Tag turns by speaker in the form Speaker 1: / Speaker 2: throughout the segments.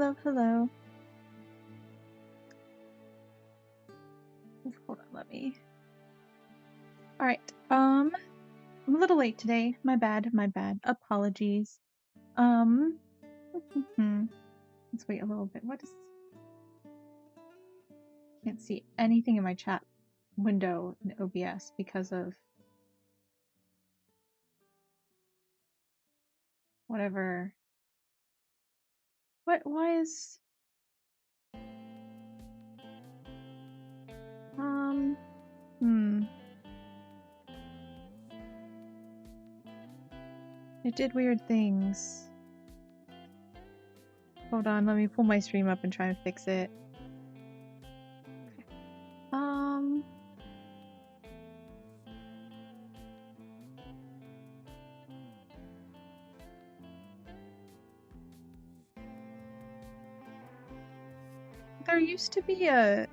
Speaker 1: Hello, hello. Hold on, let me. Alright, I'm a little late today. My bad, my bad. Apologies. Let's wait a little bit. What is... Can't see anything in my chat window in OBS because of whatever. Why is... It did weird things. Hold on, let me pull my stream up and try and fix it. There used to be a,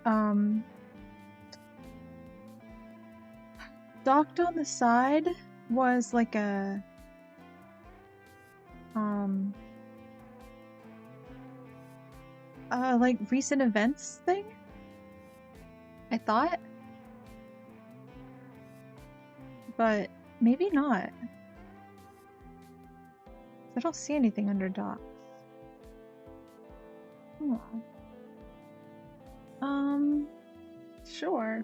Speaker 1: docked on the side was like a, like recent events thing? I thought? But maybe not. I don't see anything under docs. Oh. Sure.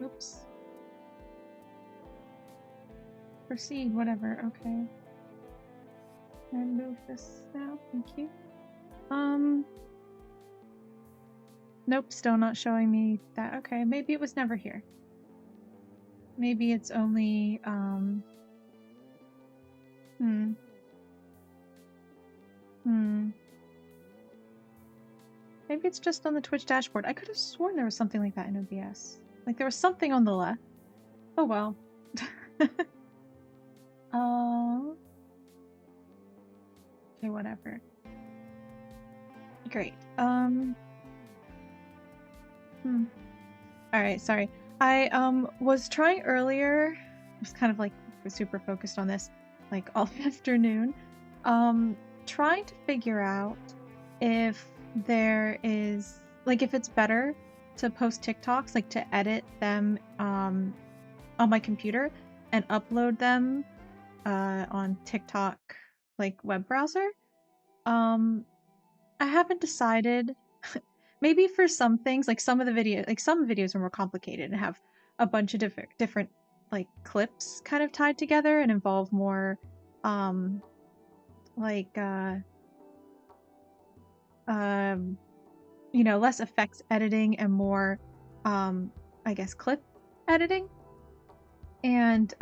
Speaker 1: Oops. Proceed, whatever, okay. And move this now, thank you. Nope, still not showing me that. Okay, maybe it was never here. Maybe it's only, Maybe it's just on the Twitch dashboard. I could have sworn there was something like that in OBS. Like there was something on the left. Oh well. Okay, whatever. Great. Alright, sorry. I was trying earlier. I was kind of like super focused on this like all afternoon. Trying to figure out if there is like if it's better to post TikToks, like to edit them on my computer and upload them on TikTok like web browser. I haven't decided. Maybe for some things, like some of the videos, like some videos are more complicated and have a bunch of different like clips kind of tied together and involve more you know, less effects editing and more I guess clip editing. And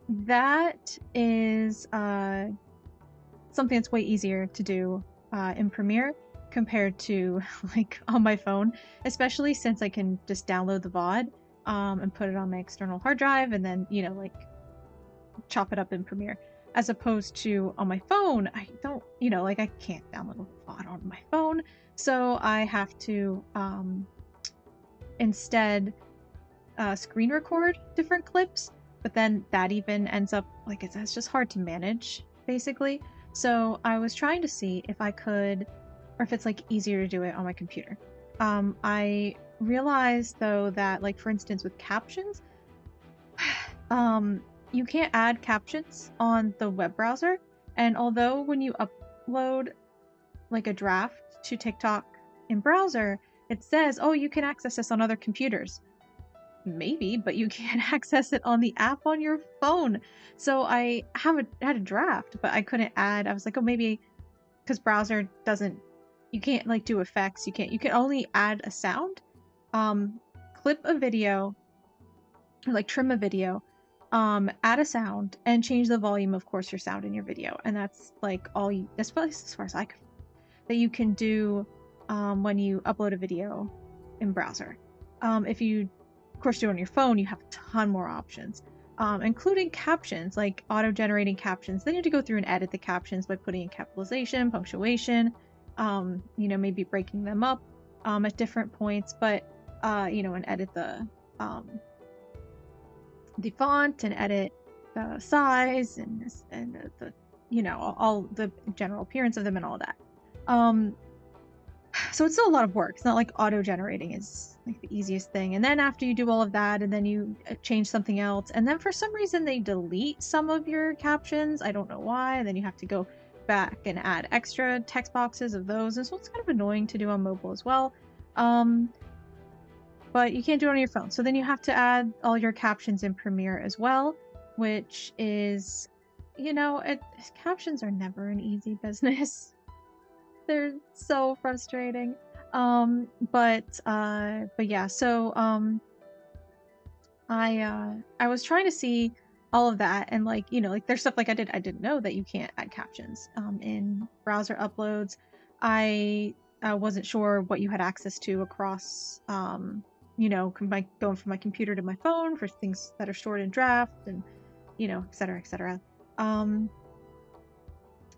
Speaker 1: that is something that's way easier to do in Premiere compared to like on my phone, especially since I can just download the VOD and put it on my external hard drive and then, you know, like chop it up in Premiere. As opposed to on my phone, I don't, you know, like I can't download a VOD on my phone, so I have to instead screen record different clips, but then that even ends up like it's just hard to manage basically. So I was trying to see if I could, or if it's like easier to do it on my computer. I realized though that like for instance with captions, you can't add captions on the web browser, and although when you upload like a draft to TikTok in browser, it says, oh, you can access this on other computers. Maybe, but you can't access it on the app on your phone. So I had a draft, but I couldn't add. I was like, oh, maybe because browser doesn't, you can't like do effects. You can only add a sound, clip a video, or like trim a video, add a sound, and change the volume, of course, your sound in your video. And that's like all you, that's probably as far as I could, that you can do when you upload a video in browser. If you of course do it on your phone, you have a ton more options, including captions, like auto-generating captions. Then you have to go through and edit the captions by putting in capitalization, punctuation, you know, maybe breaking them up at different points, but you know, and edit the the font and edit the size and the you know, all the general appearance of them and all that. So it's still a lot of work. It's not like auto-generating is like the easiest thing. And then after you do all of that, and then you change something else, and then for some reason they delete some of your captions. I don't know why. And then you have to go back and add extra text boxes of those. And so it's kind of annoying to do on mobile as well. But you can't do it on your phone. So then you have to add all your captions in Premiere as well, which is, you know, captions are never an easy business. They're so frustrating. But yeah, so I was trying to see all of that, and like, you know, like there's stuff like I didn't know that you can't add captions in browser uploads. I wasn't sure what you had access to across you know, going from my computer to my phone for things that are stored in draft, and you know, etc., etc.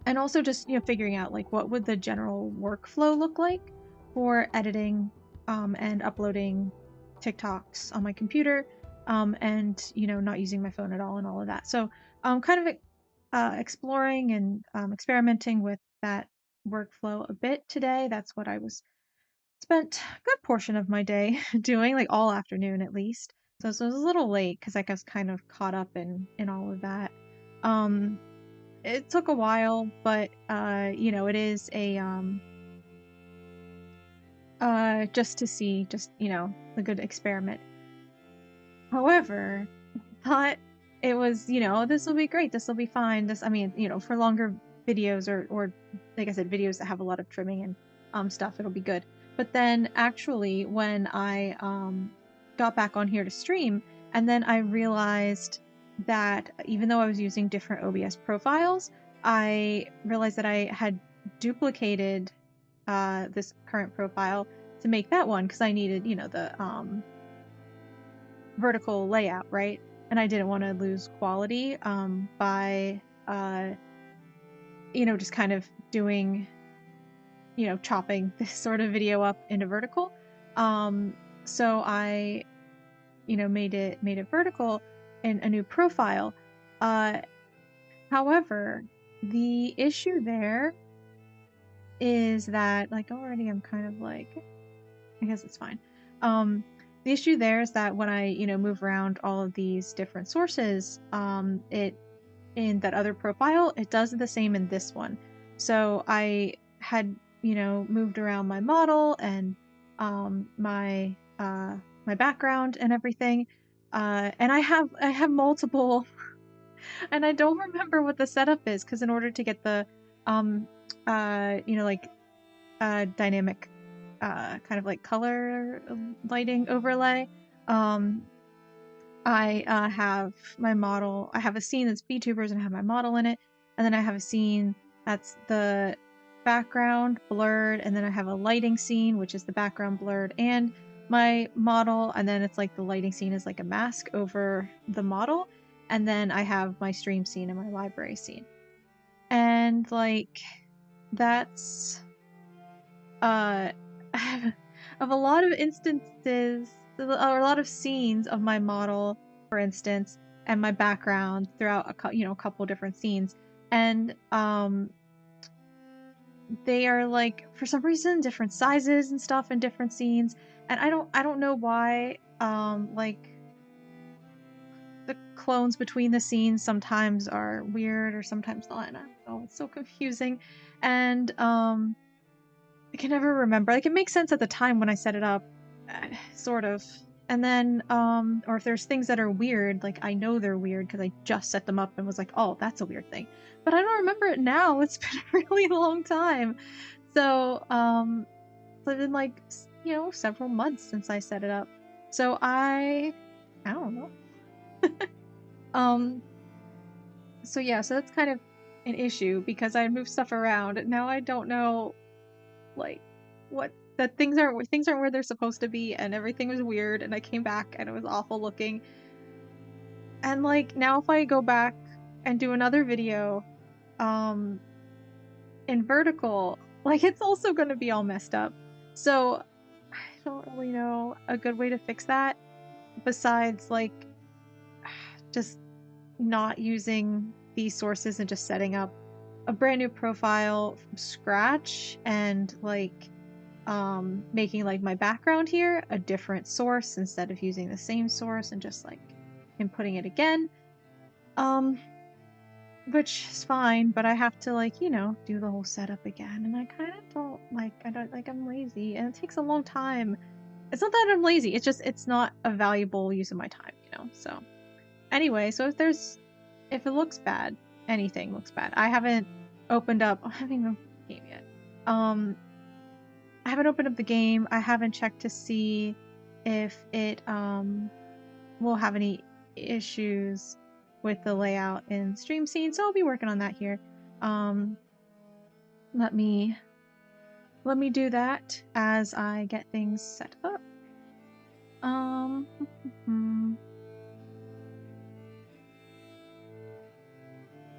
Speaker 1: And also just, you know, figuring out like what would the general workflow look like for editing and uploading TikToks on my computer, and you know, not using my phone at all and all of that. So kind of exploring and experimenting with that workflow a bit today. That's what I spent a good portion of my day doing, like all afternoon at least. So it was a little late because like I was kind of caught up in all of that. It took a while, but you know, it is a just to see, just, you know, a good experiment. However, thought it was, you know, this will be great, this will be fine. This, I mean, you know, for longer videos or like I said, videos that have a lot of trimming and stuff, it'll be good. But then actually when I got back on here to stream, and then I realized that even though I was using different OBS profiles, I realized that I had duplicated this current profile to make that one because I needed, you know, the vertical layout, right? And I didn't want to lose quality by you know, just kind of doing, you know, chopping this sort of video up into vertical. So I, you know, made it vertical in a new profile. However, the issue there is that, like, already I'm kind of like, I guess it's fine. The issue there is that when I, you know, move around all of these different sources, it, in that other profile, it does the same in this one. So I had, you know, moved around my model and my my background and everything, and I have multiple, and I don't remember what the setup is, because in order to get the you know, like dynamic kind of like color lighting overlay, I have my model, I have a scene that's VTubers and I have my model in it, and then I have a scene that's the background blurred, and then I have a lighting scene which is the background blurred and my model, and then it's like the lighting scene is like a mask over the model, and then I have my stream scene and my library scene. And like that's I have of a lot of instances, or a lot of scenes of my model, for instance, and my background throughout a couple different scenes, and they are like, for some reason, different sizes and stuff in different scenes, and I don't know why. Like the clones between the scenes sometimes are weird or sometimes not, and I don't know, it's so confusing, and I can never remember. Like, it makes sense at the time when I set it up, sort of. And then, or if there's things that are weird, like I know they're weird because I just set them up and was like, oh, that's a weird thing. But I don't remember it now. It's been a really long time. So, it's been like, you know, several months since I set it up. So I don't know. So yeah, so that's kind of an issue because I moved stuff around. Now I don't know, like, what, that things aren't where they're supposed to be, and everything was weird, and I came back and it was awful looking. And like now if I go back and do another video in vertical, like it's also going to be all messed up. So I don't really know a good way to fix that besides like just not using these sources and just setting up a brand new profile from scratch and like making like my background here a different source instead of using the same source and just like inputting it again. Which is fine, but I have to like, you know, do the whole setup again. And I kind of don't like, I'm lazy and it takes a long time. It's not that I'm lazy, it's just, it's not a valuable use of my time, you know? So anyway, so if it looks bad, anything looks bad. I haven't opened up, I haven't even opened the game yet. I haven't opened up the game. I haven't checked to see if it, will have any issues with the layout in stream scene, so I'll be working on that here. Let me do that as I get things set up.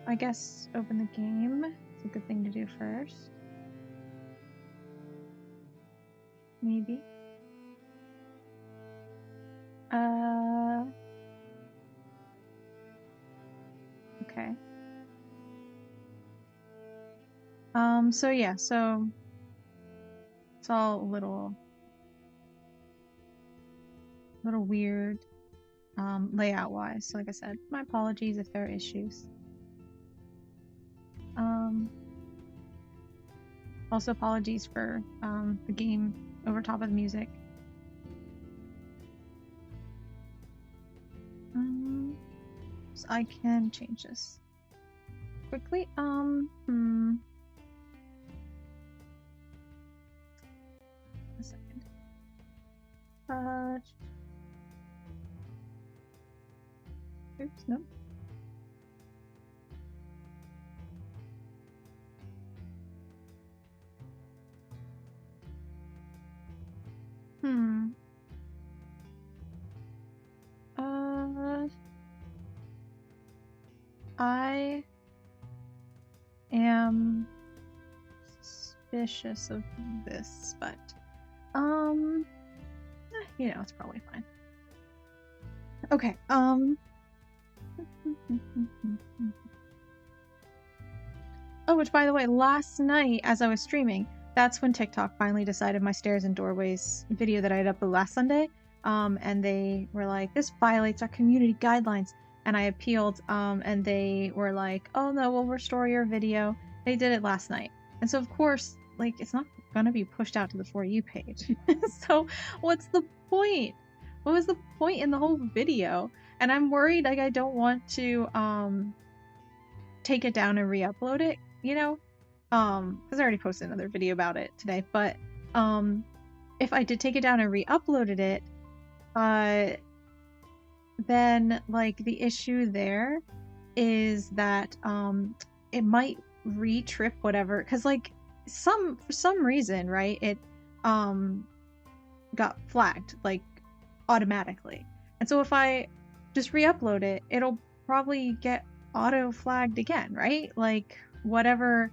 Speaker 1: I guess open the game. It's a good thing to do first. Maybe. Okay. So yeah, so it's all a little weird, layout wise. So like I said, my apologies if there are issues. Also apologies for, the game over top of the music. So I can change this quickly. A second. Oops, no. I am suspicious of this, but you know, it's probably fine. Okay, oh, which by the way, last night as I was streaming, that's when TikTok finally decided my stairs and doorways video that I had uploaded last Sunday. And they were like, this violates our community guidelines. And I appealed, and they were like, oh no, we'll restore your video. They did it last night. And so of course, like, it's not gonna be pushed out to the For You page. So what's the point? What was the point in the whole video? And I'm worried, like, I don't want to, take it down and re-upload it, you know? Because I already posted another video about it today, but, if I did take it down and re-uploaded it, then, like, the issue there is that, it might re-trip whatever, because, like, for some reason, right, it, got flagged, like, automatically. And so if I just re-upload it, it'll probably get auto-flagged again, right? Like, whatever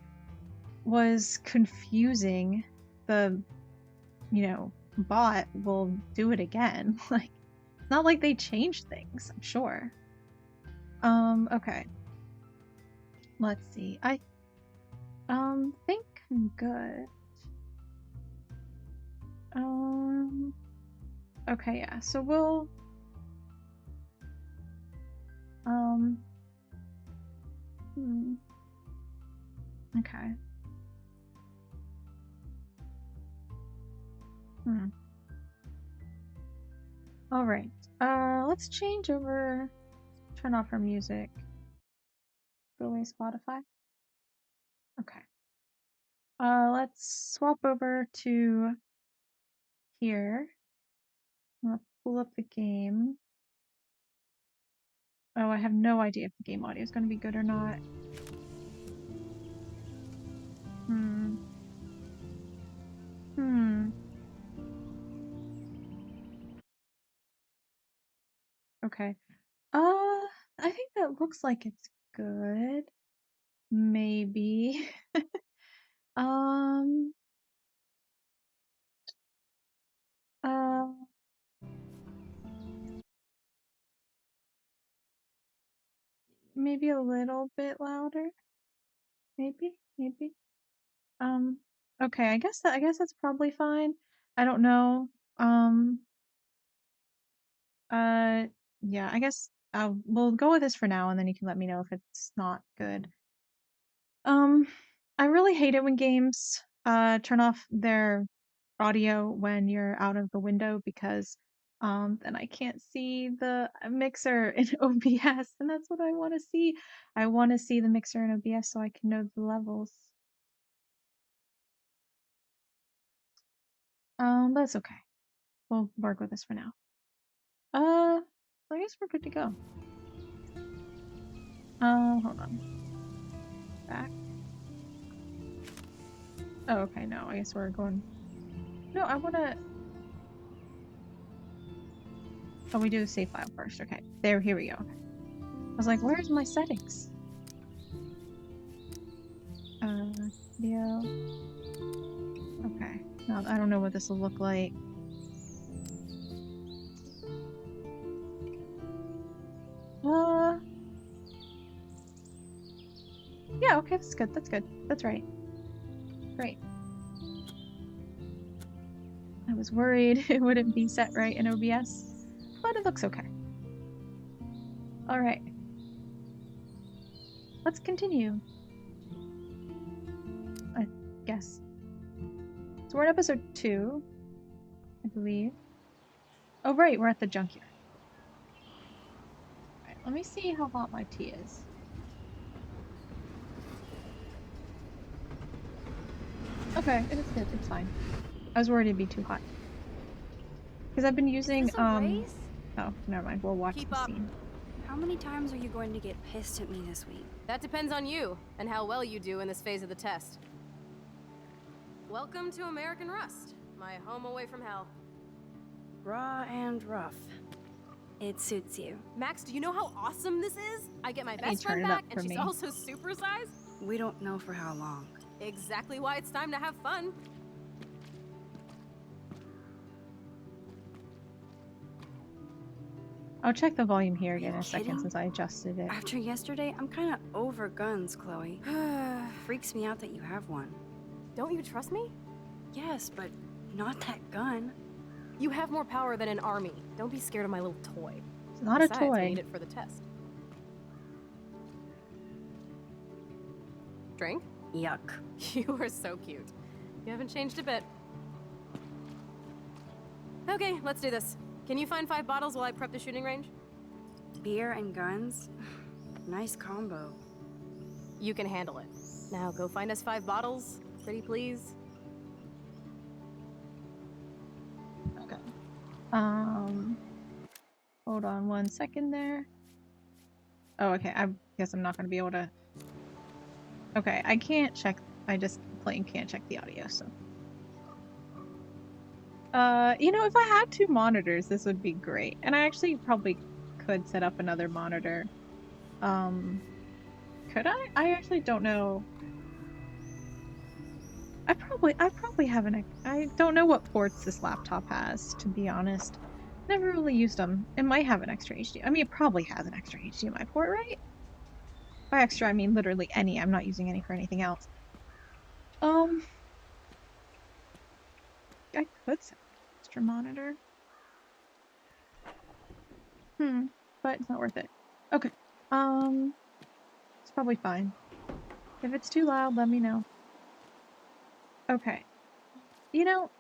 Speaker 1: was confusing the, you know, bot will do it again. Like, it's not like they changed things, I'm sure. Okay. Let's see. I think I'm good. Okay, yeah. So we'll okay. All right. Let's change over. Turn off our music. Go away, Spotify. Okay. Let's swap over to here. I'm gonna pull up the game. Oh, I have no idea if the game audio is gonna be good or not. Okay. I think that looks like it's good. Maybe. Um. Uh. maybe a little bit louder. Maybe. Okay, I guess that's probably fine. I don't know. Yeah, I guess we'll go with this for now, and then you can let me know if it's not good. I really hate it when games turn off their audio when you're out of the window because then I can't see the mixer in OBS, and that's what I want to see. I want to see the mixer in OBS so I can know the levels. That's okay. We'll work with this for now. So I guess we're good to go. Hold on. Back. Oh, okay, no, I guess we're going. No, I wanna. Oh, we do the save file first. Okay, here we go. Okay. I was like, where's my settings? Video. Okay. Now I don't know what this will look like. Yeah, okay, that's good. That's right. Great. I was worried it wouldn't be set right in OBS, but it looks okay. All right. Let's continue. I guess. So we're in episode 2, I believe. Oh, right, we're at the junkyard. All right, let me see how hot my tea is. Okay, it's good. It's fine. I was worried it'd be too hot. Because I've been using,
Speaker 2: race?
Speaker 1: Oh, never mind. We'll watch
Speaker 2: Keep
Speaker 1: the
Speaker 2: up.
Speaker 1: scene.
Speaker 2: How many times are you going to get pissed at me this week?
Speaker 3: That depends on you, and how well you do in this phase of the test. Welcome to American Rust, my home away from hell.
Speaker 2: Raw and rough. It suits you.
Speaker 3: Max, do you know how awesome this is? I get my best
Speaker 1: turn
Speaker 3: friend
Speaker 1: it up
Speaker 3: back, and
Speaker 1: for
Speaker 3: she's
Speaker 1: me.
Speaker 3: also supersized.
Speaker 2: We don't know for how long.
Speaker 3: Exactly why it's time to have fun.
Speaker 1: I'll check the volume here
Speaker 2: Are
Speaker 1: again
Speaker 2: you
Speaker 1: in a second
Speaker 2: kidding?
Speaker 1: since I adjusted it.
Speaker 2: After yesterday, I'm kind of over guns, Chloe. Freaks me out that you have one.
Speaker 3: Don't you trust me?
Speaker 2: Yes, but not that gun.
Speaker 3: You have more power than an army. Don't be scared of my little toy.
Speaker 1: It's not
Speaker 3: Besides,
Speaker 1: a toy.
Speaker 3: I need it for the test. Drink?
Speaker 2: Yuck.
Speaker 3: You are so cute. You haven't changed a bit. Okay, let's do this. Can you find 5 bottles while I prep the shooting range?
Speaker 2: Beer and guns? Nice combo.
Speaker 3: You can handle it. Now go find us 5 bottles, pretty please.
Speaker 1: Okay. Hold on 1 second there. Oh, okay. I guess I'm not going to be able to... Okay, I can't check... I just plain can't check the audio, so... you know, if I had 2 monitors, this would be great. And I actually probably could set up another monitor. Could I? I actually don't know. I probably have I don't know what ports this laptop has, to be honest. Never really used them. It might have an extra HDMI. I mean, it probably has an extra HDMI port, right? By extra, I mean literally any. I'm not using any for anything else. I could set an extra monitor. But it's not worth it. Okay. It's probably fine. If it's too loud, let me know. Okay. You know,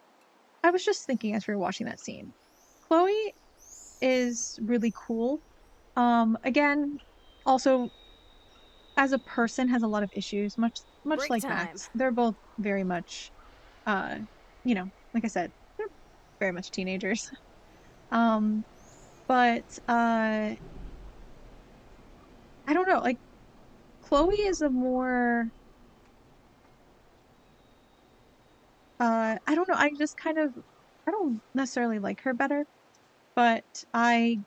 Speaker 1: I was just thinking as we were watching that scene. Chloe is really cool. Again, also as a person has a lot of issues, much
Speaker 3: Break
Speaker 1: like
Speaker 3: time.
Speaker 1: Max. They're both very much you know, like I said, they're very much teenagers. But I don't know, like Chloe is a more I don't know, I just kind of I don't necessarily like her better, but I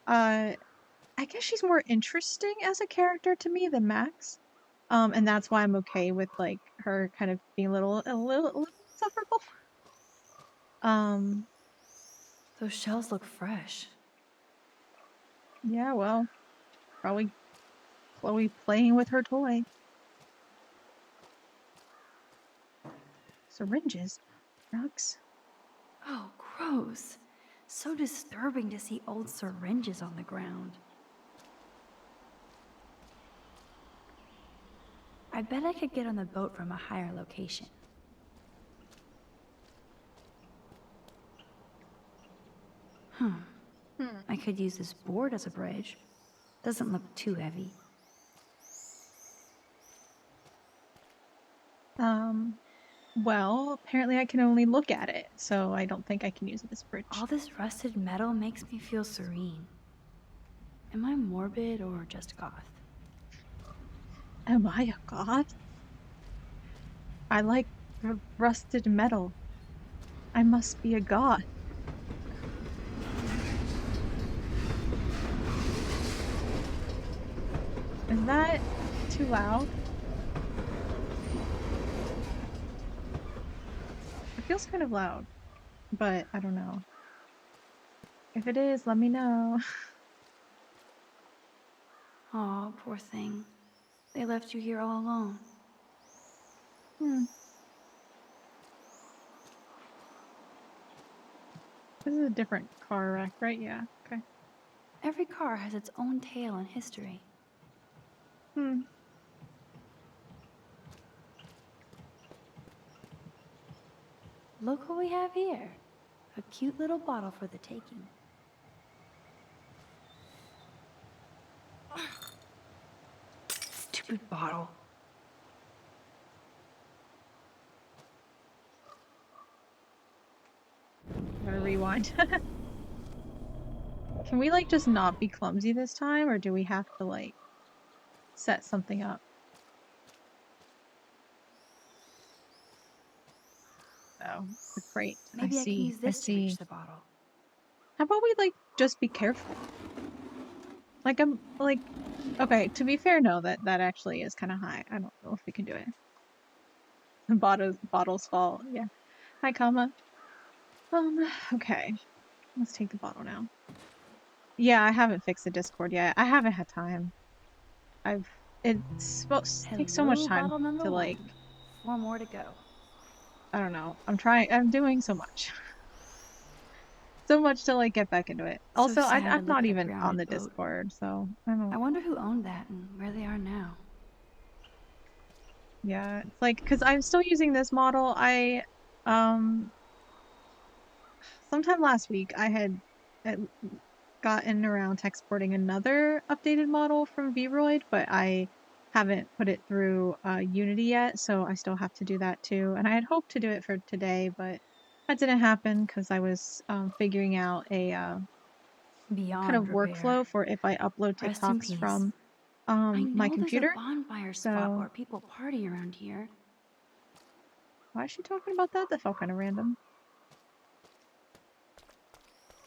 Speaker 1: guess she's more interesting as a character to me than Max. And that's why I'm okay with like her kind of being a little insufferable.
Speaker 2: Those shells look fresh.
Speaker 1: Yeah, well, probably Chloe playing with her toy. Syringes? Drugs?
Speaker 4: Oh, gross. So disturbing to see old syringes on the ground. I bet I could get on the boat from a higher location. I could use this board as a bridge. Doesn't look too heavy.
Speaker 1: Well, apparently I can only look at it, so I don't think I can use this bridge.
Speaker 4: All this rusted metal makes me feel serene. Am I morbid or just goth?
Speaker 1: Am I a goth? I like rusted metal. I must be a goth. Is that too loud? It feels kind of loud, but I don't know. If it is, let me know.
Speaker 4: Aw, poor thing. They left you here all alone.
Speaker 1: This is a different car wreck, right? Yeah, okay.
Speaker 4: Every car has its own tale and history. Look what we have here. A cute little bottle for the taking. Stupid bottle.
Speaker 1: Gotta rewind. Can we, like, just not be clumsy this time, or do we have to, like, set something up? Oh, great.
Speaker 4: Maybe I can use this to reach the bottle.
Speaker 1: How about we, like, just be careful? Like, I'm, like, okay, to be fair, no, that actually is kind of high. I don't know if we can do it. The bottles fall, yeah. Hi, comma. Okay. Let's take the bottle now. Yeah, I haven't fixed the Discord yet. I haven't had time. It's supposed to take so much time to, like...
Speaker 4: 4 more to go.
Speaker 1: I don't know. I'm doing so much. So much to, like, get back into it. Also, I'm not even on the Discord, so I don't know.
Speaker 4: I wonder who owned that and where they are now.
Speaker 1: Yeah, it's like, because I'm still using this model. Sometime last week, I had gotten around to exporting another updated model from Vroid, but I haven't put it through Unity yet, so I still have to do that too. And I had hoped to do it for today, but that didn't happen because I was figuring out a kind of workflow for if I upload TikToks from my computer.
Speaker 4: There's a bonfire spot where people party around here.
Speaker 1: Why is she talking about that? That felt kind of random.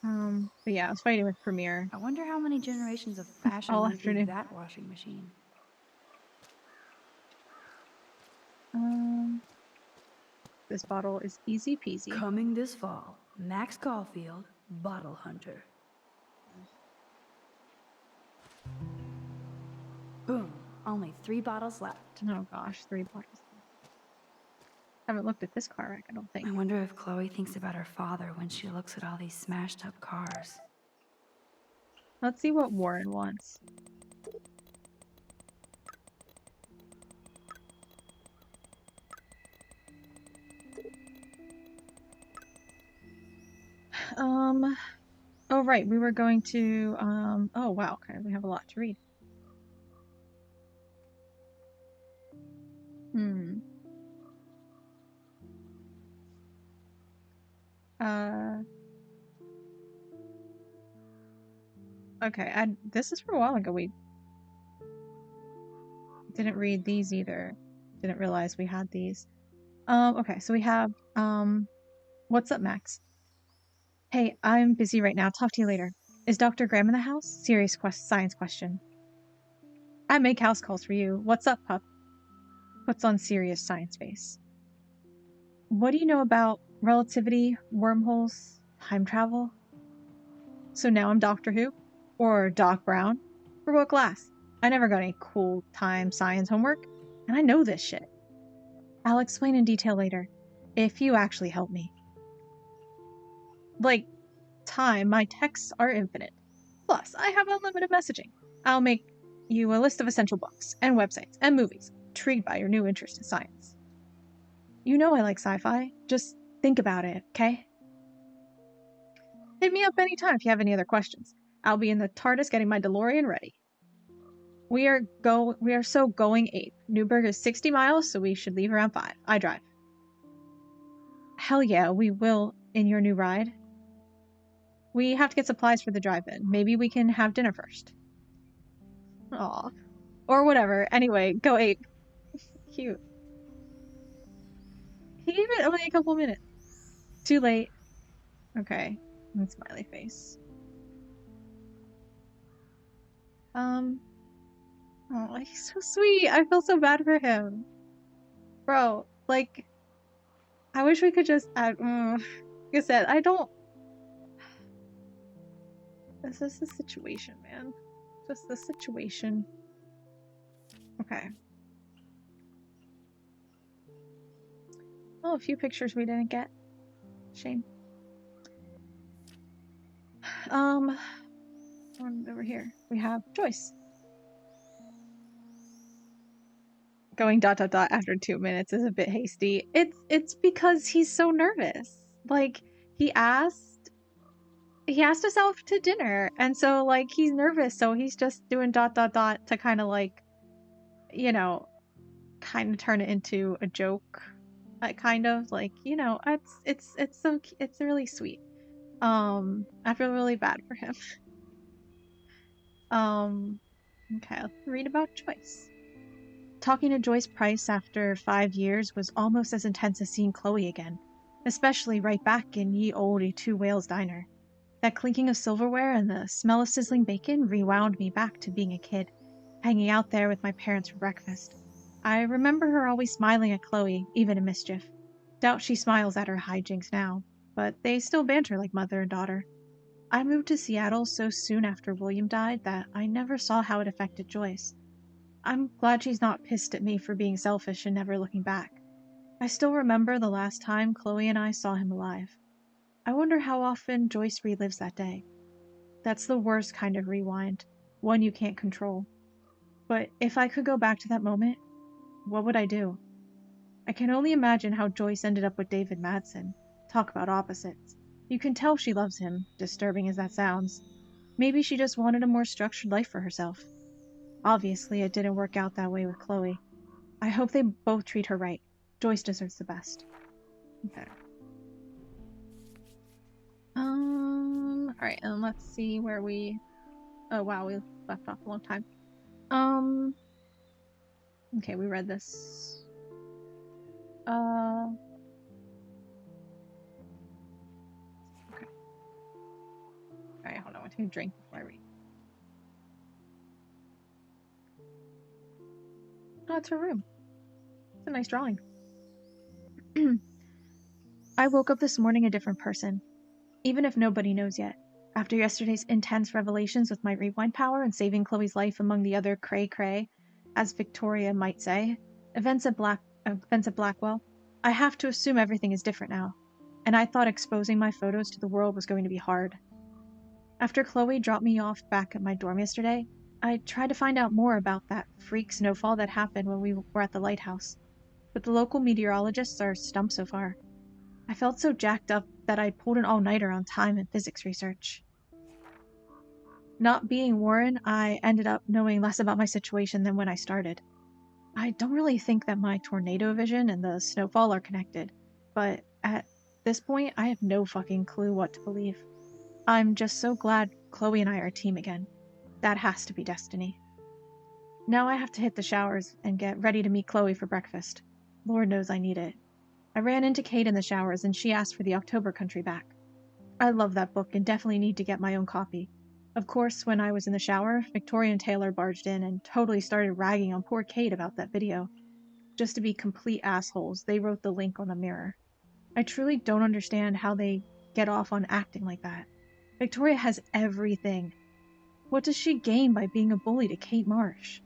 Speaker 1: But yeah, I was fighting with Premiere.
Speaker 4: I wonder how many generations of fashion
Speaker 1: all
Speaker 4: went
Speaker 1: afternoon.
Speaker 4: through that washing machine.
Speaker 1: This bottle is easy peasy.
Speaker 4: Coming this fall, Max Caulfield, Bottle Hunter. Boom. Only 3 bottles left.
Speaker 1: Oh gosh, 3 bottles. Haven't looked at this car wreck, I don't think.
Speaker 4: I wonder if Chloe thinks about her father when she looks at all these smashed up cars.
Speaker 1: Let's see what Warren wants. Oh right, we were going to, oh wow, okay, we have a lot to read. Okay, this is from a while ago. We didn't read these either. Didn't realize we had these. Okay, so we have, what's up, Max? Hey, I'm busy right now. Talk to you later. Is Dr. Graham in the house? Serious science question. I make house calls for you. What's up, pup? Puts on serious science face. What do you know about relativity, wormholes, time travel? So now I'm Doctor Who? Or Doc Brown? For what class? I never got any cool time science homework, and I know this shit. I'll explain in detail later, if you actually help me. Like, time, my texts are infinite. Plus, I have unlimited messaging. I'll make you a list of essential books, and websites, and movies, intrigued by your new interest in science. You know I like sci-fi. Just think about it, okay? Hit me up anytime if you have any other questions. I'll be in the TARDIS getting my DeLorean ready. We are so going ape. Newburgh is 60 miles, so we should leave around 5. I drive. Hell yeah, we will in your new ride. We have to get supplies for the drive-in. Maybe we can have dinner first. Aw. Or whatever. Anyway, go ape. Cute. He gave it only a couple minutes. Too late. Okay. And smiley face. Oh, he's so sweet. I feel so bad for him. Bro, like, I wish we could just like I said, I don't. This is the situation, man. Just the situation. Okay. Oh, a few pictures we didn't get. Shame. Over here we have Joyce. Going ... after 2 minutes is a bit hasty. It's because he's so nervous. Like, he asked us out to dinner, and so like he's nervous, so he's just doing ... to kind of like, you know, kind of turn it into a joke. Kind of like, you know, it's really sweet. I feel really bad for him. Okay, let's read about Joyce. Talking to Joyce Price after 5 years was almost as intense as seeing Chloe again, especially right back in ye olde Two Whales diner. That clinking of silverware and the smell of sizzling bacon rewound me back to being a kid, hanging out there with my parents for breakfast. I remember her always smiling at Chloe, even in mischief. Doubt she smiles at her hijinks now, but they still banter like mother and daughter. I moved to Seattle so soon after William died that I never saw how it affected Joyce. I'm glad she's not pissed at me for being selfish and never looking back. I still remember the last time Chloe and I saw him alive. I wonder how often Joyce relives that day. That's the worst kind of rewind, one you can't control. But if I could go back to that moment, what would I do? I can only imagine how Joyce ended up with David Madsen. Talk about opposites. You can tell she loves him, disturbing as that sounds. Maybe she just wanted a more structured life for herself. Obviously, it didn't work out that way with Chloe. I hope they both treat her right. Joyce deserves the best. Okay. Alright, and let's see where we... Oh, wow, we left off a long time. Okay, we read this. Okay. Alright, hold on, I want to drink before I read. Oh, it's her room. It's a nice drawing. I woke up this morning a different person, even if nobody knows yet. After yesterday's intense revelations with my rewind power and saving Chloe's life among the other cray-cray, as Victoria might say, events at Blackwell, I have to assume everything is different now, and I thought exposing my photos to the world was going to be hard. After Chloe dropped me off back at my dorm yesterday, I tried to find out more about that freak snowfall that happened when we were at the lighthouse, but the local meteorologists are stumped so far. I felt so jacked up that I pulled an all-nighter on time and physics research. Not being Warren, I ended up knowing less about my situation than when I started. I don't really think that my tornado vision and the snowfall are connected, but at this point, I have no fucking clue what to believe. I'm just so glad Chloe and I are a team again. That has to be destiny. Now I have to hit the showers and get ready to meet Chloe for breakfast. Lord knows I need it. I ran into Kate in the showers and she asked for the October Country back. I love that book and definitely need to get my own copy. Of course, when I was in the shower, Victoria and Taylor barged in and totally started ragging on poor Kate about that video. Just to be complete assholes, they wrote the link on the mirror. I truly don't understand how they get off on acting like that. Victoria has everything. What does she gain by being a bully to Kate Marsh?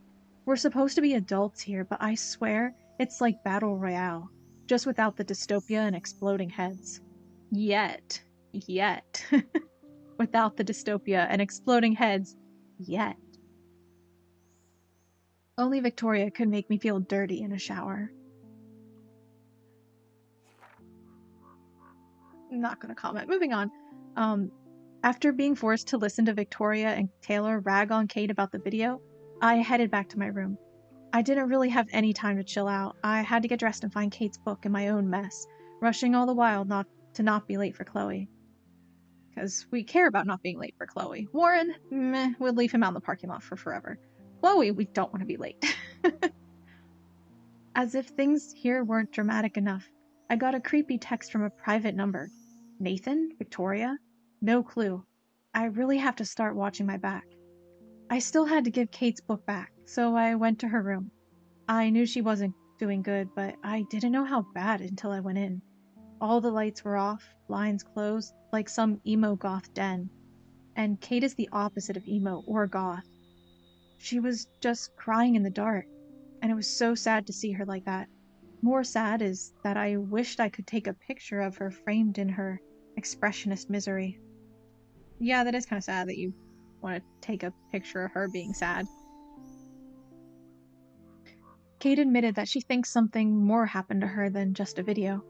Speaker 1: We're supposed to be adults here, but I swear it's like Battle Royale, just without the dystopia and exploding heads. Yet. Without the dystopia and exploding heads. Yet. Only Victoria could make me feel dirty in a shower. Not gonna comment. Moving on. After being forced to listen to Victoria and Taylor rag on Kate about the video, I headed back to my room. I didn't really have any time to chill out. I had to get dressed and find Kate's book in my own mess, rushing all the while not be late for Chloe. Because we care about not being late for Chloe. Warren, meh, we'll leave him out in the parking lot for forever. Chloe, we don't want to be late. As if things here weren't dramatic enough, I got a creepy text from a private number. Nathan? Victoria? No clue. I really have to start watching my back. I still had to give Kate's book back, so I went to her room. I knew she wasn't doing good, but I didn't know how bad until I went in. All the lights were off, blinds closed, like some emo goth den. And Kate is the opposite of emo or goth. She was just crying in the dark, and it was so sad to see her like that. More sad is that I wished I could take a picture of her framed in her expressionist misery. Yeah, that is kind of sad that you want to take a picture of her being sad. Kate admitted that she thinks something more happened to her than just a video.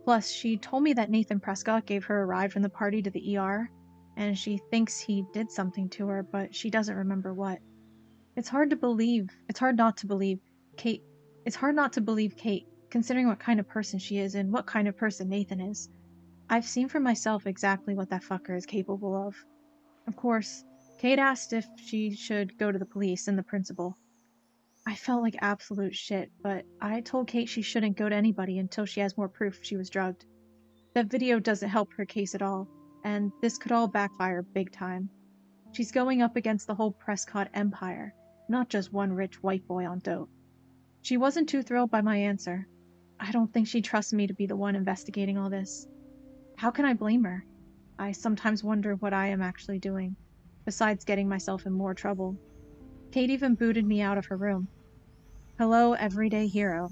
Speaker 1: Plus, she told me that Nathan Prescott gave her a ride from the party to the ER, and she thinks he did something to her, but she doesn't remember what. It's hard not to believe Kate, considering what kind of person she is and what kind of person Nathan is. I've seen for myself exactly what that fucker is capable of. Of course, Kate asked if she should go to the police and the principal. I felt like absolute shit, but I told Kate she shouldn't go to anybody until she has more proof she was drugged. That video doesn't help her case at all, and this could all backfire big time. She's going up against the whole Prescott empire, not just one rich white boy on dope. She wasn't too thrilled by my answer. I don't think she trusts me to be the one investigating all this. How can I blame her? I sometimes wonder what I am actually doing, besides getting myself in more trouble. Kate even booted me out of her room. Hello, everyday hero.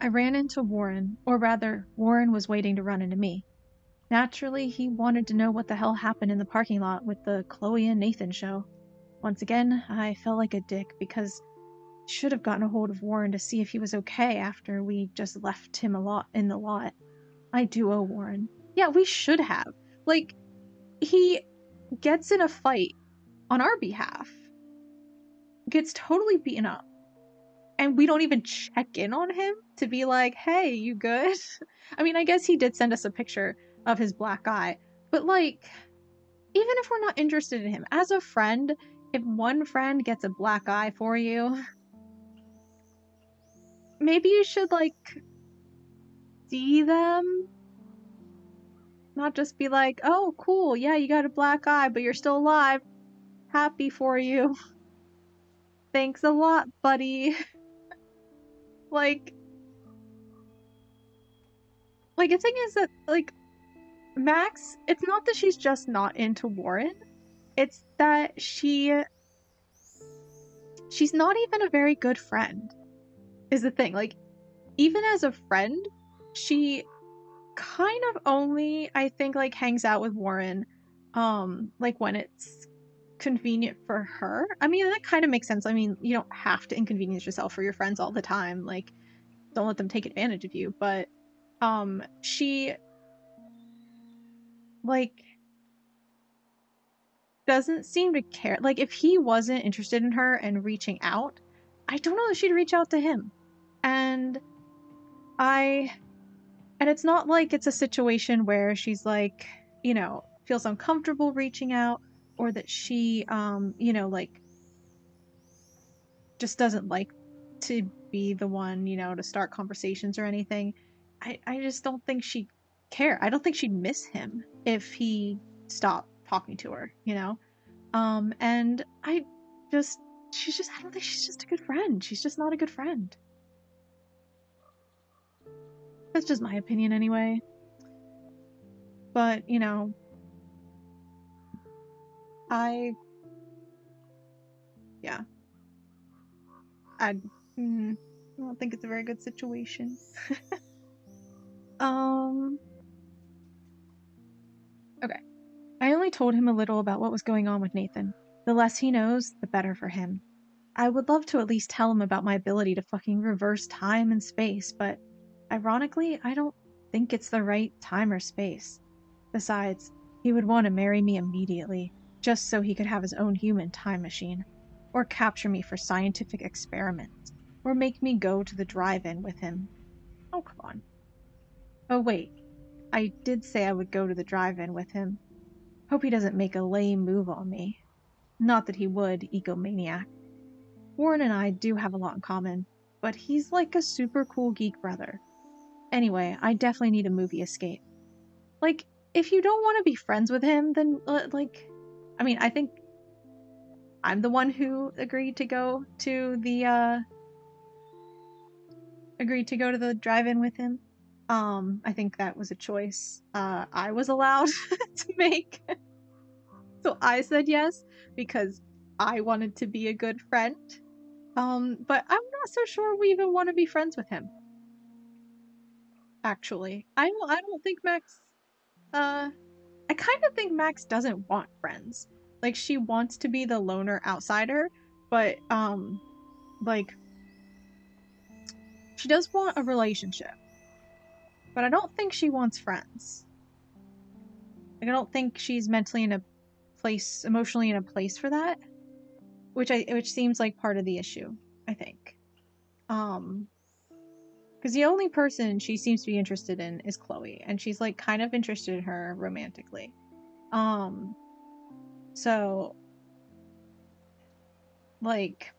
Speaker 1: I ran into Warren, or rather, Warren was waiting to run into me. Naturally, he wanted to know what the hell happened in the parking lot with the Chloe and Nathan show. Once again, I felt like a dick because I should have gotten a hold of Warren to see if he was okay after we just left him in the lot. I do owe Warren. Yeah, we should have. Like, he gets in a fight on our behalf, gets totally beaten up, and we don't even check in on him to be like, hey, you good? I mean, I guess he did send us a picture of his black eye, but like, even if we're not interested in him, as a friend, if one friend gets a black eye for you, maybe you should, like, see them? Not just be like, oh, cool, yeah, you got a black eye, but you're still alive. Happy for you. Thanks a lot, buddy. Like, the thing is that, like, Max, it's not that she's just not into Warren. It's that she's not even a very good friend, is the thing. Like, even as a friend, she kind of only, I think, like, hangs out with Warren, like, when it's convenient for her. I mean, that kind of makes sense. I mean, you don't have to inconvenience yourself for your friends all the time. Like, don't let them take advantage of you. But, she, like, doesn't seem to care. Like, if he wasn't interested in her and reaching out, I don't know if she'd reach out to him. And it's not like it's a situation where she's like, you know, feels uncomfortable reaching out, or that she, you know, like, just doesn't like to be the one, you know, to start conversations or anything. I just don't think she'd care. I don't think she'd miss him if he stopped talking to her, you know? And I don't think she's just a good friend. She's just not a good friend. That's just my opinion anyway. But, you know, Yeah. I don't think it's a very good situation. Okay. I only told him a little about what was going on with Nathan. The less he knows, the better for him. I would love to at least tell him about my ability to fucking reverse time and space, but ironically, I don't think it's the right time or space. Besides, he would want to marry me immediately, just so he could have his own human time machine, or capture me for scientific experiments, or make me go to the drive-in with him. Oh, come on. Oh, wait. I did say I would go to the drive-in with him. Hope he doesn't make a lame move on me. Not that he would, egomaniac. Warren and I do have a lot in common, but he's like a super cool geek brother. Anyway, I definitely need a movie escape. Like, if you don't want to be friends with him, then, I mean, I think I'm the one who agreed to go to the drive-in with him. I think that was a choice I was allowed to make. So I said yes because I wanted to be a good friend. But I'm not so sure we even want to be friends with him. Actually, I don't think Max. I kind of think Max doesn't want friends. Like, she wants to be the loner outsider, but like, she does want a relationship. But I don't think she wants friends. Like, I don't think she's mentally in a place, emotionally in a place for that, which seems like part of the issue, I think. Because the only person she seems to be interested in is Chloe, and she's like kind of interested in her romantically. So like,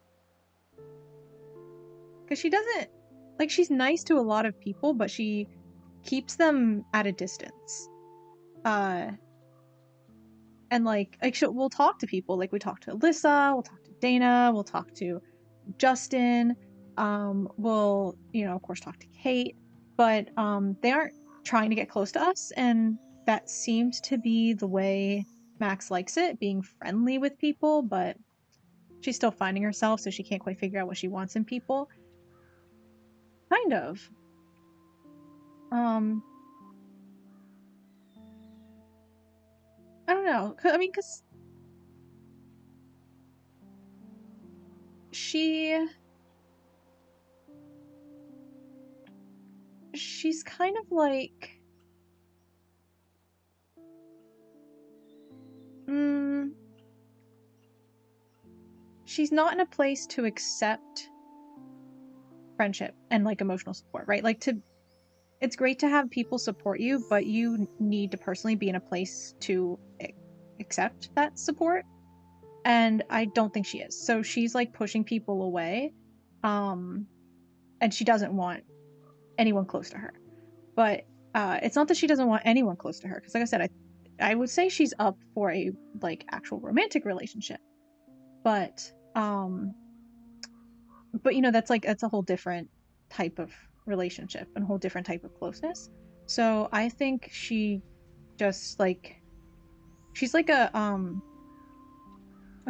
Speaker 1: because she doesn't, like, she's nice to a lot of people, but she keeps them at a distance. And we'll talk to people, like we talk to Alyssa, we'll talk to Dana, we'll talk to Justin, we'll, of course talk to Kate, but they aren't trying to get close to us, and that seems to be the way Max likes it, being friendly with people, but she's still finding herself, so she can't quite figure out what she wants in people. Kind of. I don't know. I mean, because she's kind of like, she's not in a place to accept friendship and like emotional support, right? Like, it's great to have people support you, but you need to personally be in a place to accept that support. And I don't think she is. So she's like pushing people away. And she doesn't want anyone close to her. But it's not that she doesn't want anyone close to her, because like I said, I would say she's up for a like actual romantic relationship. But that's a whole different type of relationship and a whole different type of closeness. So I think she just like, she's like a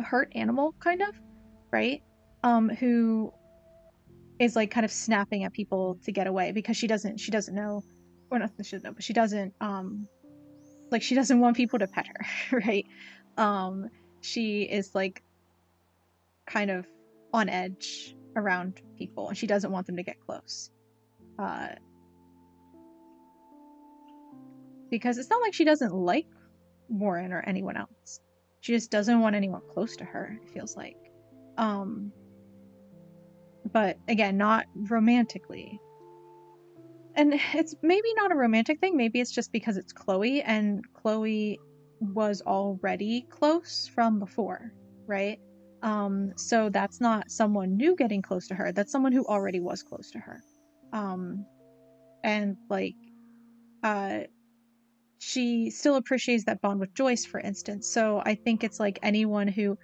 Speaker 1: hurt animal kind of, right? Who is like kind of snapping at people to get away because she doesn't know, or not she doesn't know, but she doesn't she doesn't want people to pet her, right? She is like kind of on edge around people, and she doesn't want them to get close. Because it's not like she doesn't like Warren or anyone else. She just doesn't want anyone close to her, it feels like. But again, not romantically. And it's maybe not a romantic thing, maybe it's just because it's Chloe, and Chloe was already close from before, right? So that's not someone new getting close to her, that's someone who already was close to her. And like, she still appreciates that bond with Joyce, for instance. So I think it's like anyone who,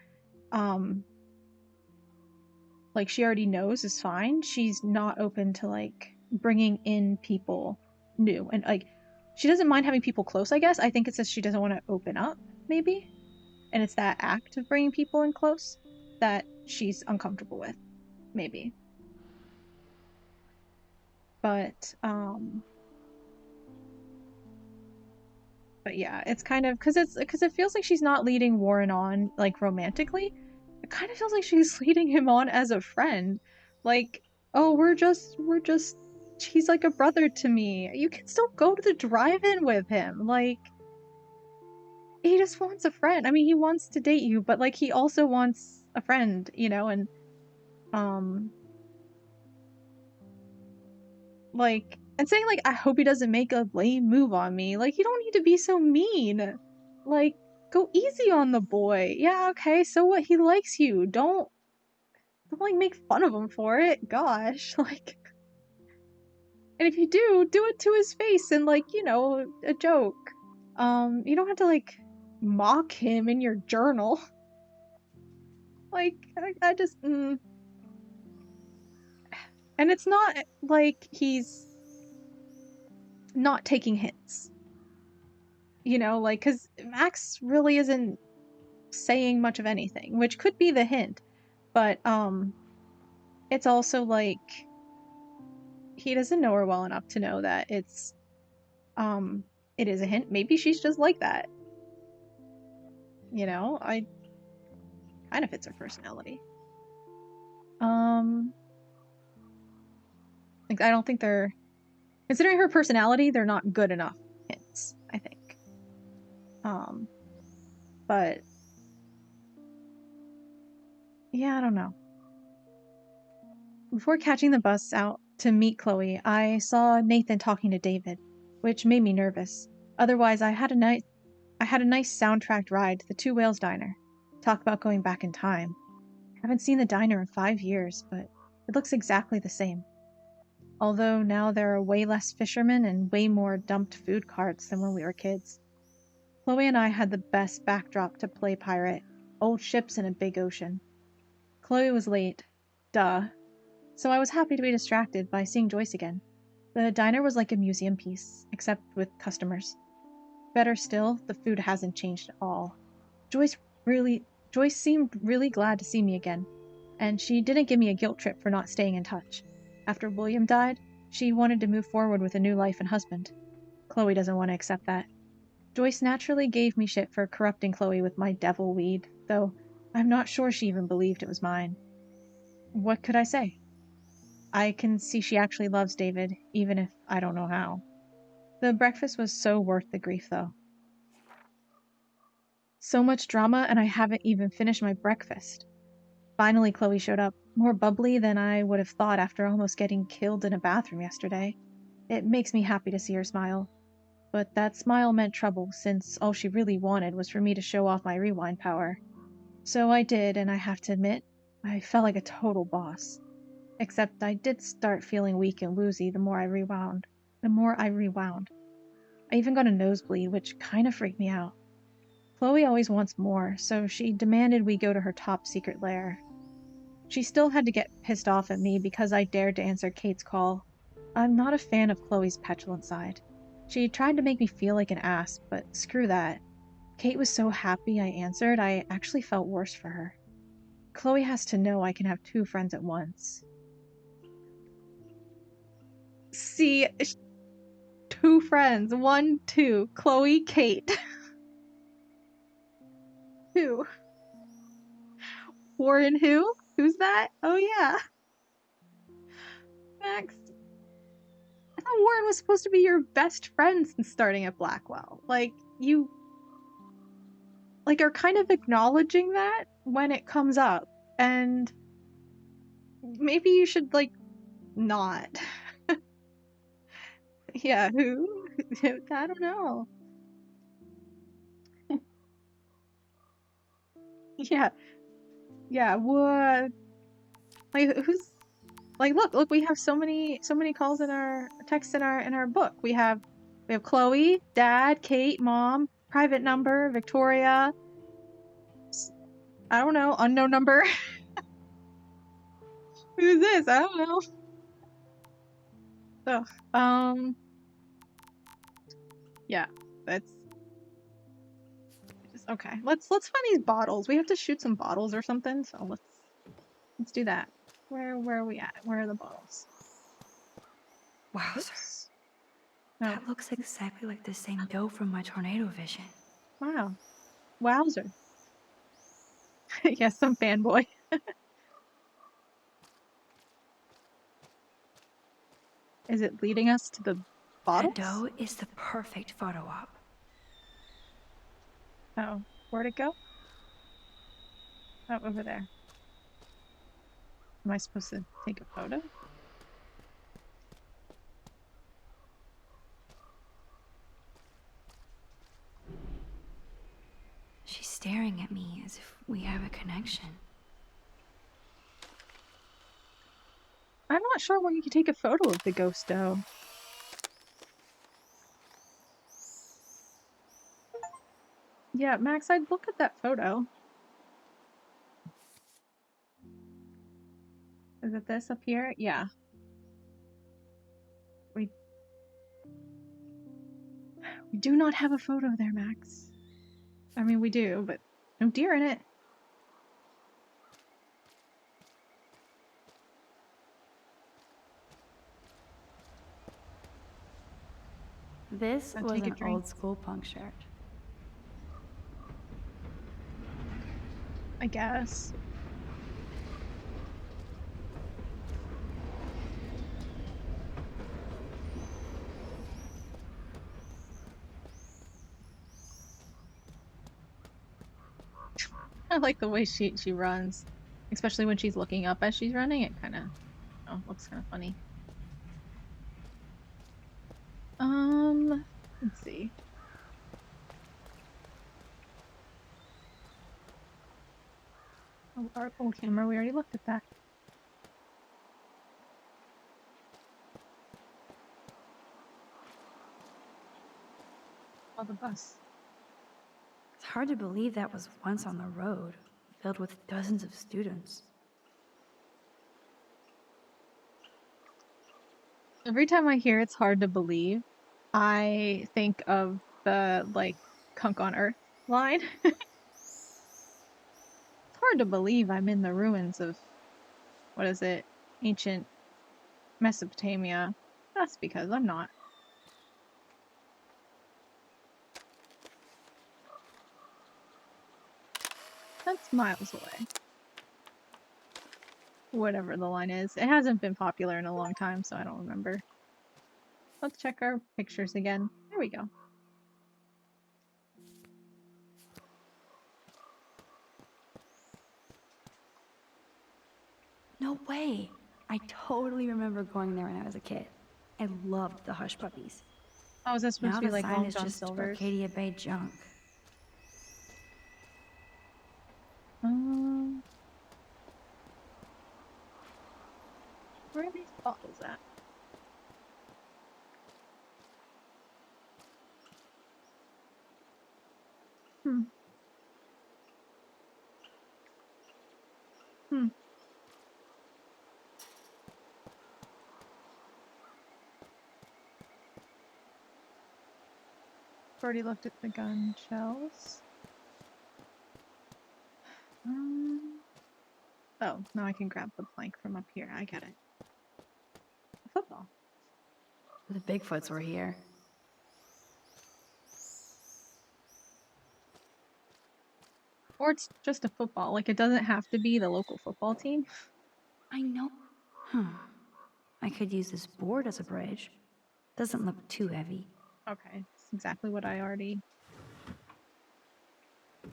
Speaker 1: like, she already knows is fine. She's not open to like bringing in people new, and like, she doesn't mind having people close, I guess. I think it's just she doesn't want to open up, maybe. and it's that act of bringing people in close that she's uncomfortable with, maybe. But yeah, it's kind of because it feels like she's not leading Warren on like romantically. It kind of feels like she's leading him on as a friend. Like, oh, we're just he's like a brother to me. You can still go to the drive-in with him. Like, he just wants a friend. I mean, he wants to date you, but like he also wants a friend, you know, and like, and saying like I hope he doesn't make a lame move on me. Like, you don't need to be so mean. Like, go easy on the boy. Yeah, okay, so what? He likes you. Don't like make fun of him for it. Gosh, like, and if you do it to his face and like, you know, a joke. You don't have to like mock him in your journal. Like, I just and it's not like he's not taking hints. You know, like, because Max really isn't saying much of anything, which could be the hint, but it's also like he doesn't know her well enough to know that it is a hint. Maybe she's just like that. You know, I kind of fits her personality. Like, I don't think they're, considering her personality, they're not good enough hints, I think. But yeah, I don't know. Before catching the bus out to meet Chloe, I saw Nathan talking to David, which made me nervous. Otherwise, I had a nice soundtracked ride to the Two Whales Diner. Talk about going back in time. Haven't seen the diner in 5 years, but it looks exactly the same. Although now there are way less fishermen and way more dumped food carts than when we were kids. Chloe and I had the best backdrop to play pirate. Old ships in a big ocean. Chloe was late. Duh. So I was happy to be distracted by seeing Joyce again. The diner was like a museum piece, except with customers. Better still, the food hasn't changed at all. Joyce seemed really glad to see me again, and she didn't give me a guilt trip for not staying in touch. After William died, she wanted to move forward with a new life and husband. Chloe doesn't want to accept that. Joyce naturally gave me shit for corrupting Chloe with my devil weed, though I'm not sure she even believed it was mine. What could I say? I can see she actually loves David, even if I don't know how. The breakfast was so worth the grief, though. So much drama, and I haven't even finished my breakfast. Finally, Chloe showed up, more bubbly than I would have thought after almost getting killed in a bathroom yesterday. It makes me happy to see her smile. But that smile meant trouble, since all she really wanted was for me to show off my rewind power. So I did, and I have to admit, I felt like a total boss. Except I did start feeling weak and woozy the more I rewound. I even got a nosebleed, which kind of freaked me out. Chloe always wants more, so she demanded we go to her top secret lair. She still had to get pissed off at me because I dared to answer Kate's call. I'm not a fan of Chloe's petulant side. She tried to make me feel like an ass, but screw that. Kate was so happy I answered, I actually felt worse for her. Chloe has to know I can have 2 friends at once. See, 2 friends. 1, 2. Chloe, Kate. Who? Warren who? Who's that? Oh yeah. Max. I thought Warren was supposed to be your best friend since starting at Blackwell. Like, you are kind of acknowledging that when it comes up. And maybe you should not. Yeah, who? I don't know. Yeah. Yeah, what? Like, who's look, we have so many calls in our texts in our book. We have Chloe, Dad, Kate, Mom, private number, Victoria. I don't know, unknown number. Who's this? I don't know. So, yeah, that's Okay, let's find these bottles. We have to shoot some bottles or something, so let's do that. Where are we at? Where are the bottles?
Speaker 4: Wowzer.
Speaker 1: Oops. No.
Speaker 4: That looks exactly like the same doe from my tornado vision.
Speaker 1: Wow. Wowzer. Yes, some fanboy. Is it leading us to the bottles?
Speaker 4: That doe is the perfect photo op.
Speaker 1: Oh, where'd it go? Oh, over there. Am I supposed to take a photo?
Speaker 4: She's staring at me as if we have a connection.
Speaker 1: I'm not sure where you can take a photo of the ghost doe. Yeah, Max, I'd look at that photo. Is it this up here? Yeah. We do not have a photo there, Max. I mean, we do, but no deer in it.
Speaker 4: This
Speaker 1: I'll
Speaker 4: was
Speaker 1: take a
Speaker 4: an
Speaker 1: drink.
Speaker 4: old school punk shirt.
Speaker 1: I guess. I like the way she runs, especially when she's looking up as she's running. It kind of, looks kind of funny. Let's see. Oh, our old camera. We already looked at that. Oh, the bus.
Speaker 4: It's hard to believe that was once on the road, filled with dozens of students.
Speaker 1: Every time I hear "it's hard to believe," I think of the, like, Kunk on Earth line. It's hard to believe I'm in the ruins of, what is it, ancient Mesopotamia. That's because I'm not. That's miles away. Whatever the line is. It hasn't been popular in a long time, so I don't remember. Let's check our pictures again. There we go.
Speaker 4: No way! I totally remember going there when I was a kid. I loved the Hush Puppies.
Speaker 1: Oh, is that supposed
Speaker 4: Now
Speaker 1: to be
Speaker 4: the
Speaker 1: like
Speaker 4: sign
Speaker 1: Long
Speaker 4: is
Speaker 1: John
Speaker 4: just
Speaker 1: Silver's?
Speaker 4: Arcadia Bay junk.
Speaker 1: Where are these bottles at? Hmm. Hmm. Already looked at the gun shells. Oh, now I can grab the plank from up here. I get it. A football.
Speaker 4: The Bigfoots were here.
Speaker 1: Or it's just a football. Like, it doesn't have to be the local football team.
Speaker 4: I know. I could use this board as a bridge. Doesn't look too heavy.
Speaker 1: Okay, it's exactly what I already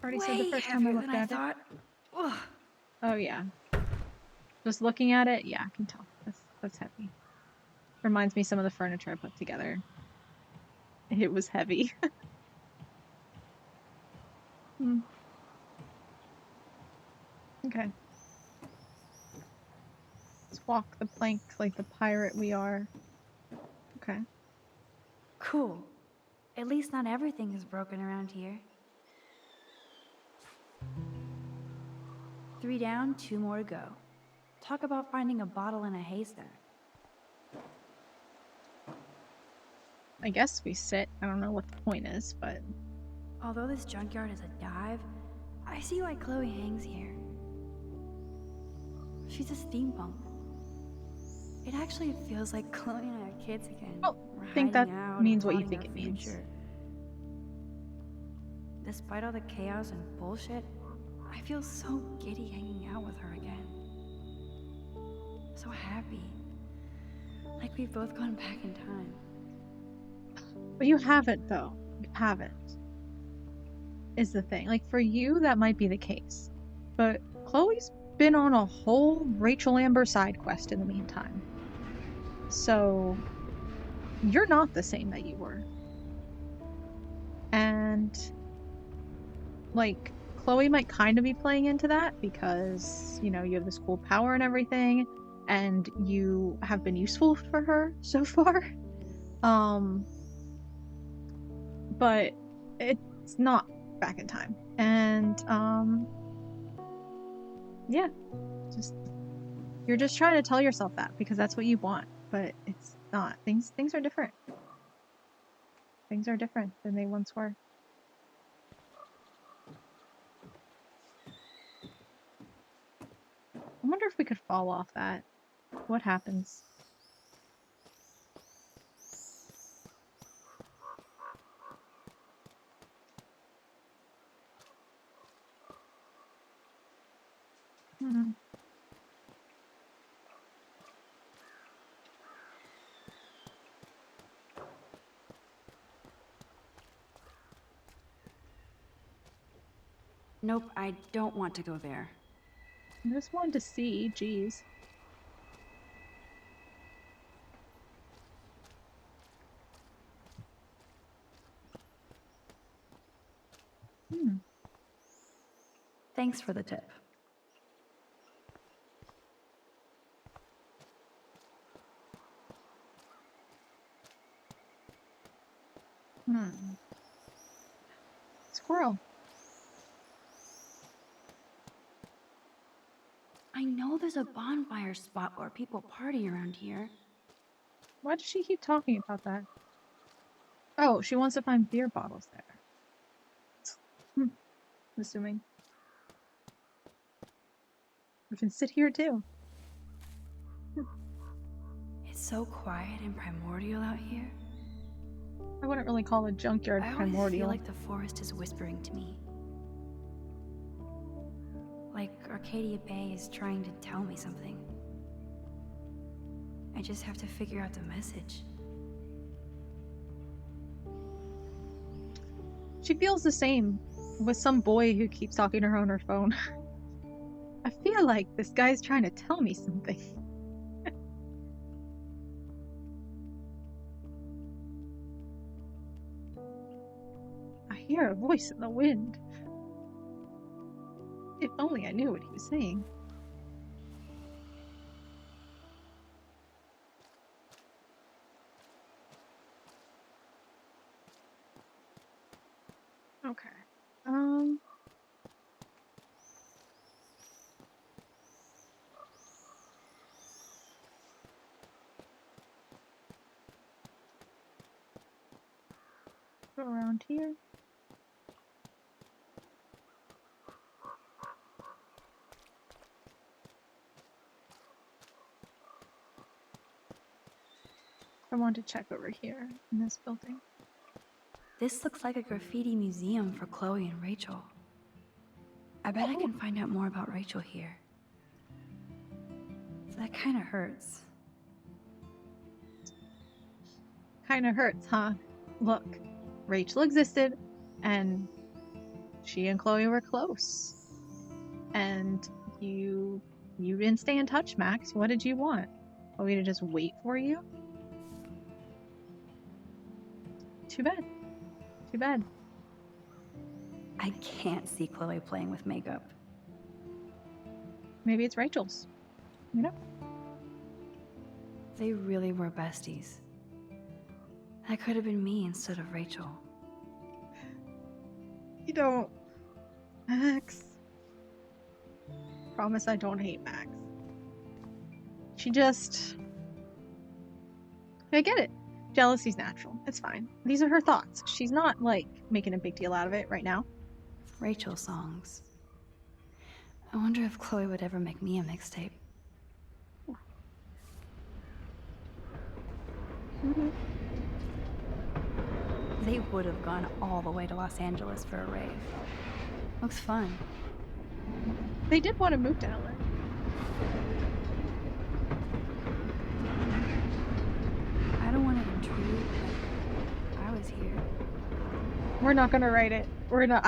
Speaker 1: said the
Speaker 4: Way
Speaker 1: first time I
Speaker 4: heavier
Speaker 1: looked
Speaker 4: than I
Speaker 1: at it.
Speaker 4: thought. Ugh.
Speaker 1: Oh yeah. Just looking at it, yeah, I can tell. That's heavy. Reminds me some of the furniture I put together. It was heavy. Hmm. Okay. Let's walk the plank like the pirate we are. Okay.
Speaker 4: Cool. At least not everything is broken around here. 3 down, 2 more to go. Talk about finding a bottle in a haystack.
Speaker 1: I guess we sit. I don't know what the point is, but...
Speaker 4: Although this junkyard is a dive, I see why Chloe hangs here. She's a steampunk. It actually feels like Chloe and I are kids again.
Speaker 1: Oh,
Speaker 4: We're
Speaker 1: I think that
Speaker 4: hiding out
Speaker 1: means
Speaker 4: and
Speaker 1: what you
Speaker 4: plotting
Speaker 1: think
Speaker 4: our
Speaker 1: it means.
Speaker 4: future. Despite all the chaos and bullshit, I feel so giddy hanging out with her again. So happy. Like we've both gone back in time.
Speaker 1: But you haven't, though. You haven't. Is the thing. Like, for you, that might be the case. But Chloe's been on a whole Rachel Amber side quest in the meantime. So, you're not the same that you were. And, like, Chloe might kind of be playing into that because, you know, you have this cool power and everything, and you have been useful for her so far. But it's not back in time. And, yeah, you're just trying to tell yourself that because that's what you want, but it's not. Things are different. Things are different than they once were. I wonder if we could fall off that. What happens?
Speaker 4: Nope, I don't want to go there.
Speaker 1: I just wanted to see, jeez.
Speaker 4: Thanks for the tip.
Speaker 1: Squirrel.
Speaker 4: I know there's a bonfire spot where people party around here.
Speaker 1: Why does she keep talking about that? Oh, she wants to find beer bottles there. I'm assuming. We can sit here too.
Speaker 4: It's so quiet and primordial out here.
Speaker 1: I wouldn't really call a junkyard
Speaker 4: I always
Speaker 1: primordial.
Speaker 4: feel like the forest is whispering to me. Like Arcadia Bay is trying to tell me something. I just have to figure out the message.
Speaker 1: She feels the same with some boy who keeps talking to her on her phone. I feel like this guy's trying to tell me something. I hear a voice in the wind. If only I knew what he was saying. Okay. Go around here. I want to check over here in this building.
Speaker 4: This looks like a graffiti museum for Chloe and Rachel. I bet I can find out more about Rachel here. That kind of hurts.
Speaker 1: Kind of hurts, huh? Look, Rachel existed, and she and Chloe were close. And you didn't stay in touch, Max. What did you want? Chloe to just wait for you? Too bad. Too bad.
Speaker 4: I can't see Chloe playing with makeup.
Speaker 1: Maybe it's Rachel's. You know?
Speaker 4: They really were besties. That could have been me instead of Rachel.
Speaker 1: You don't. Max. Promise I don't hate Max. She just. I get it. Jealousy's natural. It's fine. These are her thoughts. She's not, like, making a big deal out of it right now.
Speaker 4: Rachel songs. I wonder if Chloe would ever make me a mixtape. They would have gone all the way to Los Angeles for a rave. Looks fun.
Speaker 1: They did want to move to LA.
Speaker 4: I don't want to intrude, but I was here.
Speaker 1: We're not gonna write it. We're not.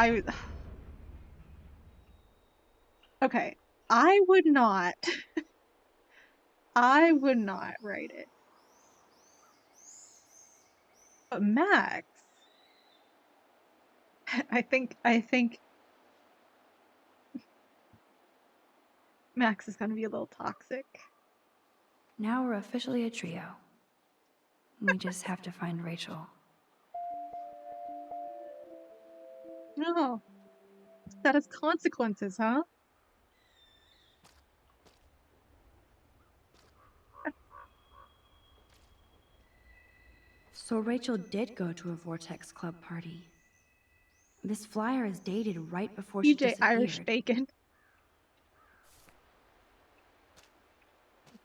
Speaker 1: Okay. I would not. I would not write it. But Max. I think Max is gonna be a little toxic.
Speaker 4: Now we're officially a trio. We just have to find Rachel.
Speaker 1: No. That has consequences, huh?
Speaker 4: So Rachel did go to a Vortex Club party. This flyer is dated right before she
Speaker 1: DJ
Speaker 4: disappeared.
Speaker 1: Irish Bacon.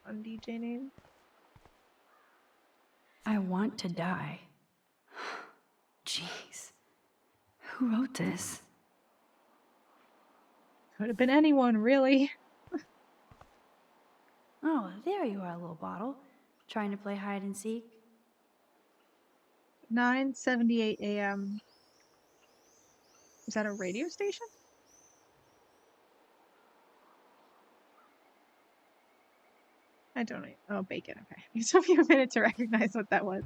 Speaker 1: Fun DJ name.
Speaker 4: I want to die. Jeez. Who wrote this?
Speaker 1: Could have been anyone, really.
Speaker 4: Oh, there you are, little bottle. Trying to play hide and seek?
Speaker 1: 9:78 a.m. Is that a radio station? I don't know. Oh, bacon. Okay. It took me a minute to recognize what that was.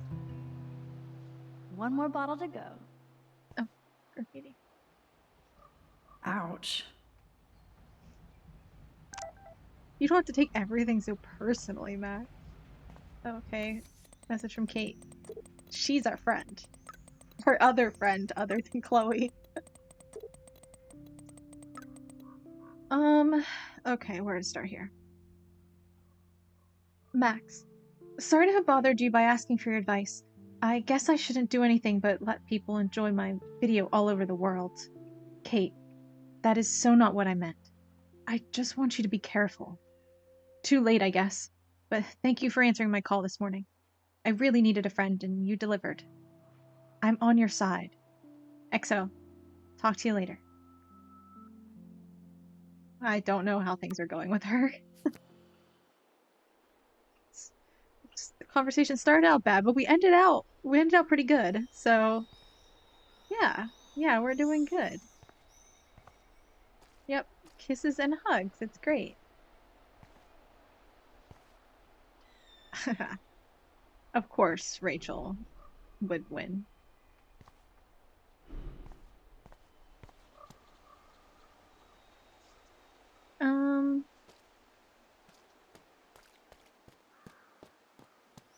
Speaker 4: One more bottle to go.
Speaker 1: Oh, graffiti.
Speaker 4: Ouch.
Speaker 1: You don't have to take everything so personally, Matt. Okay. Message from Kate. She's our friend. Her other friend, other than Chloe. Okay, where to start here? Max, sorry to have bothered you by asking for your advice. I guess I shouldn't do anything but let people enjoy my video all over the world. Kate, that is so not what I meant. I just want you to be careful. Too late, I guess. But thank you for answering my call this morning. I really needed a friend, and you delivered. I'm on your side. XO. Talk to you later. I don't know how things are going with her. The conversation started out bad, but we ended out pretty good. So, yeah, we're doing good. Yep, kisses and hugs. It's great. Of course, Rachel would win.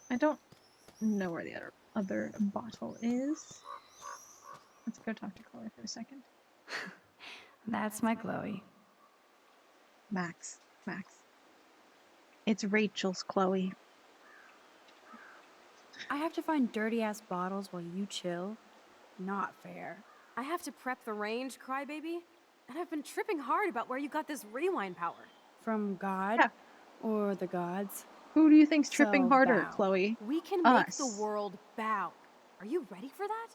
Speaker 1: I don't know where the other bottle is. Let's go talk to Chloe for a second.
Speaker 4: That's my Chloe.
Speaker 1: Max. It's Rachel's Chloe.
Speaker 2: I have to find dirty-ass bottles while you chill? Not fair.
Speaker 3: I have to prep the range, crybaby. And I've been tripping hard about where you got this rewind power.
Speaker 2: From God?
Speaker 1: Yeah.
Speaker 2: Or the gods?
Speaker 1: Who do you think's tripping
Speaker 2: So
Speaker 1: harder,
Speaker 2: bow.
Speaker 1: Chloe?
Speaker 3: We can make
Speaker 1: Us.
Speaker 3: the world bow. Are you ready for that?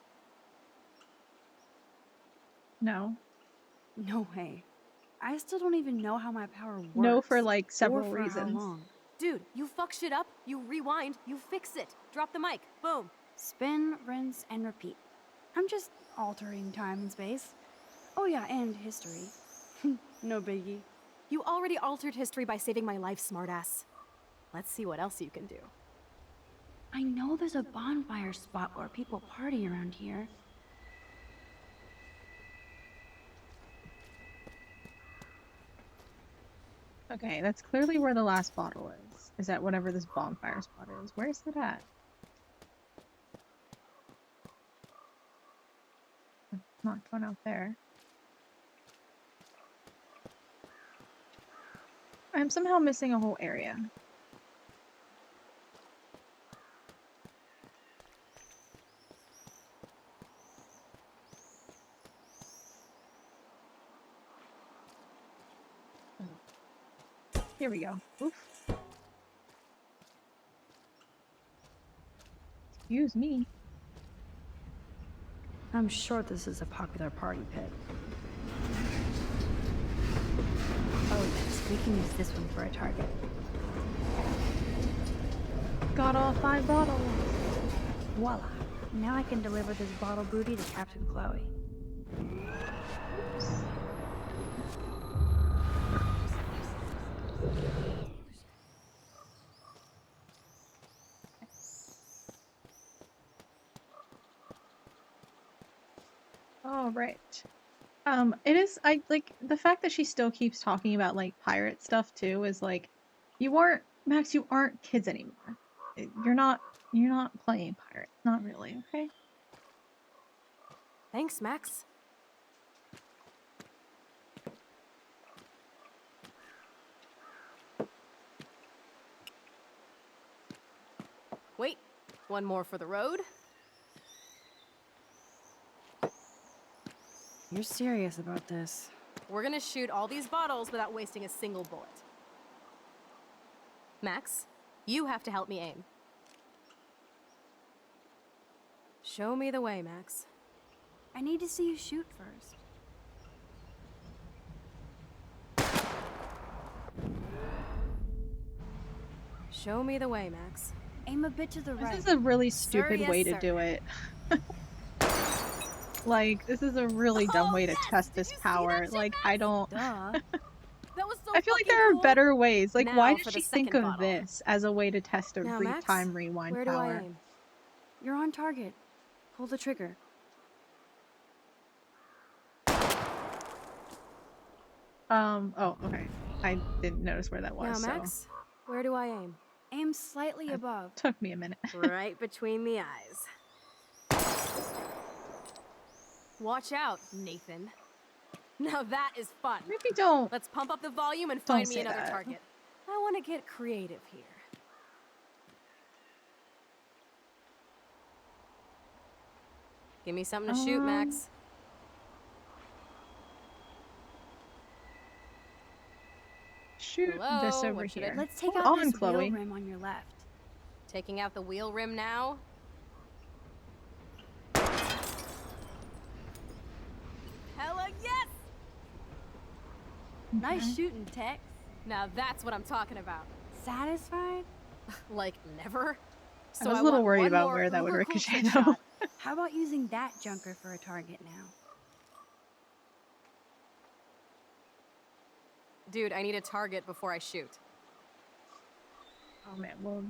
Speaker 1: No.
Speaker 2: No way. I still don't even know how my power works.
Speaker 1: No, for like several
Speaker 2: or for
Speaker 1: reasons.
Speaker 2: How long.
Speaker 3: Dude, you fuck shit up, you rewind, you fix it. Drop the mic. Boom.
Speaker 2: Spin, rinse, and repeat. I'm just altering time and space. Oh yeah, and history. No biggie.
Speaker 3: You already altered history by saving my life, smartass. Let's see what else you can do.
Speaker 4: I know there's a bonfire spot where people party around here.
Speaker 1: Okay, that's clearly where the last bottle is. Is at whatever this bonfire spot is. Where's it at? It's not going out there. I'm somehow missing a whole area. Here we go. Oof. Excuse me.
Speaker 4: I'm sure this is a popular party pit. Oh yes, we can use this one for a target.
Speaker 1: Got all 5 bottles.
Speaker 4: Voila! Now I can deliver this bottle booty to Captain Chloe.
Speaker 1: All right. It is, I like the fact that she still keeps talking about like pirate stuff too is like, Max, you aren't kids anymore. You're not playing pirates. Not really, okay?
Speaker 3: Thanks, Max. Wait, one more for the road.
Speaker 4: You're serious about this?
Speaker 3: We're gonna shoot all these bottles without wasting a single bullet. Max, you have to help me aim. Show me the way, Max.
Speaker 2: I need to see you shoot first.
Speaker 3: Show me the way, Max.
Speaker 2: Aim a bit to the right.
Speaker 1: This is a really
Speaker 3: Sir,
Speaker 1: stupid
Speaker 3: yes,
Speaker 1: way to
Speaker 3: sir.
Speaker 1: do it. Like, this is a really dumb way to
Speaker 3: yes!
Speaker 1: test
Speaker 3: Did
Speaker 1: this
Speaker 3: you see
Speaker 1: power.
Speaker 3: that shit,
Speaker 1: Like,
Speaker 3: Max?
Speaker 1: I don't...
Speaker 2: Duh.
Speaker 3: That was so
Speaker 1: I feel like
Speaker 3: fucking
Speaker 1: there are
Speaker 3: cool.
Speaker 1: better ways. Like, why
Speaker 3: Now
Speaker 1: did
Speaker 3: for the
Speaker 1: she think
Speaker 3: second
Speaker 1: of
Speaker 3: bottle.
Speaker 1: this as a way to test a
Speaker 3: Now, Max,
Speaker 1: time rewind
Speaker 3: where do
Speaker 1: power?
Speaker 3: I aim?
Speaker 2: You're on target. Pull the trigger.
Speaker 1: Oh, okay. I didn't notice where that was,
Speaker 3: Now,
Speaker 1: so...
Speaker 3: Max, where do I aim?
Speaker 2: Aim slightly above.
Speaker 1: Took me a minute.
Speaker 3: Right between the eyes. Watch out, Nathan. Now that is fun.
Speaker 1: Maybe don't...
Speaker 3: Let's pump up the volume and
Speaker 1: Don't
Speaker 3: find me
Speaker 1: say
Speaker 3: another
Speaker 1: that.
Speaker 3: target. I want to get creative here. Give me something to shoot, Max.
Speaker 1: Shoot
Speaker 3: Hello,
Speaker 1: this over
Speaker 3: what should I
Speaker 1: here.
Speaker 3: do?
Speaker 2: Let's take
Speaker 1: Hold
Speaker 2: out
Speaker 1: on,
Speaker 2: this
Speaker 1: Chloe.
Speaker 2: wheel rim on your left.
Speaker 3: Taking out the wheel rim now. Hella yes!
Speaker 2: Nice shooting, Tex.
Speaker 3: Now that's what I'm talking about.
Speaker 2: Satisfied?
Speaker 3: Like never.
Speaker 1: I was a little
Speaker 3: want
Speaker 1: worried
Speaker 3: one
Speaker 1: about
Speaker 3: more
Speaker 1: where that would
Speaker 3: uber cool
Speaker 1: ricochet,
Speaker 3: trick
Speaker 1: though.
Speaker 3: shot.
Speaker 2: How about using that junker for a target now?
Speaker 3: Dude, I need a target before I shoot.
Speaker 1: Oh man, well,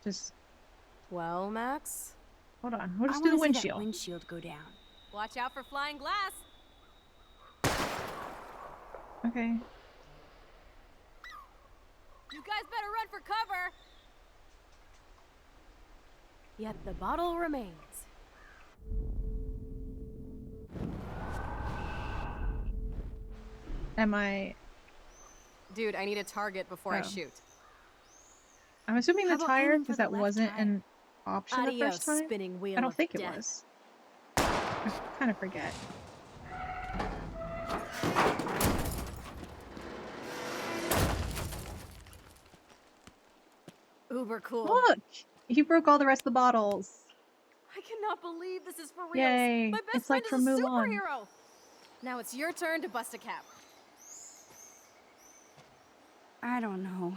Speaker 1: just...
Speaker 3: Well, Max?
Speaker 1: Hold on, we'll just
Speaker 2: I
Speaker 1: do the
Speaker 2: wanna see that
Speaker 1: windshield.
Speaker 2: windshield go down.
Speaker 3: Watch out for flying glass.
Speaker 1: Okay.
Speaker 3: You guys better run for cover. Yet the bottle remains.
Speaker 1: Am I...
Speaker 3: Dude, I need a target before I
Speaker 1: Oh.
Speaker 3: shoot.
Speaker 1: I'm assuming
Speaker 2: How
Speaker 1: the
Speaker 2: about
Speaker 1: tire,
Speaker 2: aiming for
Speaker 1: because
Speaker 2: the
Speaker 1: that
Speaker 2: left
Speaker 1: wasn't
Speaker 2: tire?
Speaker 1: an option the
Speaker 3: Adios,
Speaker 1: first time.
Speaker 3: spinning wheel
Speaker 1: I don't
Speaker 3: of
Speaker 1: think it
Speaker 3: death.
Speaker 1: was. I kind of forget.
Speaker 3: Uber cool.
Speaker 1: Look! He broke all the rest of the bottles.
Speaker 3: I cannot believe this is for real.
Speaker 1: Yay.
Speaker 3: My best
Speaker 1: It's
Speaker 3: friend
Speaker 1: like
Speaker 3: is
Speaker 1: from
Speaker 3: a
Speaker 1: Mulan.
Speaker 3: superhero. Now it's your turn to bust a cap.
Speaker 2: I don't know.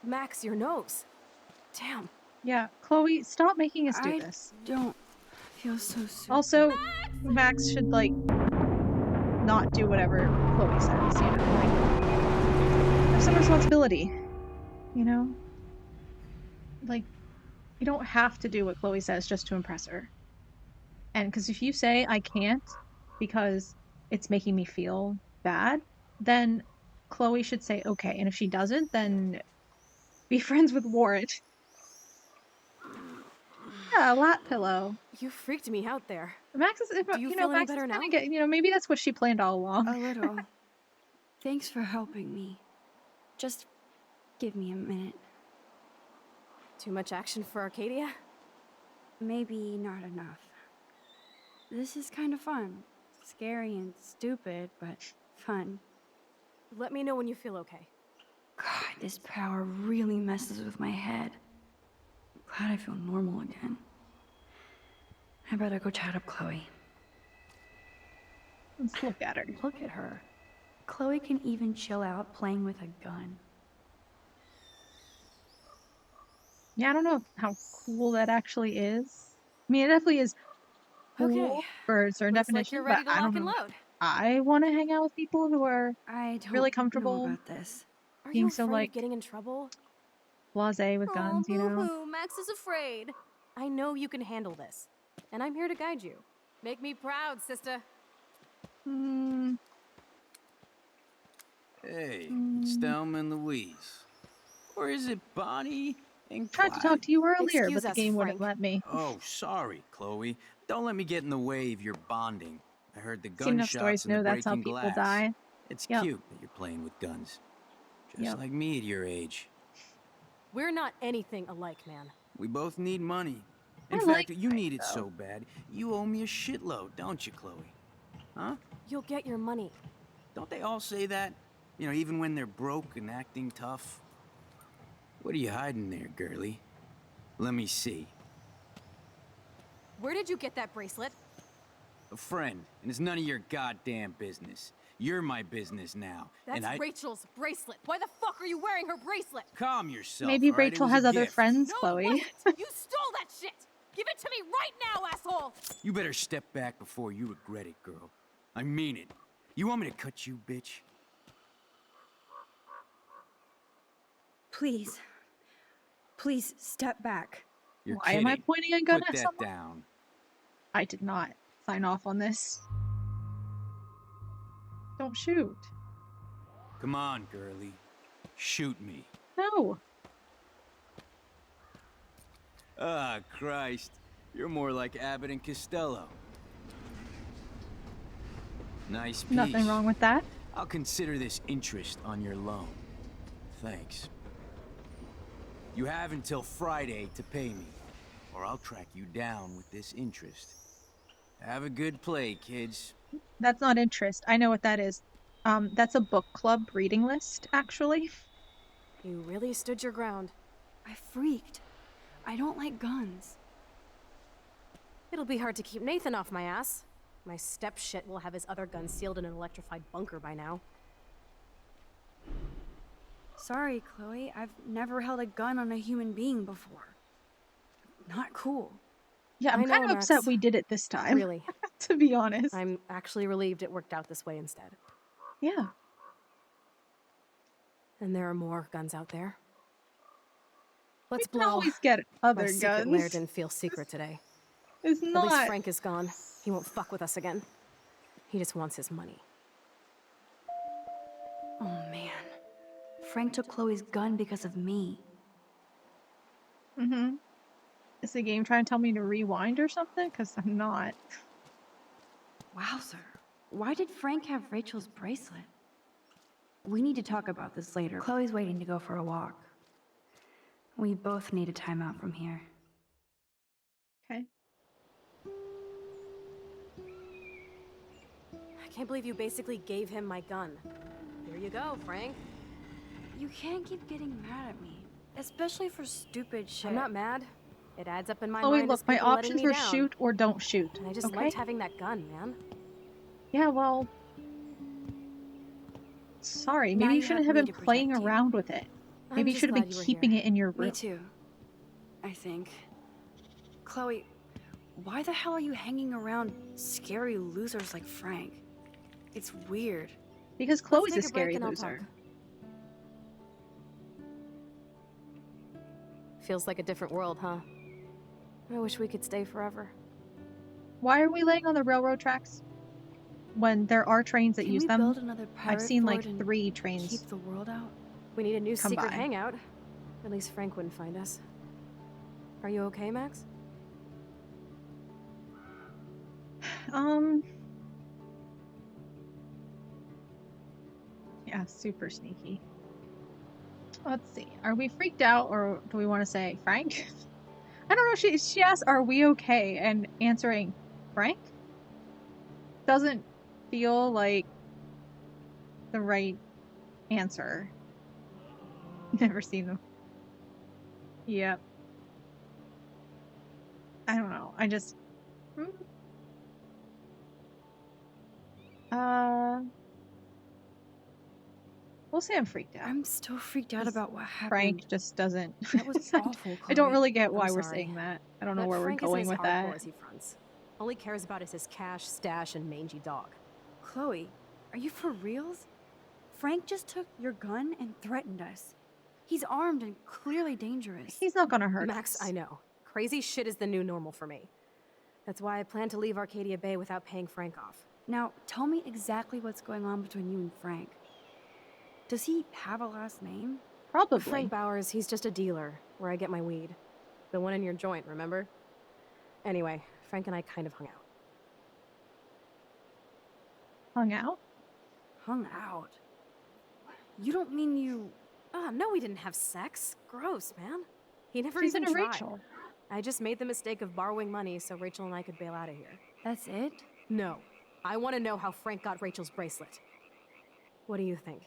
Speaker 3: Max, your nose. Damn.
Speaker 1: Yeah, Chloe, stop making us do
Speaker 2: I
Speaker 1: this.
Speaker 2: don't feel so super.
Speaker 1: Also, Max should, like, not do whatever Chloe says, you know? Like, have some responsibility, you know? Like, you don't have to do what Chloe says just to impress her. And because if you say, I can't, because it's making me feel bad, then Chloe should say, okay. And if she doesn't, then be friends with Warren. Yeah, a lap pillow.
Speaker 3: You freaked me out there.
Speaker 1: Max is,
Speaker 3: Do you
Speaker 1: you
Speaker 3: feel
Speaker 1: know,
Speaker 3: any
Speaker 1: Max is
Speaker 3: better
Speaker 1: kind
Speaker 3: now?
Speaker 1: of get, you know, maybe that's what she planned all along.
Speaker 2: A little. Thanks for helping me. Just give me a minute.
Speaker 3: Too much action for Arcadia?
Speaker 2: Maybe not enough. This is kind of fun. Scary and stupid, but fun.
Speaker 3: Let me know when you feel okay.
Speaker 4: This power really messes with my head. Glad I feel normal again. I better go chat up Chloe.
Speaker 1: Let's look at her.
Speaker 4: Look at her. Chloe can even chill out playing with a gun.
Speaker 1: Yeah, I don't know how cool that actually is. I mean, it definitely is cool
Speaker 3: Okay.
Speaker 1: for a certain
Speaker 3: Looks like
Speaker 1: definition,
Speaker 3: you're
Speaker 1: but
Speaker 3: ready to
Speaker 1: I
Speaker 3: lock
Speaker 1: don't
Speaker 3: and
Speaker 1: know.
Speaker 3: load.
Speaker 1: I want to hang out with people who are
Speaker 4: I don't
Speaker 1: really
Speaker 4: know
Speaker 1: comfortable
Speaker 4: about this.
Speaker 3: Are
Speaker 1: being
Speaker 3: you
Speaker 1: so,
Speaker 3: afraid
Speaker 1: like,
Speaker 3: of getting in trouble?
Speaker 1: blasé with
Speaker 3: Oh,
Speaker 1: guns, you know?
Speaker 3: boo-hoo, Max is afraid. I know you can handle this, and I'm here to guide you. Make me proud, sister.
Speaker 1: Hmm.
Speaker 5: Hey, it's Thelma and Louise. Or is it Bonnie and
Speaker 1: Tried to talk
Speaker 5: Clyde?
Speaker 1: to you earlier,
Speaker 3: Excuse
Speaker 1: but the
Speaker 3: us,
Speaker 1: game wouldn't
Speaker 3: Frank.
Speaker 1: let me.
Speaker 5: Oh, sorry, Chloe. Don't let me get in the way of your bonding. I heard the
Speaker 1: Seen enough
Speaker 5: gunshots
Speaker 1: stories to
Speaker 5: and the
Speaker 1: know that's how
Speaker 5: breaking
Speaker 1: people
Speaker 5: glass.
Speaker 1: die.
Speaker 5: It's
Speaker 1: Yep.
Speaker 5: cute that you're playing with guns. Just
Speaker 1: Yep.
Speaker 5: like me at your age.
Speaker 3: We're not anything alike, man.
Speaker 5: We both need money. In
Speaker 1: I
Speaker 5: fact,
Speaker 1: like
Speaker 5: you
Speaker 1: Frank,
Speaker 5: need it
Speaker 1: though.
Speaker 5: so bad, you owe me a shitload, don't you, Chloe? Huh?
Speaker 3: You'll get your money.
Speaker 5: Don't they all say that? You know, even when they're broke and acting tough? What are you hiding there, girlie? Let me see.
Speaker 3: Where did you get that bracelet?
Speaker 5: A friend, and it's none of your goddamn business. You're my business now,
Speaker 3: That's
Speaker 5: and I...
Speaker 3: Rachel's bracelet. Why the fuck are you wearing her bracelet?
Speaker 5: Calm yourself,
Speaker 1: Maybe
Speaker 5: all right? It
Speaker 1: Rachel
Speaker 5: was a
Speaker 1: has other
Speaker 5: gift.
Speaker 1: friends,
Speaker 3: No, it
Speaker 1: Chloe.
Speaker 3: wasn't. You stole that shit. Give it to me right now, asshole.
Speaker 5: You better step back before you regret it, girl. I mean it. You want me to cut you, bitch?
Speaker 4: Please. Please step back.
Speaker 5: You're
Speaker 1: Why
Speaker 5: kidding.
Speaker 1: am I pointing a gun
Speaker 5: Put
Speaker 1: at
Speaker 5: that
Speaker 1: someone?
Speaker 5: down.
Speaker 1: I did not sign off on this. Don't shoot.
Speaker 5: Come on, girlie. Shoot me.
Speaker 1: No.
Speaker 5: Ah, Christ. You're more like Abbott and Costello. Nice piece.
Speaker 1: Nothing wrong with that.
Speaker 5: I'll consider this interest on your loan. Thanks. You have until Friday to pay me, or I'll track you down with this interest. Have a good play, kids.
Speaker 1: That's not interest. I know what that is. That's a book club reading list, actually.
Speaker 3: You really stood your ground.
Speaker 4: I freaked. I don't like guns.
Speaker 3: It'll be hard to keep Nathan off my ass. My stepshit will have his other gun sealed in an electrified bunker by now.
Speaker 4: Sorry, Chloe. I've never held a gun on a human being before. Not cool.
Speaker 1: Yeah, I'm
Speaker 3: I
Speaker 1: kind
Speaker 3: know,
Speaker 1: of upset
Speaker 3: Max.
Speaker 1: we did it this time.
Speaker 3: Really.
Speaker 1: To be honest.
Speaker 3: I'm actually relieved it worked out this way instead.
Speaker 1: Yeah.
Speaker 3: And there are more guns out there. Let's
Speaker 1: We can
Speaker 3: blow.
Speaker 1: always get other
Speaker 3: My secret lair
Speaker 1: guns.
Speaker 3: didn't feel secret today.
Speaker 1: It's
Speaker 3: At least
Speaker 1: not.
Speaker 3: Frank is gone. He won't fuck with us again. He just wants his money.
Speaker 4: Oh man. Frank took Chloe's gun because of me.
Speaker 1: Mm-hmm. Is the game trying to tell me to rewind or something? Because I'm not.
Speaker 4: Wowzer. Why did Frank have Rachel's bracelet? We need to talk about this later. Chloe's waiting to go for a walk. We both need a timeout from here.
Speaker 1: Okay.
Speaker 3: I can't believe you basically gave him my gun. Here you go, Frank.
Speaker 4: You can't keep getting mad at me. Especially for stupid shit.
Speaker 3: I'm not mad. It adds up in my
Speaker 1: Chloe,
Speaker 3: mind as
Speaker 1: look, my
Speaker 3: people letting
Speaker 1: options
Speaker 3: me
Speaker 1: were
Speaker 3: down.
Speaker 1: shoot or don't shoot.
Speaker 3: And I just
Speaker 1: Okay?
Speaker 3: liked having that gun, man.
Speaker 1: Yeah, well. Sorry,
Speaker 4: Now
Speaker 1: maybe you
Speaker 4: you
Speaker 1: shouldn't
Speaker 4: have
Speaker 1: have
Speaker 4: me
Speaker 1: been
Speaker 4: to
Speaker 1: playing
Speaker 4: protect you.
Speaker 1: around with it.
Speaker 3: I'm
Speaker 1: Maybe you
Speaker 3: just
Speaker 1: should have been
Speaker 3: glad you were
Speaker 1: keeping
Speaker 3: here.
Speaker 1: it in your room.
Speaker 4: Me too. I think. Chloe, why the hell are you hanging around scary losers like Frank? It's weird.
Speaker 1: Because
Speaker 3: Let's
Speaker 1: Chloe's
Speaker 3: take
Speaker 1: a
Speaker 3: a break
Speaker 1: scary
Speaker 3: and I'll
Speaker 1: loser.
Speaker 3: talk. Feels like a different world, huh? I wish we could stay forever.
Speaker 1: Why are we laying on the railroad tracks? When there are trains that
Speaker 4: Can
Speaker 1: use
Speaker 4: we
Speaker 1: them.
Speaker 4: build another
Speaker 1: I've
Speaker 4: pirate
Speaker 1: seen like
Speaker 4: fort and
Speaker 1: 3 trains.
Speaker 4: keep the world out?
Speaker 3: We need a new
Speaker 1: Come
Speaker 3: secret
Speaker 1: by.
Speaker 3: hangout. At least Frank wouldn't find us. Are you okay, Max?
Speaker 1: Yeah, super sneaky. Let's see. Are we freaked out or do we want to say Frank? I don't know. She asked, "Are we okay?" and answering Frank doesn't feel like the right answer. Never seen them. Yep. I don't know. I just... We'll say I'm freaked out.
Speaker 4: I'm still freaked out about what happened.
Speaker 1: Frank just doesn't...
Speaker 4: That was awful,
Speaker 1: I don't
Speaker 4: Chloe.
Speaker 1: really get why
Speaker 3: I'm
Speaker 1: we're
Speaker 3: sorry.
Speaker 1: saying that. I don't know
Speaker 3: But
Speaker 1: where
Speaker 3: Frank
Speaker 1: we're going
Speaker 3: isn't
Speaker 1: with
Speaker 3: as hardcore
Speaker 1: that.
Speaker 3: as he fronts. All he cares about is his cash, stash, and mangy dog.
Speaker 4: Chloe, are you for reals? Frank just took your gun and threatened us. He's armed and clearly dangerous.
Speaker 1: He's not gonna hurt
Speaker 3: Max,
Speaker 1: us.
Speaker 3: I know. Crazy shit is the new normal for me. That's why I plan to leave Arcadia Bay without paying Frank off.
Speaker 4: Now, tell me exactly what's going on between you and Frank. Does he have a last name?
Speaker 1: Probably.
Speaker 3: Frank Bowers, he's just a dealer, where I get my weed. The one in your joint, remember? Anyway, Frank and I kind of hung out.
Speaker 1: Hung out?
Speaker 4: Hung out? You don't mean you...
Speaker 3: Oh, no, we didn't have sex. Gross, man. He never
Speaker 1: She's
Speaker 3: even
Speaker 1: into
Speaker 3: tried.
Speaker 1: Rachel.
Speaker 3: I just made the mistake of borrowing money so Rachel and I could bail out of here.
Speaker 4: That's it?
Speaker 3: No. I want to know how Frank got Rachel's bracelet. What do you think?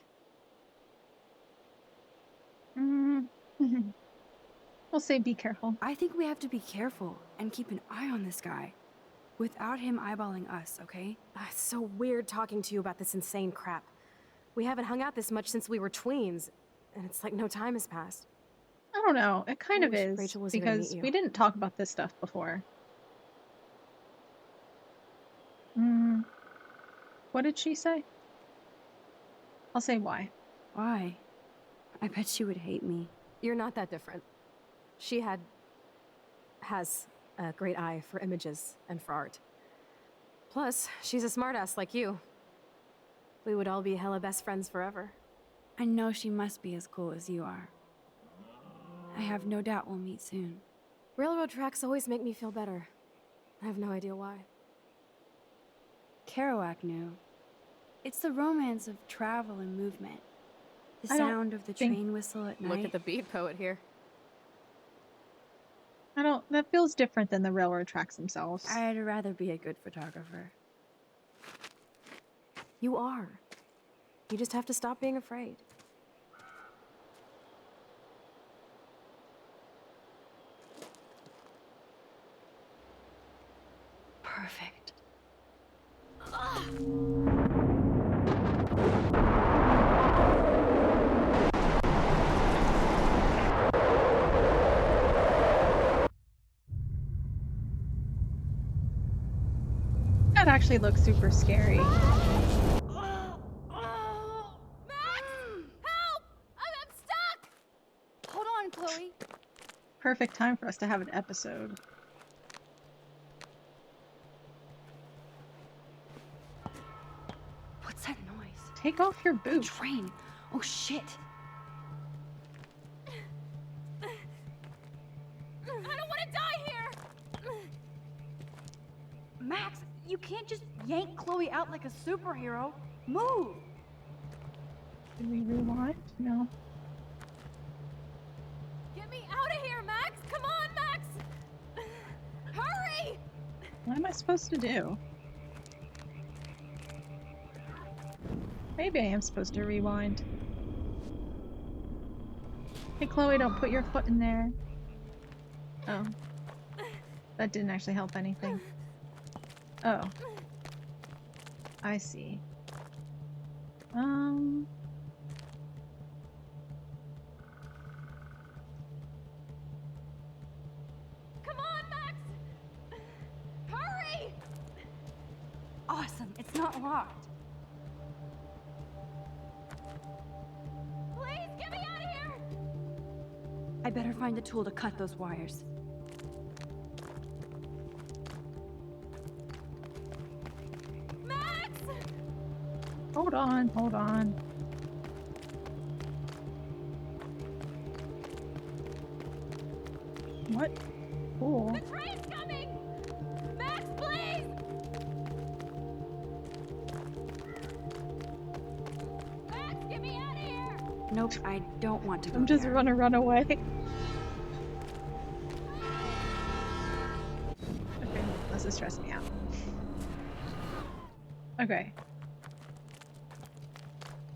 Speaker 1: We'll say be careful.
Speaker 4: I think we have to be careful and keep an eye on this guy. Without him eyeballing us, okay?
Speaker 3: It's so weird talking to you about this insane crap. We haven't hung out this much since we were tweens, and it's like no time has passed.
Speaker 1: I don't know. It kind
Speaker 3: I
Speaker 1: of
Speaker 3: wish
Speaker 1: is.
Speaker 3: Rachel was here to meet
Speaker 1: Because
Speaker 3: you.
Speaker 1: we didn't talk about this stuff before. What did she say? I'll say why.
Speaker 4: Why? I bet she would hate me.
Speaker 3: You're not that different. She has a great eye for images and for art. Plus, she's a smartass like you. We would all be hella best friends forever.
Speaker 4: I know she must be as cool as you are. I have no doubt we'll meet soon.
Speaker 3: Railroad tracks always make me feel better. I have no idea why.
Speaker 4: Kerouac knew. It's the romance of travel and movement. The
Speaker 1: I don't
Speaker 4: sound of the
Speaker 1: think-
Speaker 4: train whistle at night.
Speaker 3: Look at the beat poet here.
Speaker 1: That feels different than the railroad tracks themselves.
Speaker 4: I'd rather be a good photographer.
Speaker 3: You are. You just have to stop being afraid.
Speaker 4: Perfect.
Speaker 1: That actually looks super scary.
Speaker 3: Max! Help! I'm stuck!
Speaker 4: Hold on, Chloe.
Speaker 1: Perfect time for us to have an episode.
Speaker 4: What's that noise?
Speaker 1: Take off your boot.
Speaker 4: Train. Oh shit.
Speaker 3: I don't want to die here!
Speaker 4: Max, you can't just yank Chloe out like a superhero. Move.
Speaker 1: Did we rewind? No.
Speaker 3: Get me out of here, Max! Come on, Max! Hurry!
Speaker 1: What am I supposed to do? Maybe I am supposed to rewind. Hey Chloe, don't put your foot in there. Oh. That didn't actually help anything. Oh. I see.
Speaker 3: Come on, Max! Hurry!
Speaker 4: Awesome. It's not locked.
Speaker 3: Please, get me out of here!
Speaker 4: I better find a tool to cut those wires.
Speaker 3: Max!
Speaker 1: Hold on, hold on. What? Cool.
Speaker 3: The train's coming! Max, please! Max, get me out of here!
Speaker 4: Nope, I don't want to go
Speaker 1: I'm just
Speaker 4: there.
Speaker 1: gonna run away. Okay, this is stressing me out.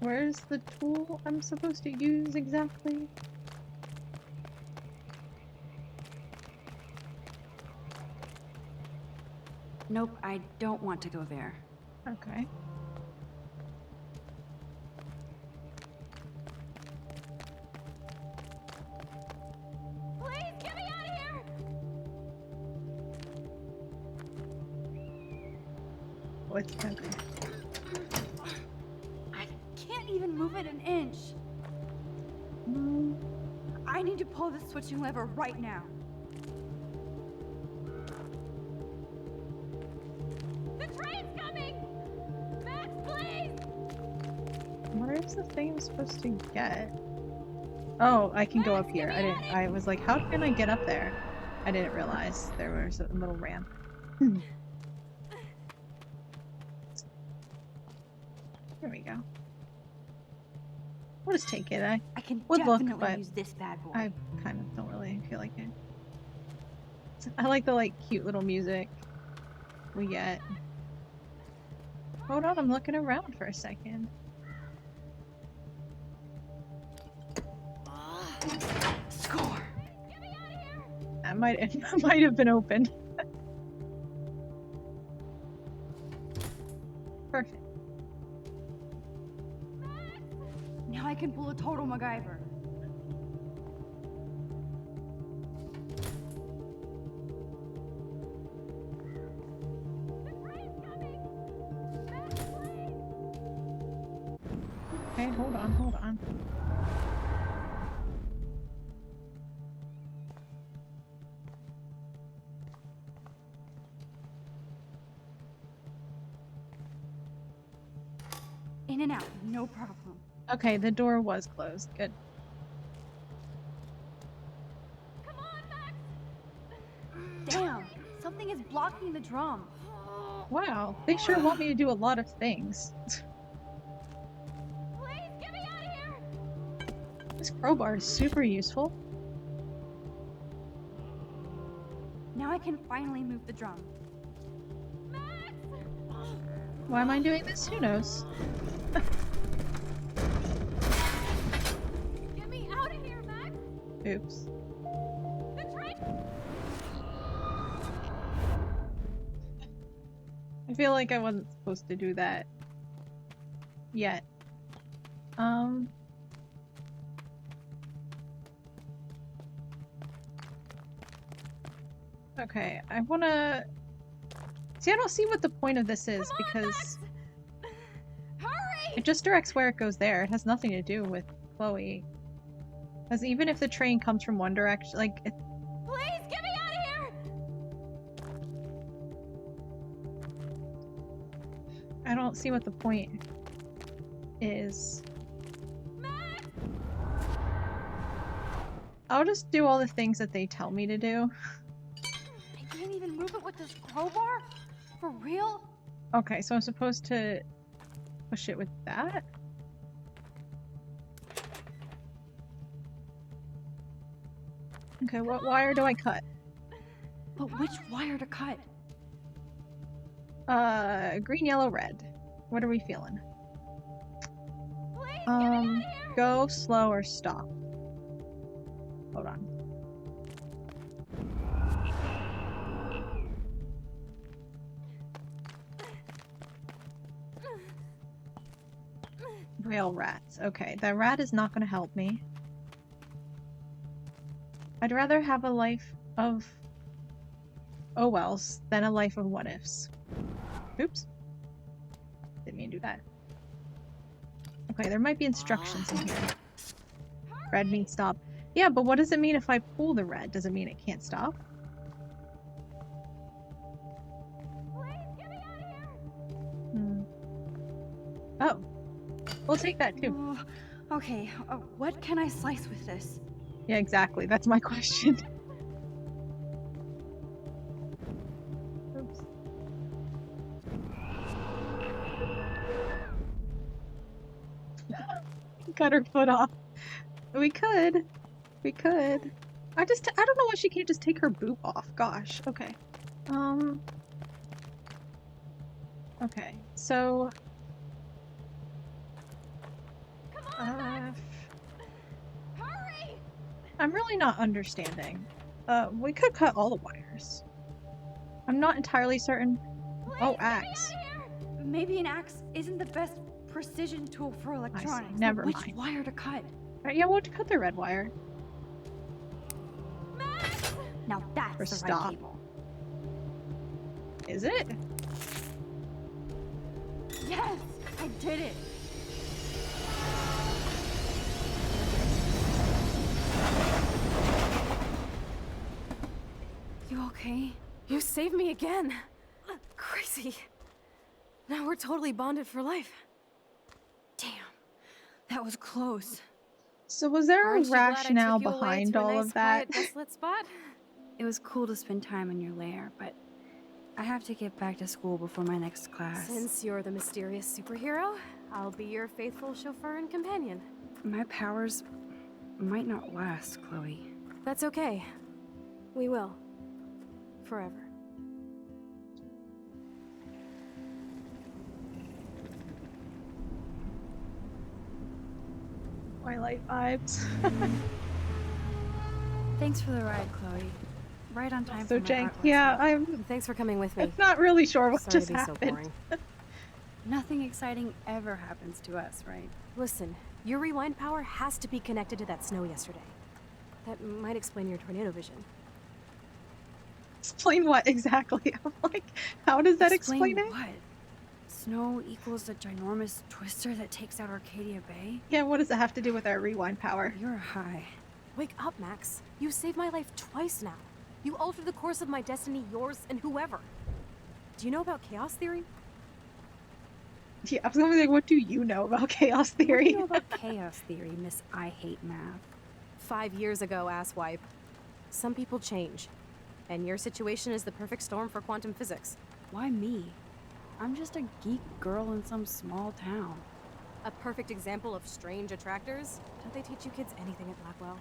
Speaker 1: Where's the tool I'm supposed to use exactly?
Speaker 2: Nope, I don't want to go there.
Speaker 1: Okay.
Speaker 3: Please get me out of here!
Speaker 1: What's okay?
Speaker 2: I can't even move it an inch.
Speaker 1: Mm,
Speaker 2: I need to pull the switching lever right now.
Speaker 3: The train's coming! Max, please!
Speaker 1: where's the thing I'm supposed to get? Oh, I can go up here. I was like, how can I get up there? I didn't realize there was a little ramp. There we go. We'll just take it. I
Speaker 2: can
Speaker 1: would look,
Speaker 2: definitely
Speaker 1: but
Speaker 2: use this bad boy.
Speaker 1: I kind of don't really feel like it. I like the cute little music we get. Hold on, I'm looking around for a second.
Speaker 2: Score!
Speaker 1: That might have been open. Perfect.
Speaker 2: Now I can pull a total MacGyver.
Speaker 1: Okay, hold on, hold on.
Speaker 2: In and out, no problem.
Speaker 1: Okay, the door was closed. Good.
Speaker 3: Come on, Max!
Speaker 2: Damn, something is blocking the drum.
Speaker 1: Wow, they sure want me to do a lot of things.
Speaker 3: Please get me out of here!
Speaker 1: This crowbar is super useful.
Speaker 2: Now I can finally move the drum.
Speaker 3: Max!
Speaker 1: Why am I doing this? Who knows?
Speaker 3: Get me out of here, Max!
Speaker 1: Oops.
Speaker 3: The train!
Speaker 1: I feel like I wasn't supposed to do that yet. Okay, I wanna... See, I don't see what the point of this is because
Speaker 3: Hurry!
Speaker 1: it just directs where it goes there. It has nothing to do with Chloe. Because even if the train comes from one direction, like,
Speaker 3: Please get me out of here!
Speaker 1: I don't see what the point is.
Speaker 3: Max!
Speaker 1: I'll just do all the things that they tell me to do.
Speaker 2: I can't even move it with this crowbar? For real?
Speaker 1: Okay, so I'm supposed to push it with that? Okay, what wire do I cut?
Speaker 2: But which wire to cut?
Speaker 1: Green, yellow, red. What are we feeling?
Speaker 3: Please get me out of here!
Speaker 1: Go, slow, or stop. Hold on. Rail rats. Okay, that rat is not going to help me. I'd rather have a life of oh wells than a life of what ifs. Oops. Didn't mean to do that. Okay, there might be instructions in here. Red means stop. Yeah, but what does it mean if I pull the red? Does it mean it can't stop?
Speaker 3: Please get me out of here!
Speaker 1: Hmm. Oh. We'll take that too.
Speaker 2: Okay, what can I slice with this?
Speaker 1: Yeah, exactly. That's my question. Oops. Cut her foot off. We could. We could. I don't know why she can't just take her boob off. Gosh. Okay. Okay. So I'm really not understanding. We could cut all the wires. I'm not entirely certain. Oh, axe.
Speaker 4: Maybe an axe isn't the best precision tool for electronics.
Speaker 1: Never
Speaker 4: Which
Speaker 1: mind.
Speaker 4: wire to cut?
Speaker 1: Right, yeah, we'll cut the red wire.
Speaker 4: Now that's
Speaker 1: Or
Speaker 4: the
Speaker 1: stop.
Speaker 4: right cable.
Speaker 1: Is it?
Speaker 4: Yes, I did it. You okay?
Speaker 3: You saved me again. Crazy. Now we're totally bonded for life.
Speaker 4: Damn, that was close.
Speaker 1: So was there a
Speaker 3: Aren't you glad I
Speaker 1: rationale
Speaker 3: took you away
Speaker 1: behind
Speaker 3: to a
Speaker 1: all
Speaker 3: nice,
Speaker 1: of that?
Speaker 3: quiet, desolate spot?
Speaker 4: It was cool to spend time in your lair, but I have to get back to school before my next class.
Speaker 3: Since you're the mysterious superhero, I'll be your faithful chauffeur and companion.
Speaker 4: My powers might not last, Chloe.
Speaker 3: That's okay. We will. Forever.
Speaker 1: Twilight vibes.
Speaker 4: Thanks for the ride, Chloe. Right on time
Speaker 1: So
Speaker 4: for my
Speaker 1: jank.
Speaker 4: art
Speaker 1: Yeah,
Speaker 4: lesson.
Speaker 1: I'm
Speaker 3: Thanks for coming with me.
Speaker 1: not really sure what
Speaker 3: Sorry
Speaker 1: just
Speaker 3: to be
Speaker 1: happened.
Speaker 3: so boring.
Speaker 4: Nothing exciting ever happens to us, right?
Speaker 3: Listen, your rewind power has to be connected to that snow yesterday. That might explain your tornado vision.
Speaker 1: Explain what exactly? I'm like, how does that explain it?
Speaker 4: What? Snow equals a ginormous twister that takes out Arcadia Bay?
Speaker 1: Yeah, what does that have to do with our rewind power?
Speaker 4: You're high.
Speaker 3: Wake up, Max. You saved my life twice now. You altered the course of my destiny, yours, and whoever. Do you know about chaos theory?
Speaker 1: Yeah, I was gonna be like, what do you know about chaos
Speaker 4: What do
Speaker 1: theory?
Speaker 4: you know about chaos theory, Miss I Hate Math?
Speaker 3: 5 years ago, asswipe. Some people change. And your situation is the perfect storm for quantum physics.
Speaker 4: Why me? I'm just a geek girl in some small town.
Speaker 3: A perfect example of strange attractors? Don't they teach you kids anything at Blackwell?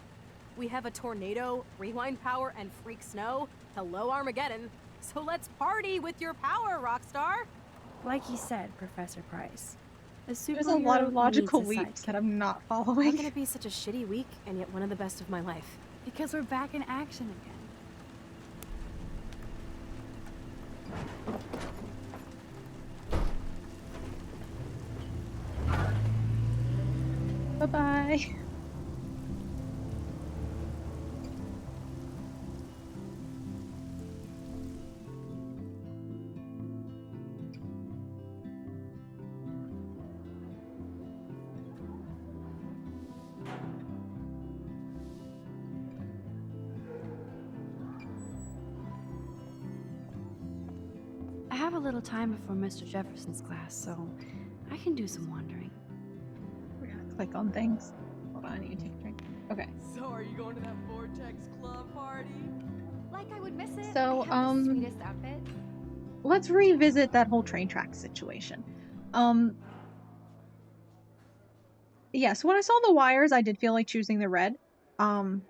Speaker 3: We have a tornado, rewind power, and freak snow. Hello, Armageddon. So let's party with your power, Rockstar!
Speaker 4: Like you said, Professor Price.
Speaker 1: There's a lot of logical
Speaker 4: needs a
Speaker 1: leaps
Speaker 4: sidekick.
Speaker 1: that I'm not
Speaker 3: How
Speaker 1: following.
Speaker 3: can it be such a shitty week and yet one of the best of my life?
Speaker 4: Because we're back in action again.
Speaker 1: Bye-bye.
Speaker 4: I have a little time before Mr. Jefferson's class, so I can do some wandering.
Speaker 1: We're gonna click on things. Hold on, I need to take a drink. Okay.
Speaker 6: So are you going to that Vortex Club party?
Speaker 7: Like I would miss it.
Speaker 1: So,
Speaker 7: I have the sweetest outfit.
Speaker 1: Let's revisit that whole train track situation. Yes, when I saw the wires, I did feel like choosing the red. And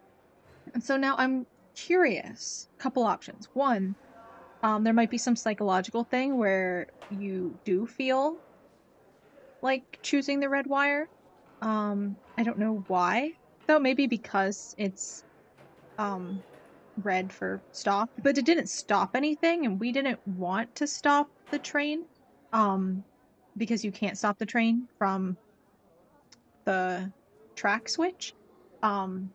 Speaker 1: so now I'm curious. Couple options. One, there might be some psychological thing where you do feel like choosing the red wire. I don't know why, though. Maybe because it's red for stop, but it didn't stop anything, and we didn't want to stop the train, because you can't stop the train from the track switch. And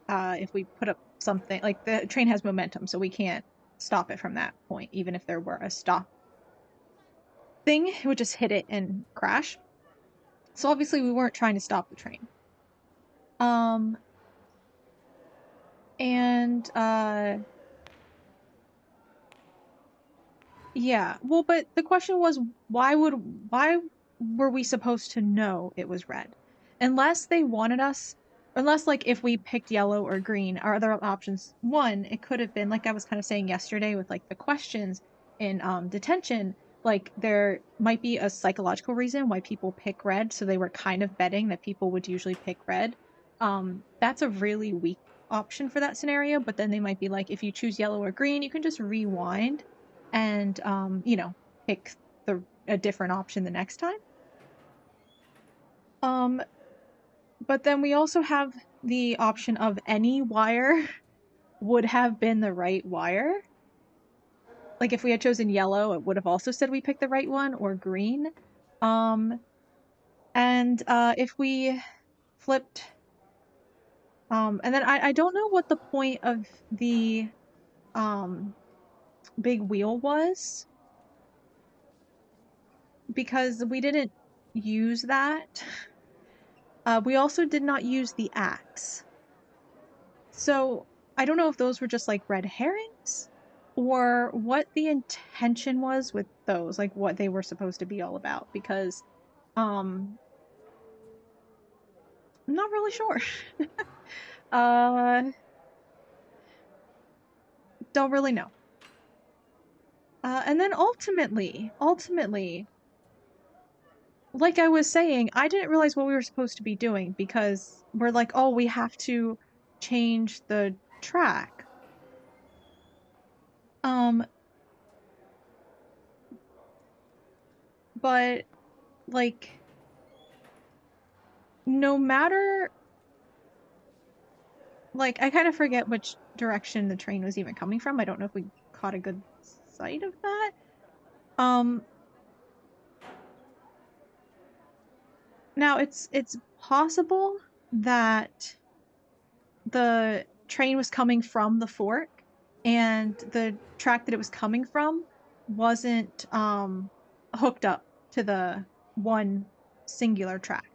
Speaker 1: if we put up something like the train has momentum, so we can't stop it from that point. Even if there were a stop thing, it would just hit it and crash. So obviously we weren't trying to stop the train. Yeah, well, but the question was, why were we supposed to know it was red? Unless they wanted us, unless, like, if we picked yellow or green, our other options, one, it could have been, like I was kind of saying yesterday with, like, the questions in detention, like, there might be a psychological reason why people pick red, so they were kind of betting that people would usually pick red. That's a really weak option for that scenario, but then they might be like, if you choose yellow or green, you can just rewind and you know, pick a different option the next time. But then we also have the option of any wire would have been the right wire. Like if we had chosen yellow, it would have also said we picked the right one, or green. And if we flipped, and then I don't know what the point of the big wheel was, because we didn't use that. We also did not use the axe. So I don't know if those were just like red herrings or what the intention was with those, like what they were supposed to be all about, because I'm not really sure. Don't really know. And then ultimately, like I was saying, I didn't realize what we were supposed to be doing, because we're like, oh, we have to change the track. But like, no matter, like, I kind of forget which direction the train was even coming from. I don't know if we caught a good sight of that. Now it's possible that the train was coming from the fork, and the track that it was coming from wasn't hooked up to the one singular track.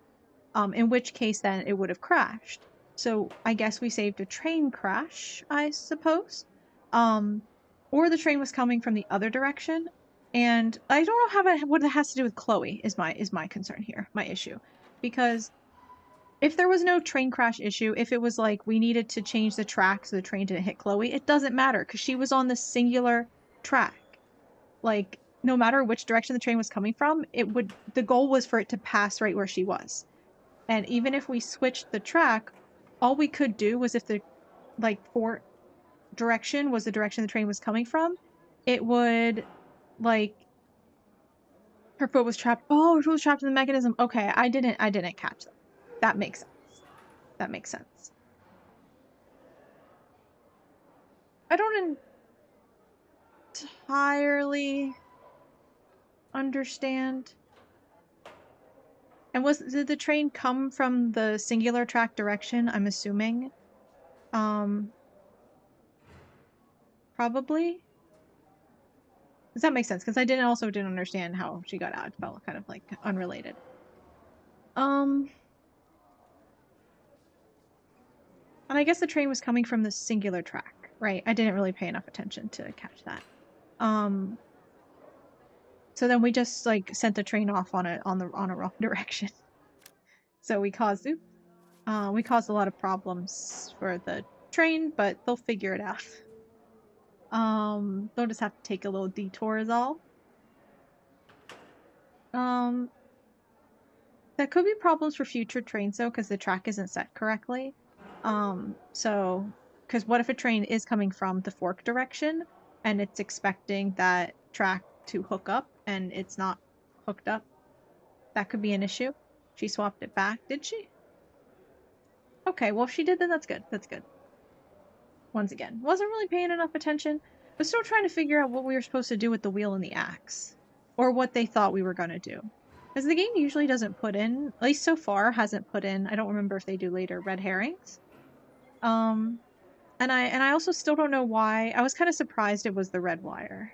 Speaker 1: In which case then it would have crashed. So I guess we saved a train crash, I suppose. Or the train was coming from the other direction, and I don't know what it has to do with Chloe is my concern here, my issue. Because if there was no train crash issue, if it was like we needed to change the track so the train didn't hit Chloe, it doesn't matter because she was on the singular track. Like, no matter which direction the train was coming from, the goal was for it to pass right where she was. And even if we switched the track, all we could do was, if the fork direction was the direction the train was coming from, it would, like, her foot was trapped. Oh, her foot was trapped in the mechanism. Okay, I didn't catch that. That makes sense. That makes sense. I don't entirely understand. And did the train come from the singular track direction, I'm assuming? Probably? Does that make sense? Because I didn't understand how she got out. It felt kind of like unrelated. And I guess the train was coming from the singular track, right? I didn't really pay enough attention to catch that. So then we just like sent the train off on a wrong direction. So we caused a lot of problems for the train, but they'll figure it out. They'll just have to take a little detour is all. That could be problems for future trains though, because the track isn't set correctly. Because what if a train is coming from the fork direction and it's expecting that track to hook up and it's not hooked up? That could be an issue. She swapped it back, did she? Okay, well if she did, then that's good. That's good. Once again, wasn't really paying enough attention, but still trying to figure out what we were supposed to do with the wheel and the axe. Or what they thought we were gonna do. Because the game usually doesn't put in, at least so far, hasn't put in, I don't remember if they do later, red herrings. And I also still don't know why. I was kind of surprised it was the red wire.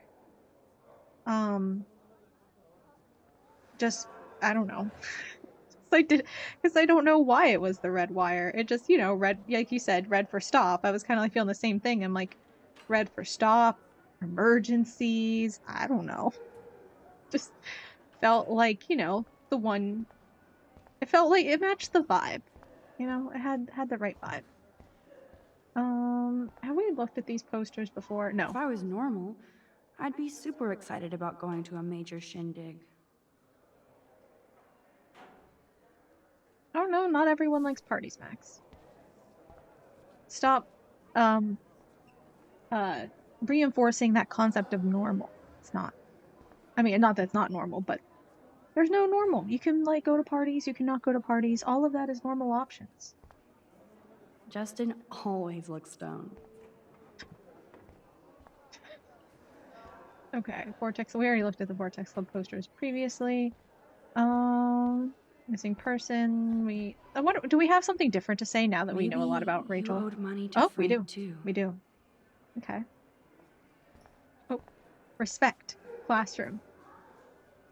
Speaker 1: Just, I don't know. Because I don't know why it was the red wire. It just, red, like you said, red for stop. I was kind of like feeling the same thing. I'm like, red for stop, emergencies, I don't know. Just felt like, the one, it felt like it matched the vibe. It had the right vibe. Have we looked at these posters before? No.
Speaker 2: If I was normal, I'd be super excited about going to a major shindig.
Speaker 1: Oh no, not everyone likes parties, Max. Stop, reinforcing that concept of normal. It's not. I mean, not that it's not normal, but There's no normal. You can like go to parties, you can not go to parties. All of that is normal options.
Speaker 4: Justin always looks stoned.
Speaker 1: Okay, Vortex. We already looked at the Vortex Club posters previously. Missing person. What do we have something different to say now that we know a lot about Rachel?
Speaker 4: You owed money to
Speaker 1: Oh,
Speaker 4: Frank
Speaker 1: we do.
Speaker 4: too.
Speaker 1: We do. Okay. Oh, respect. Classroom.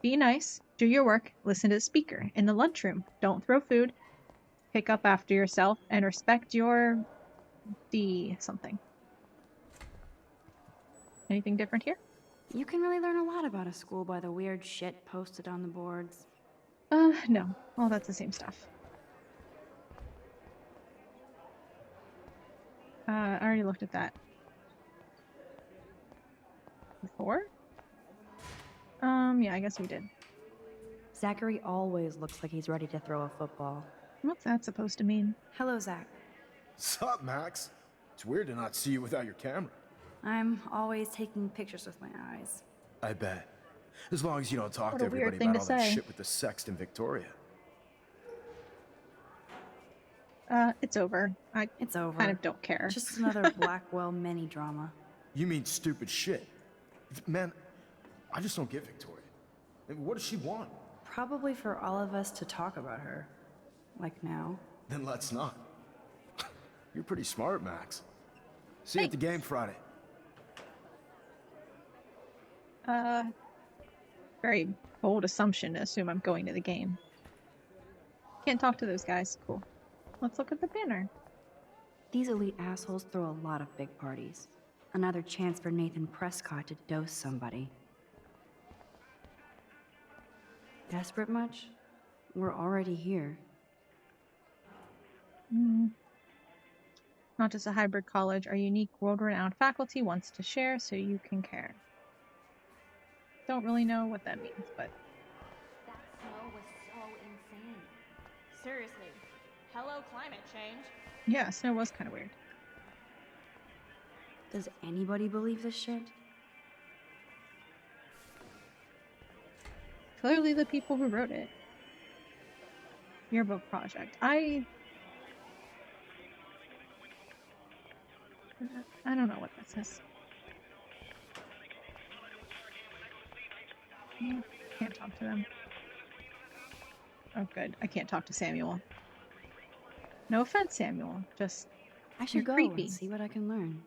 Speaker 1: Be nice. Do your work. Listen to the speaker. In the lunchroom, don't throw food. Pick up after yourself and respect your D something. Anything different here?
Speaker 4: You can really learn a lot about a school by the weird shit posted on the boards.
Speaker 1: No. Well, that's the same stuff. I already looked at that. Before? Yeah, I guess we did.
Speaker 4: Zachary always looks like he's ready to throw a football.
Speaker 1: What's that supposed to mean?
Speaker 4: Hello, Zach.
Speaker 8: Sup, Max? It's weird to not see you without your camera.
Speaker 4: I'm always taking pictures with my eyes.
Speaker 8: I bet. As long as you don't talk
Speaker 1: What
Speaker 8: to
Speaker 1: a weird
Speaker 8: everybody
Speaker 1: thing
Speaker 8: about all
Speaker 1: to
Speaker 8: that
Speaker 1: say.
Speaker 8: shit with the sext in Victoria.
Speaker 1: It's over. I
Speaker 4: It's over.
Speaker 1: kind of don't care.
Speaker 4: Just another Blackwell mini drama.
Speaker 8: You mean stupid shit. Man, I just don't get Victoria. I mean, what does she want?
Speaker 4: Probably for all of us to talk about her. Like now.
Speaker 8: Then let's not. You're pretty smart, Max. See you at the game Friday.
Speaker 1: Very bold assumption to assume I'm going to the game. Can't talk to those guys. Cool. Let's look at the banner.
Speaker 4: These elite assholes throw a lot of big parties. Another chance for Nathan Prescott to dose somebody. Desperate much? We're already here.
Speaker 1: Not just a hybrid college, our unique world-renowned faculty wants to share so you can care. Don't really know what that means, but...
Speaker 7: That snow was so insane.
Speaker 6: Seriously. Hello, climate change.
Speaker 1: Yeah, snow was kind of weird.
Speaker 4: Does anybody believe this shit?
Speaker 1: Clearly the people who wrote it. Yearbook project. I don't know what this is. Can't talk to them. Oh, good. I can't talk to Samuel. No offense, Samuel. Just
Speaker 4: I should
Speaker 1: you're
Speaker 4: go
Speaker 1: creepy.
Speaker 4: and see what I can learn.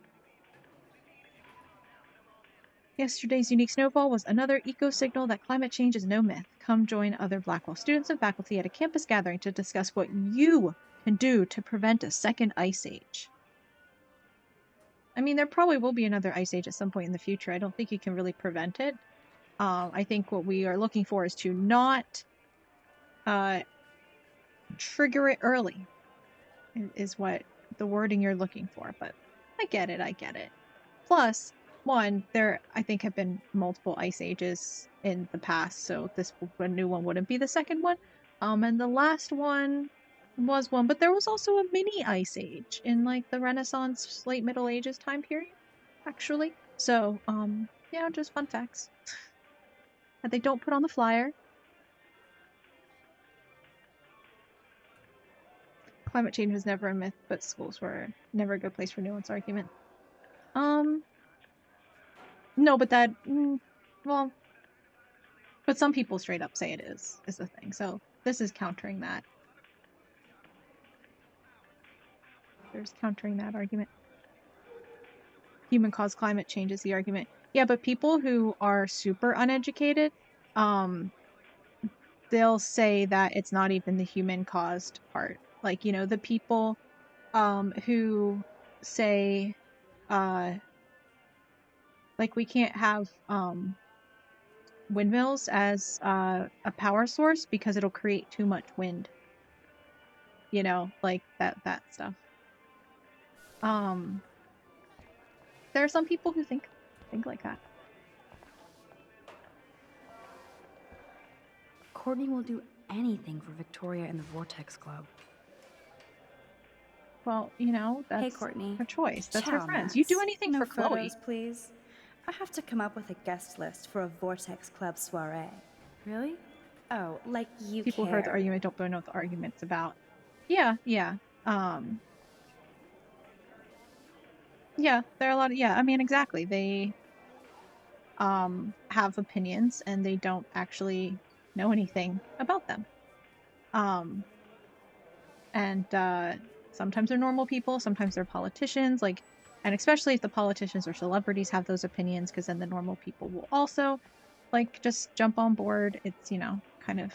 Speaker 1: Yesterday's unique snowfall was another eco-signal that climate change is no myth. Come join other Blackwell students and faculty at a campus gathering to discuss what you can do to prevent a second ice age. I mean, there probably will be another ice age at some point in the future. I don't think you can really prevent it. I think what we are looking for is to not trigger it early, is what the wording you're looking for. But I get it. Plus, one, there I think have been multiple ice ages in the past, so this new one wouldn't be the second one. And the last one was one, but there was also a mini ice age in like the Renaissance, late Middle Ages time period, actually. So, yeah, just fun facts that they don't put on the flyer. Climate change was never a myth, but schools were never a good place for nuance argument. No, but that, well, but some people straight up say it is the thing. So this is countering that. There's countering that argument. Human-caused climate change is the argument. Yeah, but people who are super uneducated, they'll say that it's not even the human-caused part. Like, you know, the people who say, like, we can't have windmills as a power source because it'll create too much wind. You know, like that stuff. There are some people who think like that.
Speaker 4: Courtney will do anything for Victoria and the Vortex Club.
Speaker 1: Well, you know, that's
Speaker 4: Hey, Courtney.
Speaker 1: her choice. That's
Speaker 4: Ciao,
Speaker 1: her friends.
Speaker 4: Max.
Speaker 1: You do anything
Speaker 2: No
Speaker 1: for Chloe.
Speaker 2: photos, please. I have to come up with a guest list for a Vortex Club soiree.
Speaker 4: Really? Oh, like you
Speaker 1: People
Speaker 4: care.
Speaker 1: heard the argument, don't really know what the argument's about. Yeah. Yeah, there are a lot of, I mean, exactly. They have opinions and they don't actually know anything about them. And sometimes they're normal people, sometimes they're politicians, like, and especially if the politicians or celebrities have those opinions, because then the normal people will also like just jump on board. It's, kind of,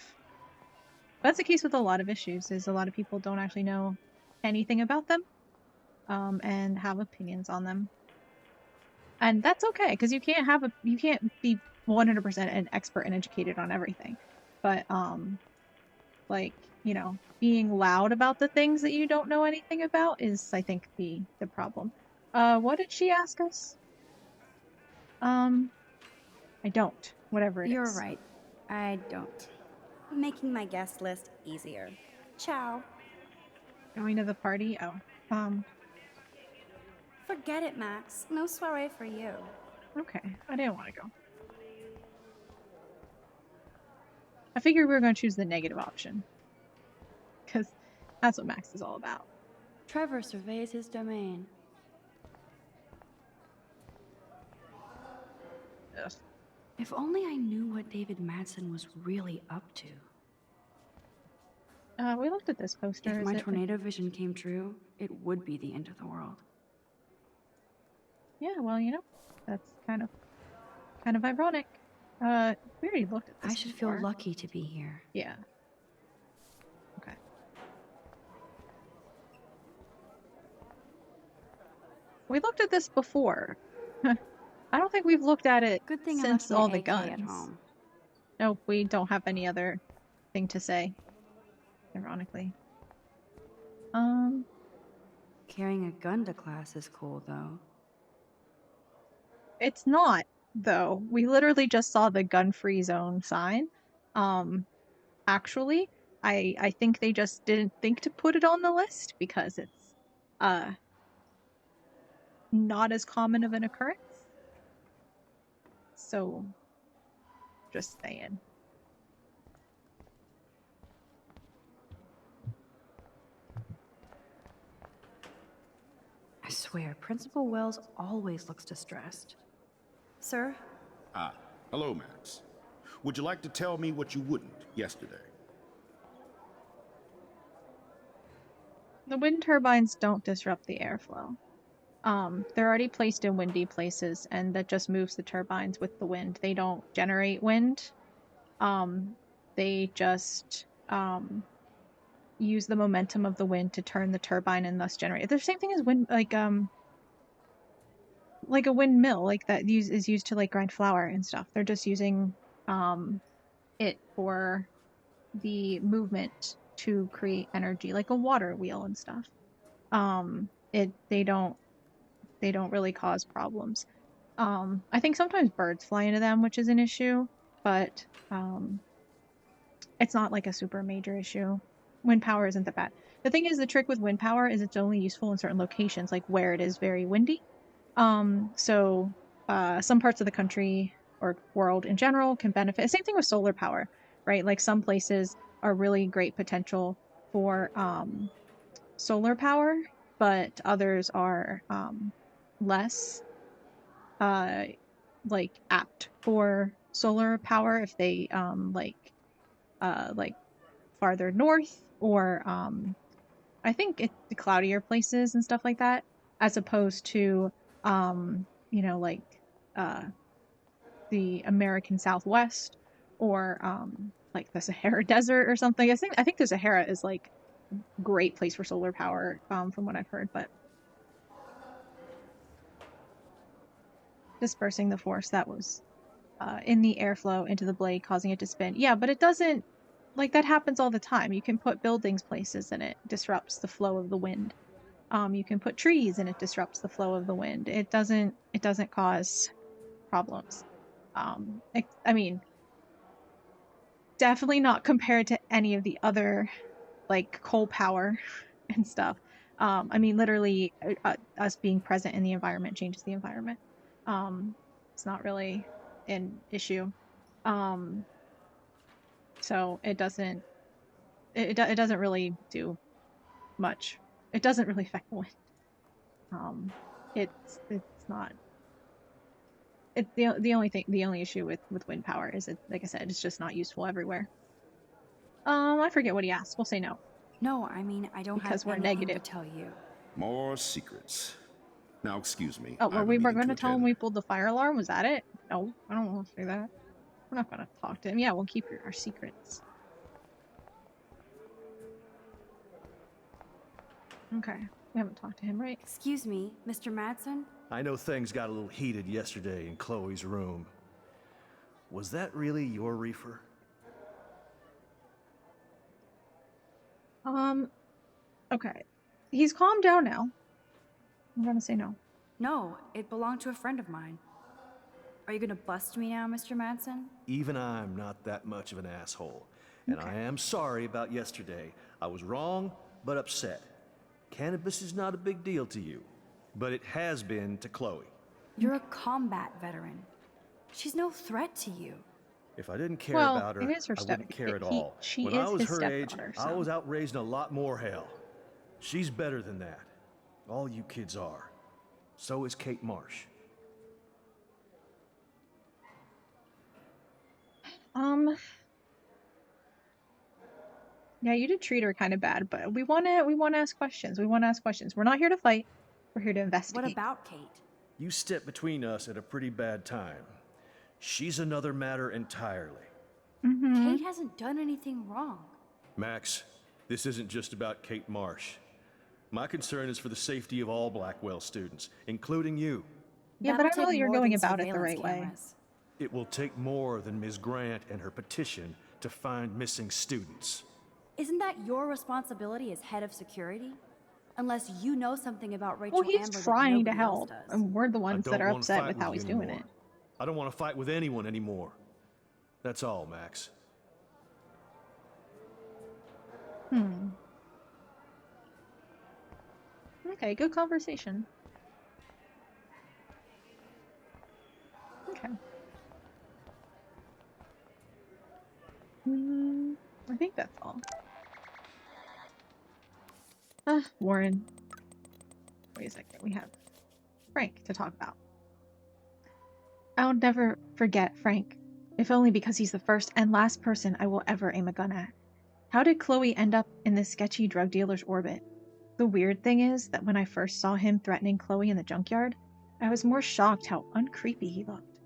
Speaker 1: that's the case with a lot of issues, is a lot of people don't actually know anything about them, and have opinions on them. And that's okay, because you can't be 100% an expert and educated on everything. But like, being loud about the things that you don't know anything about is, I think, the problem. What did she ask us? I don't. Whatever it is.
Speaker 4: You're right. I don't. Making my guest list easier. Ciao.
Speaker 1: Going to the party? Oh.
Speaker 4: Forget it, Max. No soiree for you.
Speaker 1: Okay. I didn't want to go. I figured we were going to choose the negative option, because that's what Max is all about.
Speaker 4: Trevor surveys his domain.
Speaker 1: Ugh.
Speaker 4: If only I knew what David Madsen was really up to.
Speaker 1: We looked at this poster.
Speaker 4: If my tornado vision came true, it would be the end of the world.
Speaker 1: Yeah, well, that's kind of ironic. We already looked at this.
Speaker 4: I should feel lucky to be here.
Speaker 1: Yeah. Okay. We looked at this before. I don't think we've looked at it
Speaker 4: Good thing
Speaker 1: since
Speaker 4: I left
Speaker 1: all
Speaker 4: my
Speaker 1: the
Speaker 4: AK
Speaker 1: guns.
Speaker 4: at home.
Speaker 1: Nope, we don't have any other thing to say. Ironically.
Speaker 4: Carrying a gun to class is cool, though.
Speaker 1: It's not, though. We literally just saw the gun-free zone sign. Actually, I think they just didn't think to put it on the list because it's not as common of an occurrence. So, just saying.
Speaker 4: I swear, Principal Wells always looks distressed. Sir?
Speaker 9: Ah, hello, Max. Would you like to tell me what you wouldn't yesterday?
Speaker 1: The wind turbines don't disrupt the airflow. They're already placed in windy places, and that just moves the turbines with the wind. They don't generate wind. They just use the momentum of the wind to turn the turbine and thus generate. The same thing as wind, like a windmill, like that is used to like grind flour and stuff. They're just using it for the movement to create energy, like a water wheel and stuff. They don't really cause problems. I think sometimes birds fly into them, which is an issue, but it's not like a super major issue. Wind power isn't that bad. The thing is, the trick with wind power is it's only useful in certain locations, like where it is very windy. So some parts of the country or world in general can benefit. Same thing with solar power, right? Like some places are really great potential for solar power, but others are less like apt for solar power if they like farther north, or I think it's the cloudier places and stuff like that, as opposed to like the American Southwest, or like the Sahara Desert or something. I think the Sahara is like a great place for solar power, from what I've heard, but dispersing the force that was in the airflow into the blade, causing it to spin. Yeah, but it doesn't, like, that happens all the time. You can put buildings places and it disrupts the flow of the wind. You can put trees and it disrupts the flow of the wind. It doesn't cause problems. I mean, definitely not compared to any of the other, like, coal power and stuff. I mean, literally, us being present in the environment changes the environment. It's not really an issue. So it doesn't it doesn't really do much. It doesn't really affect the wind. It's not. It's the only issue with wind power is it, like I said, it's just not useful everywhere. I forget what he asked. We'll say no.
Speaker 4: No, I mean, I don't
Speaker 1: Because
Speaker 4: have
Speaker 1: we're
Speaker 4: anything
Speaker 1: negative.
Speaker 4: to tell you.
Speaker 9: More secrets. Now, excuse me.
Speaker 1: Oh,
Speaker 9: I have a
Speaker 1: we were
Speaker 9: meeting
Speaker 1: going to tell him
Speaker 9: attend.
Speaker 1: we pulled the fire alarm? Was that it? No, I don't want to say that. We're not going to talk to him. Yeah, we'll keep our secrets. Okay, we haven't talked to him, right?
Speaker 2: Excuse me, Mr. Madsen?
Speaker 8: I know things got a little heated yesterday in Chloe's room. Was that really your reefer?
Speaker 1: Okay. He's calmed down now. I'm gonna say no.
Speaker 2: No, it belonged to a friend of mine. Are you gonna bust me now, Mr. Madsen?
Speaker 8: Even I'm not that much of an asshole. And I am sorry about yesterday. I was wrong, but upset. Cannabis is not a big deal to you, but it has been to Chloe.
Speaker 2: You're a combat veteran. She's no threat to you.
Speaker 8: If I didn't care
Speaker 1: Well,
Speaker 8: about her,
Speaker 1: it is her
Speaker 8: I wouldn't care at
Speaker 1: he-
Speaker 8: all.
Speaker 1: she
Speaker 8: when
Speaker 1: is
Speaker 8: I was
Speaker 1: his
Speaker 8: her age,
Speaker 1: stepdaughter,
Speaker 8: I
Speaker 1: so-
Speaker 8: was out raising a lot more hell. She's better than that. All you kids are. So is Kate Marsh.
Speaker 1: Yeah, you did treat her kind of bad, but we want to ask questions. We want to ask questions. We're not here to fight. We're here to investigate.
Speaker 2: What about Kate?
Speaker 8: You stepped between us at a pretty bad time. She's another matter entirely.
Speaker 2: Kate hasn't done anything wrong.
Speaker 8: Max, this isn't just about Kate Marsh. My concern is for the safety of all Blackwell students, including you.
Speaker 1: Yeah, but I
Speaker 2: That'll
Speaker 1: know
Speaker 2: take
Speaker 1: you're
Speaker 2: more
Speaker 1: going
Speaker 2: than
Speaker 1: about it the
Speaker 2: surveillance
Speaker 1: right way.
Speaker 2: cameras.
Speaker 8: It will take more than Ms. Grant and her petition to find missing students.
Speaker 2: Isn't that your responsibility as head of security? Unless you know something about Rachel
Speaker 1: Well, he's
Speaker 2: Amber that
Speaker 1: trying to
Speaker 2: nobody else
Speaker 1: help,
Speaker 2: does.
Speaker 1: and we're the
Speaker 8: I
Speaker 1: ones
Speaker 8: don't
Speaker 1: that are
Speaker 8: wanna
Speaker 1: upset
Speaker 8: fight
Speaker 1: with how
Speaker 8: you
Speaker 1: he's doing
Speaker 8: anymore.
Speaker 1: it.
Speaker 8: I don't want to fight with anyone anymore. That's all, Max.
Speaker 1: Okay, good conversation. Okay. I think that's all. Warren. Wait a second, we have Frank to talk about. I'll never forget Frank, if only because he's the first and last person I will ever aim a gun at. How did Chloe end up in this sketchy drug dealer's orbit? The weird thing is that when I first saw him threatening Chloe in the junkyard, I was more shocked how uncreepy he looked.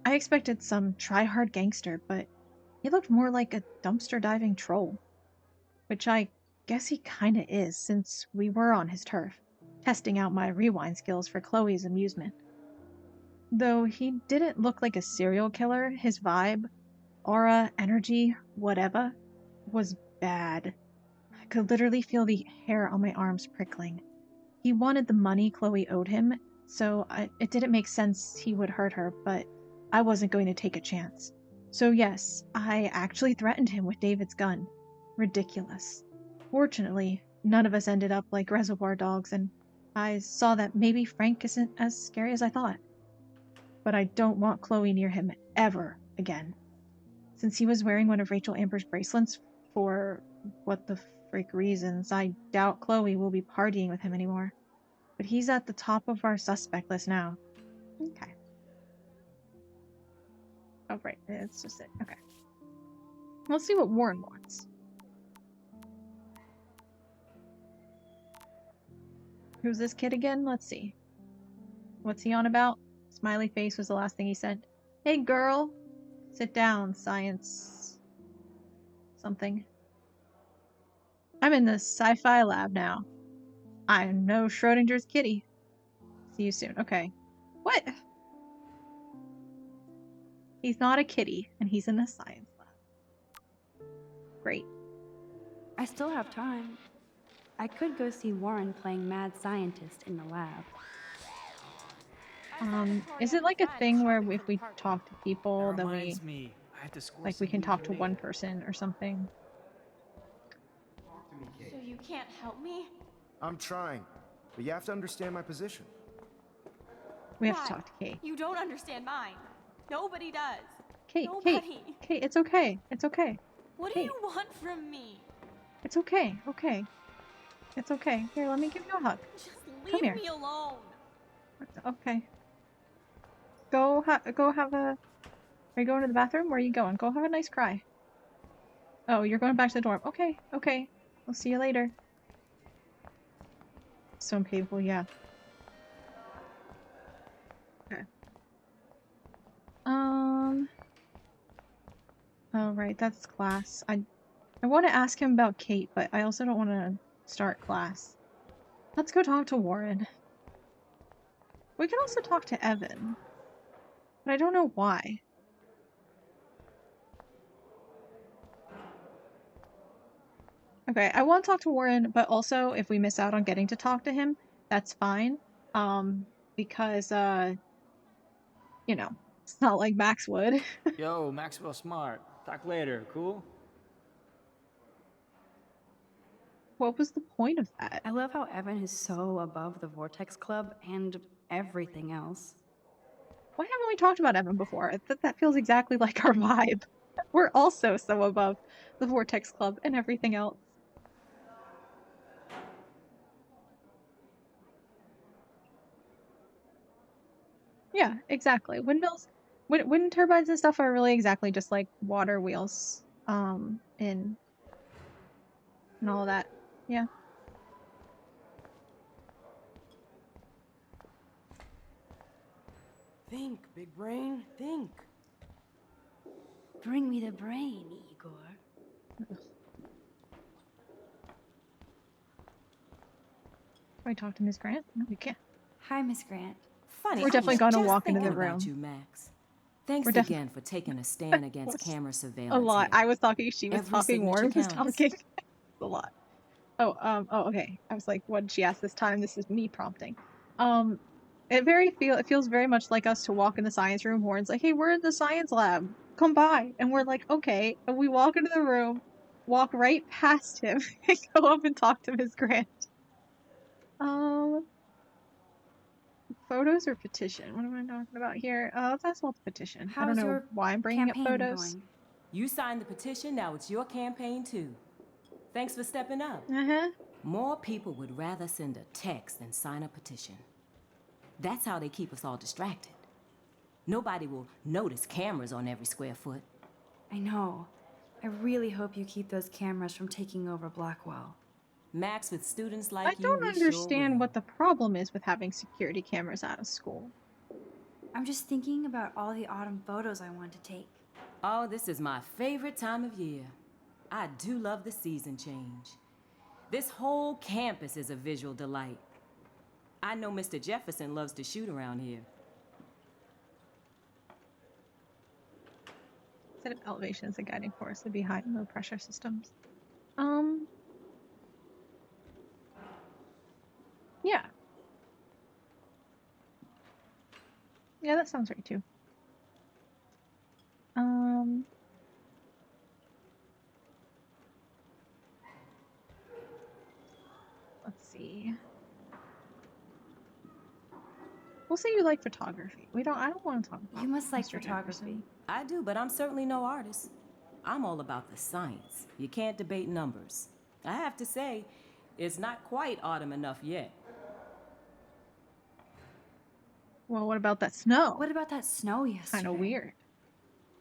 Speaker 1: I expected some try-hard gangster, but he looked more like a dumpster diving troll. Which I guess he kinda is, since we were on his turf, testing out my rewind skills for Chloe's amusement. Though he didn't look like a serial killer, his vibe, aura, energy, whatever, was bad. I could literally feel the hair on my arms prickling. He wanted the money Chloe owed him, so it didn't make sense he would hurt her, but I wasn't going to take a chance. So yes, I actually threatened him with David's gun. Ridiculous. Fortunately, none of us ended up like Reservoir Dogs, and I saw that maybe Frank isn't as scary as I thought. But I don't want Chloe near him ever again. Since he was wearing one of Rachel Amber's bracelets for what the frick reasons, I doubt Chloe will be partying with him anymore. But he's at the top of our suspect list now. Okay. Oh, right. It's just it. Okay. Let's see what Warren wants. Who's this kid again? Let's see. What's he on about? Smiley face was the last thing he said. Hey, girl. Sit down, science... something. I'm in the sci-fi lab now. I know Schrodinger's kitty. See you soon. Okay. What? He's not a kitty, and he's in the science lab. Great.
Speaker 2: I still have time. I could go see Warren playing mad scientist in the lab.
Speaker 1: Is it like a thing where if we talk to people, then we...
Speaker 10: me. I have to score
Speaker 1: like we can talk to one person or something?
Speaker 6: So you can't help me?
Speaker 8: I'm trying, but you have to understand my position.
Speaker 1: We have
Speaker 6: Why?
Speaker 1: to talk to Kate.
Speaker 6: You don't understand mine. Nobody does.
Speaker 1: Kate,
Speaker 6: Nobody.
Speaker 1: Kate, it's okay. It's okay.
Speaker 6: What do
Speaker 1: Hey.
Speaker 6: you want from me?
Speaker 1: It's okay. Okay. It's okay. Here, let me give you a hug.
Speaker 6: Just
Speaker 1: Come
Speaker 6: leave
Speaker 1: here.
Speaker 6: me alone.
Speaker 1: Okay. Go have a... Are you going to the bathroom? Where are you going? Go have a nice cry. Oh, you're going back to the dorm. Okay. Okay. I'll see you later. So painful, yeah. Okay. Oh, right. That's class. I want to ask him about Kate, but I also don't want to start class. Let's go talk to Warren. We can also talk to Evan, but I don't know why. Okay, I want to talk to Warren, but also if we miss out on getting to talk to him, that's fine. Because, you know, it's not like Max would.
Speaker 10: Yo, Maxwell Smart. Talk later, cool?
Speaker 1: What was the point of that?
Speaker 4: I love how Evan is so above the Vortex Club and everything else.
Speaker 1: Why haven't we talked about Evan before? That feels exactly like our vibe. We're also so above the Vortex Club and everything else. Yeah, exactly. Windmills, wind turbines and stuff are really exactly just like water wheels, and all of that. Yeah.
Speaker 11: Think, big brain, think.
Speaker 4: Bring me the brain, Igor.
Speaker 1: Can we talk to Miss Grant? No, we can't.
Speaker 4: Hi, Miss Grant.
Speaker 11: Funny,
Speaker 1: We're definitely
Speaker 11: I was
Speaker 1: gonna
Speaker 11: just
Speaker 1: walk into
Speaker 11: thinking
Speaker 1: the room.
Speaker 11: about you, Max. Thanks
Speaker 1: We're
Speaker 11: again for taking a stand against camera surveillance.
Speaker 1: A lot.
Speaker 11: Here.
Speaker 1: I was talking, she was
Speaker 11: Every
Speaker 1: talking, Warren was
Speaker 11: signature counts.
Speaker 1: talking. A lot. Oh, okay. I was like, what did she ask this time? This is me prompting. It feels very much like us to walk in the science room. Warren's like, hey, we're in the science lab. Come by. And we're like, okay. And we walk into the room, walk right past him, and go up and talk to Ms. Grant. Photos or petition? What am I talking about here? Let's ask about the petition. I don't know why I'm bringing up photos.
Speaker 4: Going?
Speaker 11: You signed the petition, now it's your campaign too. Thanks for stepping up.
Speaker 1: Uh-huh.
Speaker 11: More people would rather send a text than sign a petition. That's how they keep us all distracted. Nobody will notice cameras on every square foot.
Speaker 4: I know. I really hope you keep those cameras from taking over Blackwell.
Speaker 11: Max, with students like
Speaker 1: I
Speaker 11: you,
Speaker 1: don't
Speaker 11: we
Speaker 1: understand
Speaker 11: sure
Speaker 1: what the problem is with having security cameras out of school.
Speaker 4: I'm just thinking about all the autumn photos I want to take.
Speaker 11: Oh, this is my favorite time of year. I do love the season change. This whole campus is a visual delight. I know Mr. Jefferson loves to shoot around here.
Speaker 1: Set of elevation as a guiding force would be high and low pressure systems. Yeah. Yeah, that sounds right too. Let's see. We'll say you like photography. I don't want to talk about
Speaker 4: You must like
Speaker 1: Mr.
Speaker 4: photography.
Speaker 1: Jefferson.
Speaker 11: I do, but I'm certainly no artist. I'm all about the science. You can't debate numbers. I have to say, it's not quite autumn enough yet.
Speaker 1: Well, what about that snow?
Speaker 4: What about that snow yesterday?
Speaker 1: Kind of weird.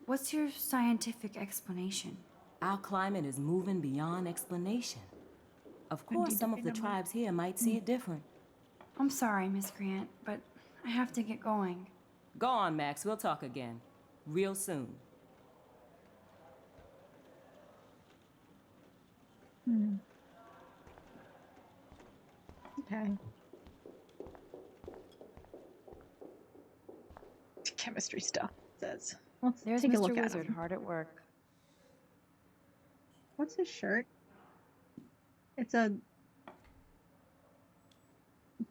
Speaker 4: What's your scientific explanation?
Speaker 11: Our climate is moving beyond explanation. Of course, some of the tribes here might see it different.
Speaker 4: I'm sorry, Miss Grant, but I have to get going.
Speaker 11: Go on, Max. We'll talk again. Real soon.
Speaker 1: Okay. Chemistry stuff, it says. Let's
Speaker 4: There's
Speaker 1: take a
Speaker 4: Mr.
Speaker 1: look at
Speaker 4: Wizard
Speaker 1: him.
Speaker 4: hard at work.
Speaker 1: What's his shirt? It's a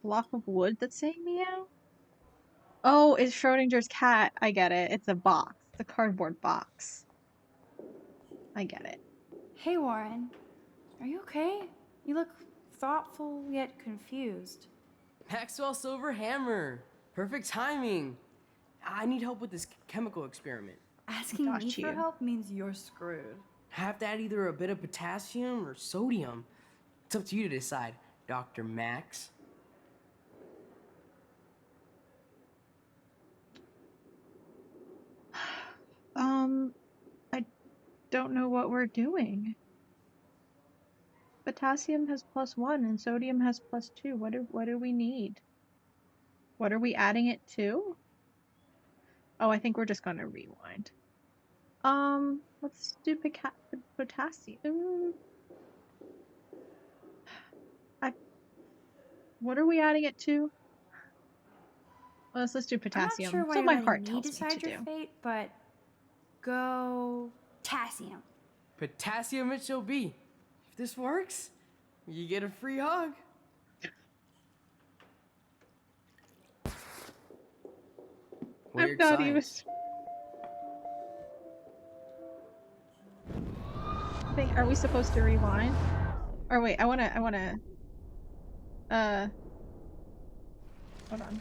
Speaker 1: block of wood that's saying meow? Oh, it's Schrodinger's cat. I get it. It's a box. It's a cardboard box. I get it.
Speaker 4: Hey, Warren. Are you okay? You look thoughtful yet confused.
Speaker 12: Maxwell Silver Hammer. Perfect timing. I need help with this chemical experiment.
Speaker 4: Asking me for help means you're screwed.
Speaker 12: Have to add either a bit of potassium or sodium. It's up to you to decide, Dr. Max.
Speaker 1: I don't know what we're doing. Potassium has +1 and sodium has +2. What do we need? What are we adding it to? Oh, I think we're just gonna rewind. Let's do potassium. What are we adding it to? Let's do potassium.
Speaker 2: I'm not sure why
Speaker 1: so
Speaker 2: you're
Speaker 1: my
Speaker 2: letting
Speaker 1: heart
Speaker 2: me
Speaker 1: tells me
Speaker 2: decide
Speaker 1: to
Speaker 2: your
Speaker 1: do.
Speaker 2: fate, but go potassium.
Speaker 12: Potassium it shall be. If this works, you get a free hug. Weird
Speaker 1: I'm not
Speaker 12: science.
Speaker 1: Are we supposed to rewind? Or wait, I wanna hold on.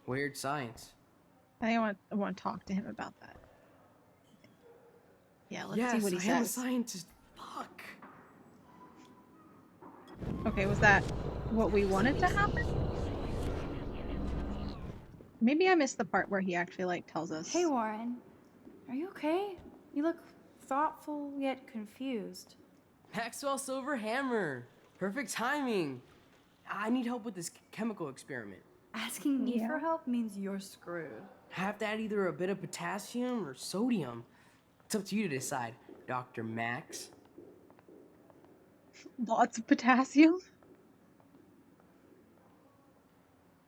Speaker 12: Weird science.
Speaker 1: I want to talk to him about that. Yeah, let's see what he
Speaker 12: I am a
Speaker 1: says.
Speaker 12: scientist. Fuck.
Speaker 1: Okay, was that what we wanted to happen? Maybe I missed the part where he actually like tells us.
Speaker 2: Hey Warren, are you okay? You look thoughtful yet confused.
Speaker 12: Maxwell Silver Hammer. Perfect timing. I need help with this chemical experiment.
Speaker 2: Asking me for help means you're screwed.
Speaker 12: Have to add either a bit of potassium or sodium. It's up to you to decide, Dr. Max.
Speaker 1: Lots of potassium?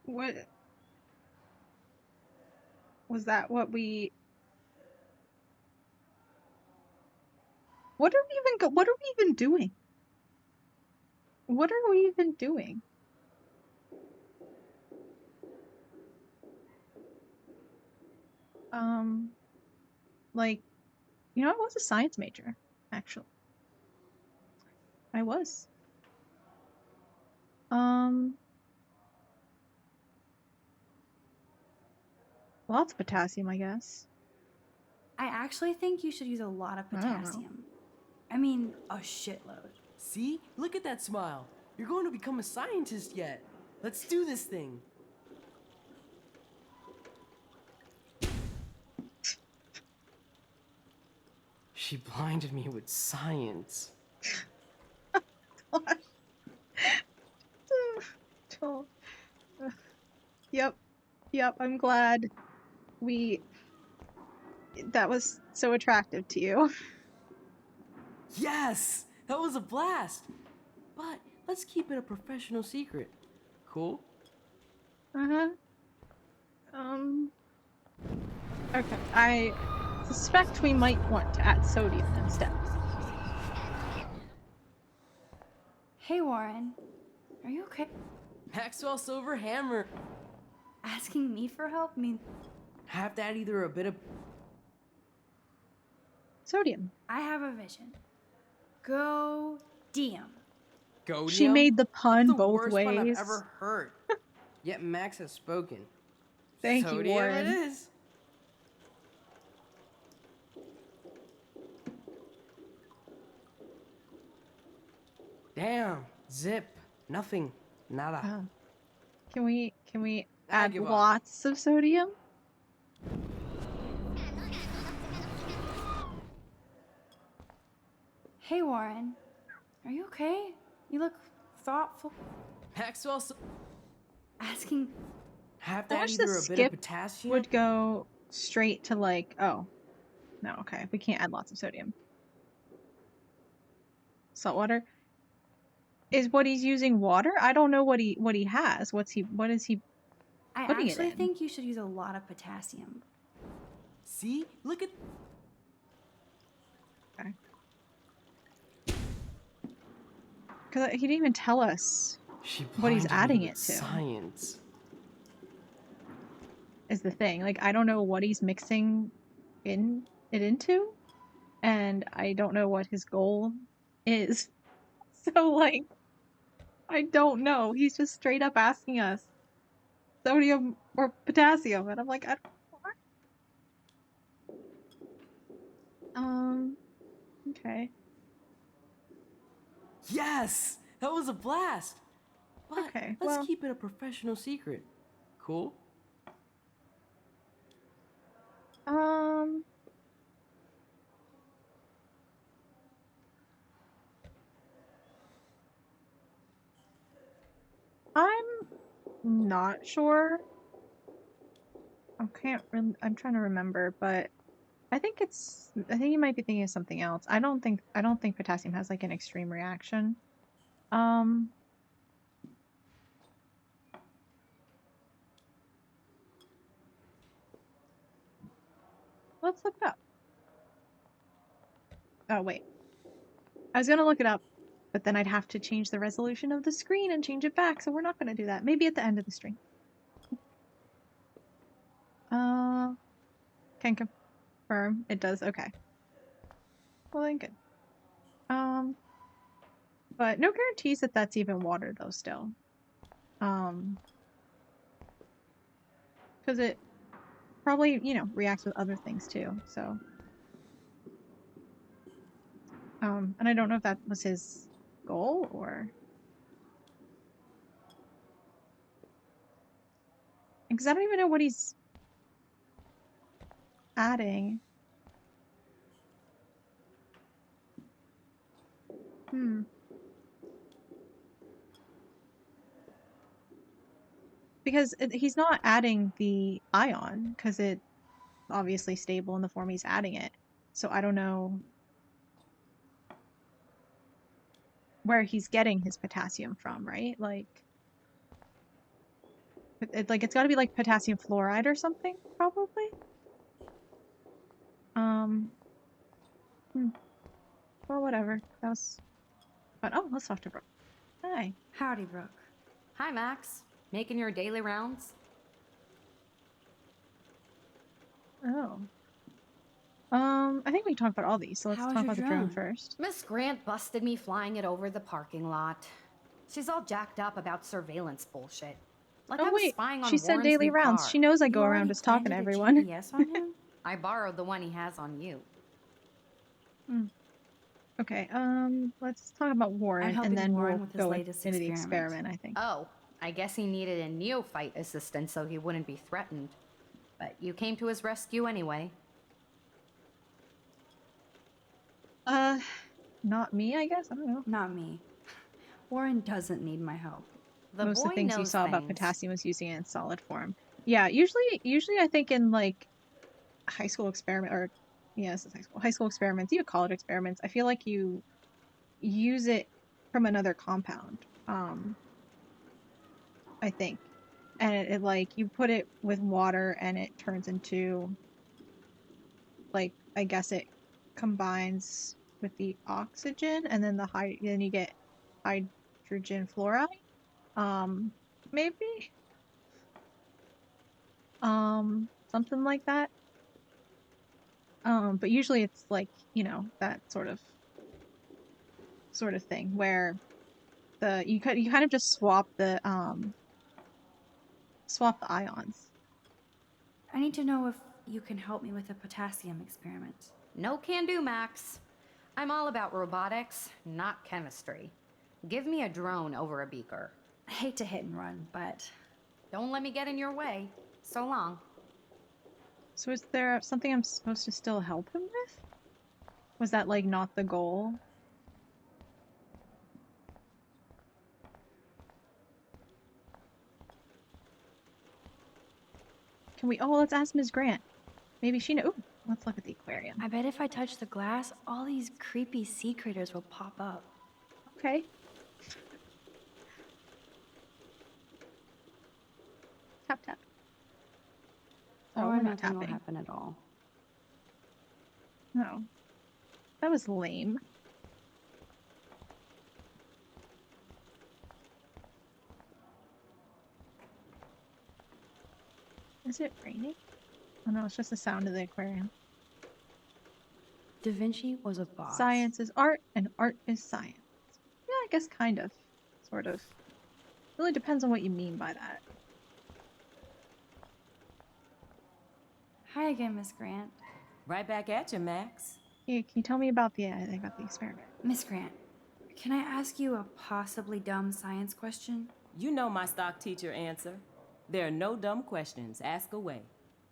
Speaker 1: What? Was that what we... What are we even doing? What are we even doing? Like, you know, I was a science major, actually. I was. Lots of potassium, I guess.
Speaker 2: I actually think you should use a lot of potassium. I mean, a shitload.
Speaker 12: See? Look at that smile. You're going to become a scientist yet. Let's do this thing. She blinded me with science.
Speaker 1: Yep, I'm glad that was so attractive to you.
Speaker 12: Yes! That was a blast! But let's keep it a professional secret. Cool?
Speaker 1: Okay, I suspect we might want to add sodium instead.
Speaker 2: Hey Warren, are you okay?
Speaker 12: Maxwell Silver Hammer.
Speaker 2: Asking me for help means...
Speaker 12: Have to add either a bit of...
Speaker 1: Sodium.
Speaker 2: I have a vision. Go Diem.
Speaker 12: Godium?
Speaker 1: She made the pun
Speaker 12: That's the
Speaker 1: both
Speaker 12: worst
Speaker 1: ways.
Speaker 12: pun I've ever heard. Yet Max has spoken.
Speaker 1: Thank
Speaker 12: Sodium
Speaker 1: you, Warren.
Speaker 12: it is. Damn. Zip. Nothing. Nada.
Speaker 1: Can we add lots of sodium?
Speaker 2: Hey Warren, are you okay? You look thoughtful.
Speaker 12: Maxwell
Speaker 2: asking...
Speaker 12: Have to
Speaker 1: I
Speaker 12: add
Speaker 1: wish
Speaker 12: either
Speaker 1: the
Speaker 12: a bit of
Speaker 1: skip
Speaker 12: potassium?
Speaker 1: would go straight to like, oh. No, okay. We can't add lots of sodium. Salt water? Is what he's using water? I don't know what he has. What is he putting it in?
Speaker 2: I actually think you should use a lot of potassium.
Speaker 12: See? Look at...
Speaker 1: Okay. Because he didn't even tell us what he's adding it to.
Speaker 12: Science.
Speaker 1: Is the thing. Like, I don't know what he's mixing it into. And I don't know what his goal is. So, like, I don't know. He's just straight up asking us. Sodium or potassium, and I'm like, I don't know. Okay.
Speaker 12: Yes! That was a blast! But
Speaker 1: Okay,
Speaker 12: let's
Speaker 1: well,
Speaker 12: keep it a professional secret. Cool?
Speaker 1: um, I'm not sure. I'm trying to remember, but I think you might be thinking of something else. I don't think potassium has like an extreme reaction. Let's look it up. Oh, wait. I was gonna look it up, but then I'd have to change the resolution of the screen and change it back, so we're not gonna do that. Maybe at the end of the stream. Can confirm it does. Okay. Well, then good. But no guarantees that that's even water though. Still, because it probably reacts with other things too. So, and I don't know if that was his goal or because I don't even know what he's adding. Because he's not adding the ion because it's obviously stable in the form he's adding it. So I don't know where he's getting his potassium from, right? Like, it's got to be like potassium fluoride or something, probably. Well, whatever. That was fun. Oh, let's talk to Brooke. Hi.
Speaker 4: Howdy, Brooke.
Speaker 7: Hi, Max. Making your daily rounds?
Speaker 1: Oh. I think we can talk about all these, so let's talk about the drone first.
Speaker 7: Miss Grant busted me flying it over the parking lot. She's all jacked up about surveillance bullshit. Like I was spying on
Speaker 1: she said
Speaker 7: Warren's
Speaker 1: daily
Speaker 7: new
Speaker 1: rounds.
Speaker 7: car.
Speaker 1: She knows I go around just talking to everyone.
Speaker 7: GPS on him? I borrowed the one he has on you.
Speaker 1: Okay, let's talk about Warren, and then
Speaker 4: Warren
Speaker 1: we'll
Speaker 4: with his
Speaker 1: go
Speaker 4: latest
Speaker 1: into the experiment, I think.
Speaker 7: Oh, I guess he needed a neophyte assistant so he wouldn't be threatened. But you came to his rescue anyway.
Speaker 1: Not me, I guess? I don't know.
Speaker 4: Not me. Warren doesn't need my help.
Speaker 1: Most of the things you saw about potassium was using it in solid form. Yeah, usually I think in like high school experiment, or yes, it's high school experiments, even college experiments, I feel like you use it from another compound. I think. And it like you put it with water and it turns into like, I guess it combines with the oxygen and then then you get hydrogen fluoride. Maybe something like that. But usually it's like, that sort of thing where you kind of just swap the ions.
Speaker 4: I need to know if you can help me with the potassium experiment.
Speaker 7: No can do, Max. I'm all about robotics, not chemistry. Give me a drone over a beaker.
Speaker 4: I hate to hit and run, but...
Speaker 7: Don't let me get in your way. So long.
Speaker 1: So is there something I'm supposed to still help him with? Was that, like, not the goal? Can we... Oh, let's ask Ms. Grant. Maybe she knows. Ooh, let's look at the aquarium.
Speaker 4: I bet if I touch the glass, all these creepy sea critters will pop up.
Speaker 1: Okay. Tap, tap. Oh, we're not tapping.
Speaker 4: Nothing will happen at all.
Speaker 1: No. That was lame. Is it raining? Oh no, it's just the sound of the aquarium.
Speaker 4: Da Vinci was a boss.
Speaker 1: Science is art, and art is science. Yeah, I guess kind of. Sort of. Really depends on what you mean by that.
Speaker 4: Hi again, Miss Grant.
Speaker 11: Right back at you, Max.
Speaker 1: Can you tell me about the experiment?
Speaker 4: Miss Grant, can I ask you a possibly dumb science question?
Speaker 11: You know my stock teacher answer. There are no dumb questions. Ask away.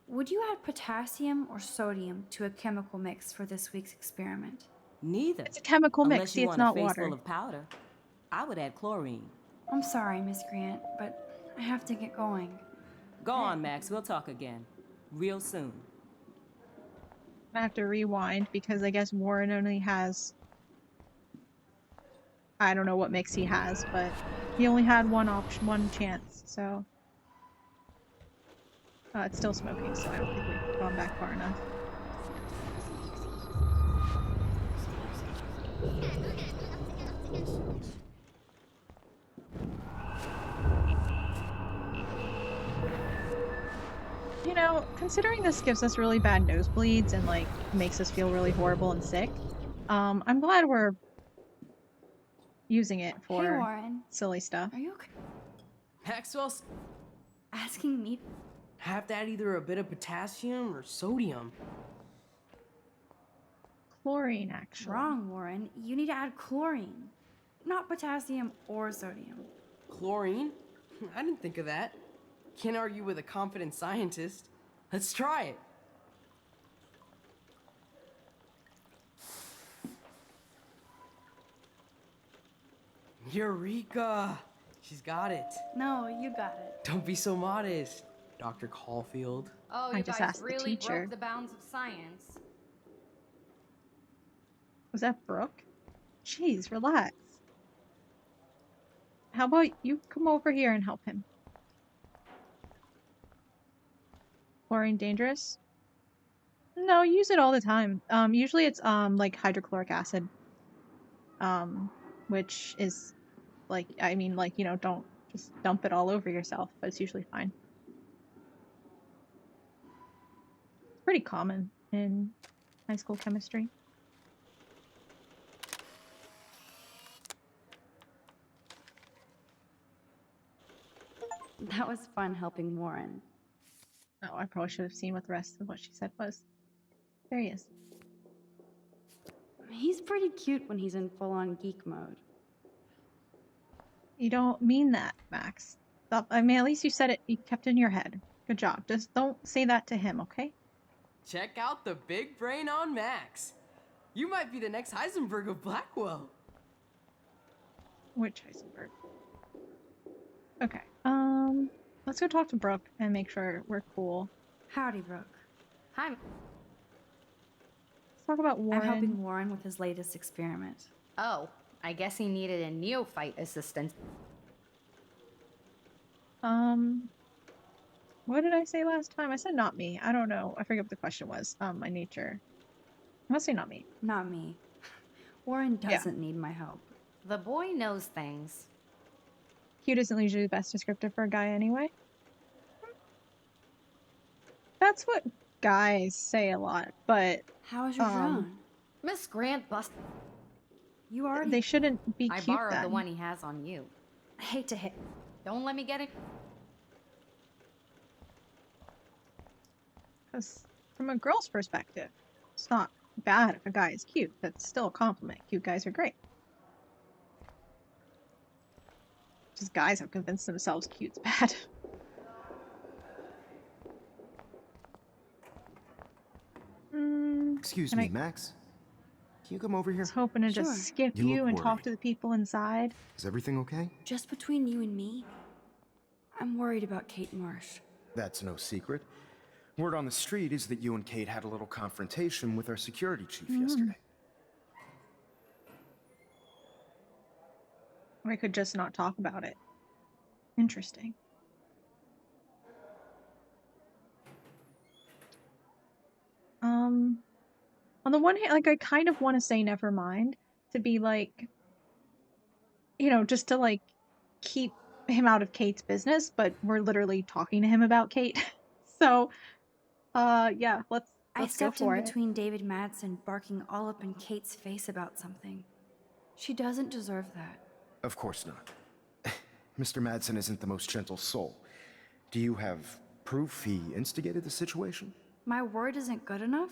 Speaker 4: Would you add potassium or sodium to a chemical mix for this week's experiment?
Speaker 11: Neither.
Speaker 1: It's a chemical mix.
Speaker 11: Unless
Speaker 1: See,
Speaker 11: you
Speaker 1: it's
Speaker 11: want a
Speaker 1: not
Speaker 11: face
Speaker 1: water.
Speaker 11: full of powder. I would add chlorine.
Speaker 4: I'm sorry, Miss Grant, but I have to get going.
Speaker 11: Go on, Max. We'll talk again. Real soon.
Speaker 1: I have to rewind because I guess Warren only has... I don't know what mix he has, but he only had one chance, so... it's still smoking, so I don't think we've gone back far enough. You know, considering this gives us really bad nosebleeds and, like, makes us feel really horrible and sick, I'm glad we're using it for
Speaker 4: Hey, Warren.
Speaker 1: silly stuff.
Speaker 4: Are you okay?
Speaker 12: Maxwell's
Speaker 4: Asking me?
Speaker 12: have to add either a bit of potassium or sodium.
Speaker 1: Chlorine, actually.
Speaker 4: Wrong, Warren. You need to add chlorine, not potassium or sodium.
Speaker 12: Chlorine? I didn't think of that. Can't argue with a confident scientist. Let's try it. Eureka! She's got it.
Speaker 4: No, you got it.
Speaker 12: Don't be so modest, Dr. Caulfield.
Speaker 7: Oh,
Speaker 1: I
Speaker 7: you
Speaker 1: just
Speaker 7: guys
Speaker 1: asked the
Speaker 7: really
Speaker 1: teacher.
Speaker 7: broke the bounds of science.
Speaker 1: Was that Brooke? Jeez, relax. How about you come over here and help him? Chlorine dangerous? No, use it all the time. Usually it's like hydrochloric acid. Which is like, I mean, like, you know, don't just dump it all over yourself, but it's usually fine. It's pretty common in high school chemistry.
Speaker 4: That was fun helping Warren.
Speaker 1: Oh, I probably should have seen what the rest of what she said was. There he is.
Speaker 4: He's pretty cute when he's in full-on geek mode.
Speaker 1: You don't mean that, Max. Stop. I mean, at least you said it, you kept it in your head. Good job. Just don't say that to him, okay?
Speaker 12: Check out the big brain on Max. You might be the next Heisenberg of Blackwell.
Speaker 1: Which Heisenberg? Okay. Let's go talk to Brooke and make sure we're cool.
Speaker 4: Howdy, Brooke.
Speaker 7: Hi.
Speaker 1: Let's talk about Warren.
Speaker 4: I'm helping Warren with his latest experiment.
Speaker 7: Oh, I guess he needed a neophyte assistant.
Speaker 1: What did I say last time? I said not me. I don't know. I forget what the question was. My nature. I must say not me.
Speaker 4: Not me. Warren doesn't need my help.
Speaker 7: The boy knows things.
Speaker 1: Cute isn't usually the best descriptor for a guy anyway. That's what guys say a lot, but...
Speaker 4: How is your drone?
Speaker 7: Miss Grant bust...
Speaker 4: You already...
Speaker 1: They shouldn't be
Speaker 7: I
Speaker 1: cute
Speaker 7: borrowed
Speaker 1: then.
Speaker 7: the one he has on you.
Speaker 4: I hate to hit...
Speaker 7: Don't let me get it.
Speaker 1: Because from a girl's perspective, it's not bad if a guy is cute. That's still a compliment. Cute guys are great. Just guys have convinced themselves cute's bad.
Speaker 13: Excuse me, Max. Can you come over here?
Speaker 1: I was hoping to just skip you and talk to the people inside.
Speaker 13: Is everything okay?
Speaker 4: Just between you and me, I'm worried about Kate Marsh.
Speaker 13: That's no secret. Word on the street is that you and Kate had a little confrontation with our security chief yesterday.
Speaker 1: Or I could just not talk about it. Interesting. On the one hand, like, I kind of want to say never mind, to be like, you know, just to like keep him out of Kate's business, but we're literally talking to him about Kate. So, yeah, let's
Speaker 4: I
Speaker 1: go
Speaker 4: stepped
Speaker 1: for
Speaker 4: in
Speaker 1: it.
Speaker 4: between David Madsen barking all up in Kate's face about something. She doesn't deserve that.
Speaker 13: Of course not. Mr. Madsen isn't the most gentle soul. Do you have proof he instigated the situation?
Speaker 4: My word isn't good enough?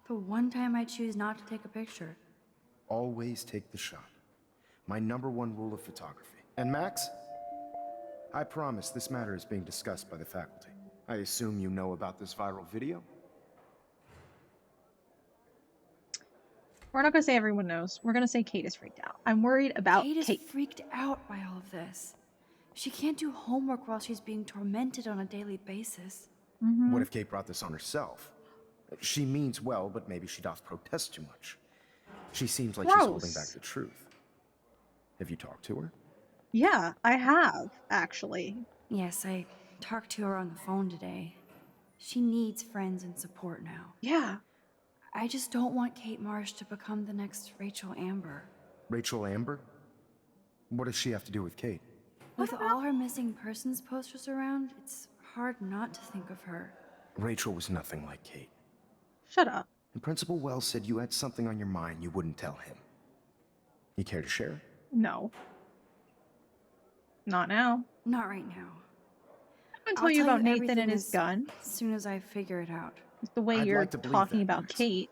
Speaker 4: The one time I choose not to take a picture.
Speaker 13: Always take the shot. My #1 rule of photography. And Max? I promise this matter is being discussed by the faculty. I assume you know about this viral video?
Speaker 1: We're not gonna say everyone knows. We're gonna say Kate is freaked out. I'm worried about
Speaker 4: Kate
Speaker 1: Kate.
Speaker 4: is freaked out by all of this. She can't do homework while she's being tormented on a daily basis.
Speaker 13: What if Kate brought this on herself? She means well, but maybe she doth protest too much. She seems like she's holding back the truth. Have you talked to her?
Speaker 1: Yeah, I have, actually.
Speaker 4: Yes, I talked to her on the phone today. She needs friends and support now.
Speaker 1: Yeah.
Speaker 4: I just don't want Kate Marsh to become the next Rachel Amber.
Speaker 13: Rachel Amber? What does she have to do with Kate?
Speaker 4: With all her missing persons posters around, it's hard not to think of her.
Speaker 13: Rachel was nothing like Kate.
Speaker 1: Shut up.
Speaker 13: And Principal Wells said you had something on your mind you wouldn't tell him. You care to share?
Speaker 1: No. Not now.
Speaker 4: Not right now.
Speaker 1: I'm gonna tell you about Nathan and his gun.
Speaker 4: As soon as I figure it out.
Speaker 1: It's the way you're
Speaker 13: like to believe
Speaker 1: talking
Speaker 13: that,
Speaker 1: about
Speaker 13: Max.
Speaker 1: Kate.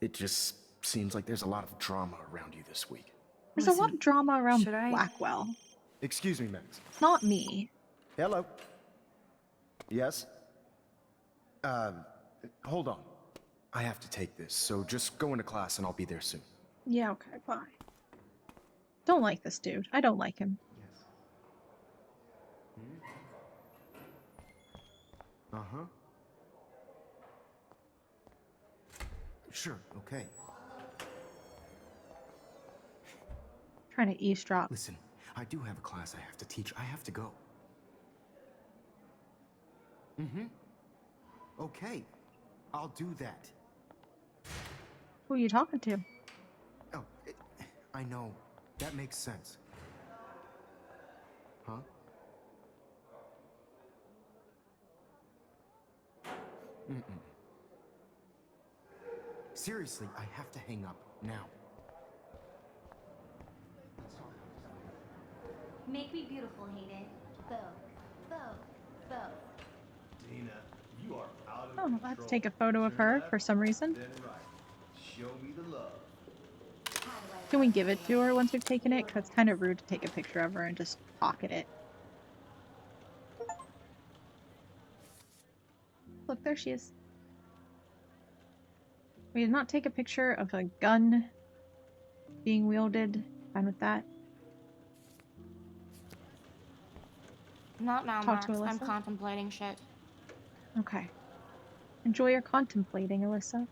Speaker 13: It just seems like there's a lot of drama around you this week.
Speaker 1: There's a lot of drama around
Speaker 4: should I-
Speaker 1: Blackwell.
Speaker 13: Excuse me, Max.
Speaker 1: It's not me.
Speaker 13: Hello? Yes? Hold on. I have to take this, so just go into class and I'll be there soon.
Speaker 1: Yeah, okay, bye. Don't like this dude. I don't like him.
Speaker 13: Uh-huh. Sure, okay.
Speaker 1: Trying to eavesdrop.
Speaker 13: Listen, I do have a class I have to teach. I have to go. Mm-hmm. Okay, I'll do that.
Speaker 1: Who are you talking to?
Speaker 13: Oh, I know. That makes sense. Huh? Mm-mm. Seriously, I have to hang up now.
Speaker 14: Make me beautiful, Hayden. Both.
Speaker 8: Dina, you are out of
Speaker 1: Oh,
Speaker 8: control.
Speaker 1: let's take a photo of her for some reason.
Speaker 8: Then right. Show me the love.
Speaker 1: Can we give it to her once we've taken it? Because it's kind of rude to take a picture of her and just pocket it. Look, there she is. We did not take a picture of a gun being wielded. Fine with that.
Speaker 6: Not now,
Speaker 1: Talk to
Speaker 6: Max. I'm
Speaker 1: Alyssa?
Speaker 6: contemplating shit.
Speaker 1: Okay. Enjoy your contemplating, Alyssa.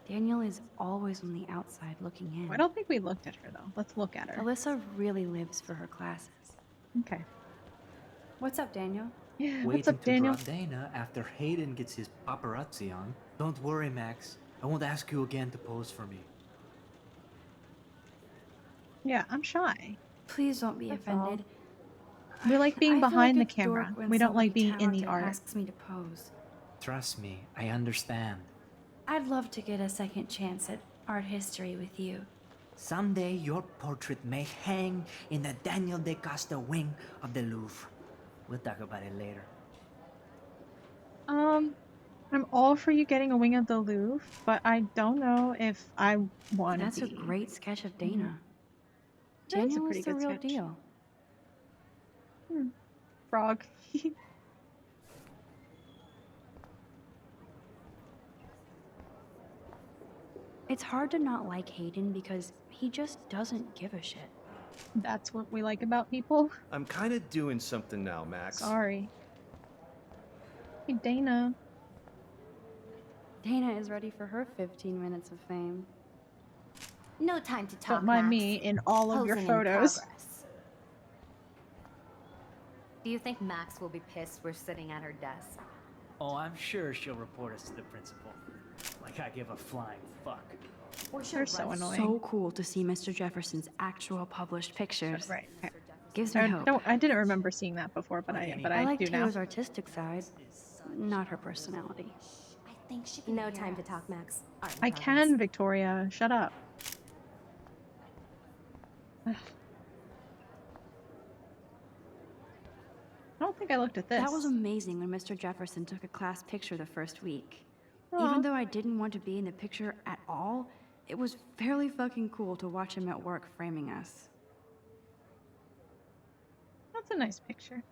Speaker 4: Daniel is always on the outside looking in.
Speaker 1: I don't think we looked at her, though. Let's look at her.
Speaker 4: Alyssa really lives for her classes.
Speaker 1: Okay.
Speaker 4: What's up, Daniel?
Speaker 1: Yeah,
Speaker 15: Waiting
Speaker 1: what's up,
Speaker 15: to
Speaker 1: Daniel?
Speaker 15: drop Dana after Hayden gets his paparazzi on. Don't worry, Max. I won't ask you again to pose for me.
Speaker 1: Yeah, I'm shy.
Speaker 4: Please don't be
Speaker 1: That's all.
Speaker 4: offended.
Speaker 1: We like being
Speaker 4: I feel
Speaker 1: behind
Speaker 4: like
Speaker 1: the
Speaker 4: a
Speaker 1: camera.
Speaker 4: dork when
Speaker 1: We don't like
Speaker 4: somebody
Speaker 1: being in the
Speaker 4: talented
Speaker 1: art.
Speaker 4: asks me to pose.
Speaker 15: Trust me, I understand.
Speaker 4: I'd love to get a second chance at art history with you.
Speaker 15: Someday your portrait may hang in the Daniel de Costa wing of the Louvre. We'll talk about it later.
Speaker 1: I'm all for you getting a wing of the Louvre, but I don't know if I want to
Speaker 4: That's
Speaker 1: be.
Speaker 4: a great sketch of Dana.
Speaker 1: That is a
Speaker 4: Daniel
Speaker 1: pretty
Speaker 4: is the
Speaker 1: good
Speaker 4: real
Speaker 1: sketch.
Speaker 4: deal.
Speaker 1: Frog.
Speaker 4: It's hard to not like Hayden because he just doesn't give a shit.
Speaker 1: That's what we like about people.
Speaker 8: I'm kind of doing something now, Max.
Speaker 1: Sorry. Hey, Dana.
Speaker 4: Dana is ready for her 15 minutes of fame.
Speaker 14: No time to talk,
Speaker 1: Don't mind
Speaker 14: Max.
Speaker 1: me in all of your
Speaker 14: Posing in
Speaker 1: photos.
Speaker 14: progress. Do you think Max will be pissed we're sitting at her desk?
Speaker 15: Oh, I'm sure she'll report us to the principal. Like I give a flying fuck.
Speaker 1: They're so annoying.
Speaker 4: So cool to see Mr. Jefferson's actual published pictures.
Speaker 1: Right. Okay.
Speaker 4: Gives me hope.
Speaker 1: I didn't remember seeing that before, but I
Speaker 4: like
Speaker 1: do now.
Speaker 4: Taylor's artistic side, not her personality.
Speaker 14: I think she can
Speaker 7: No
Speaker 14: hear
Speaker 7: time to
Speaker 14: us.
Speaker 7: talk, Max. Art in
Speaker 1: I
Speaker 7: progress.
Speaker 1: can, Victoria. Shut up. Ugh. think I looked at this.
Speaker 2: That was amazing when Mr. Jefferson took a class picture the first week.
Speaker 1: Aw.
Speaker 2: Even though I didn't want to be in the picture at all, it was fairly fucking cool to watch him at work framing us.
Speaker 1: That's a nice picture.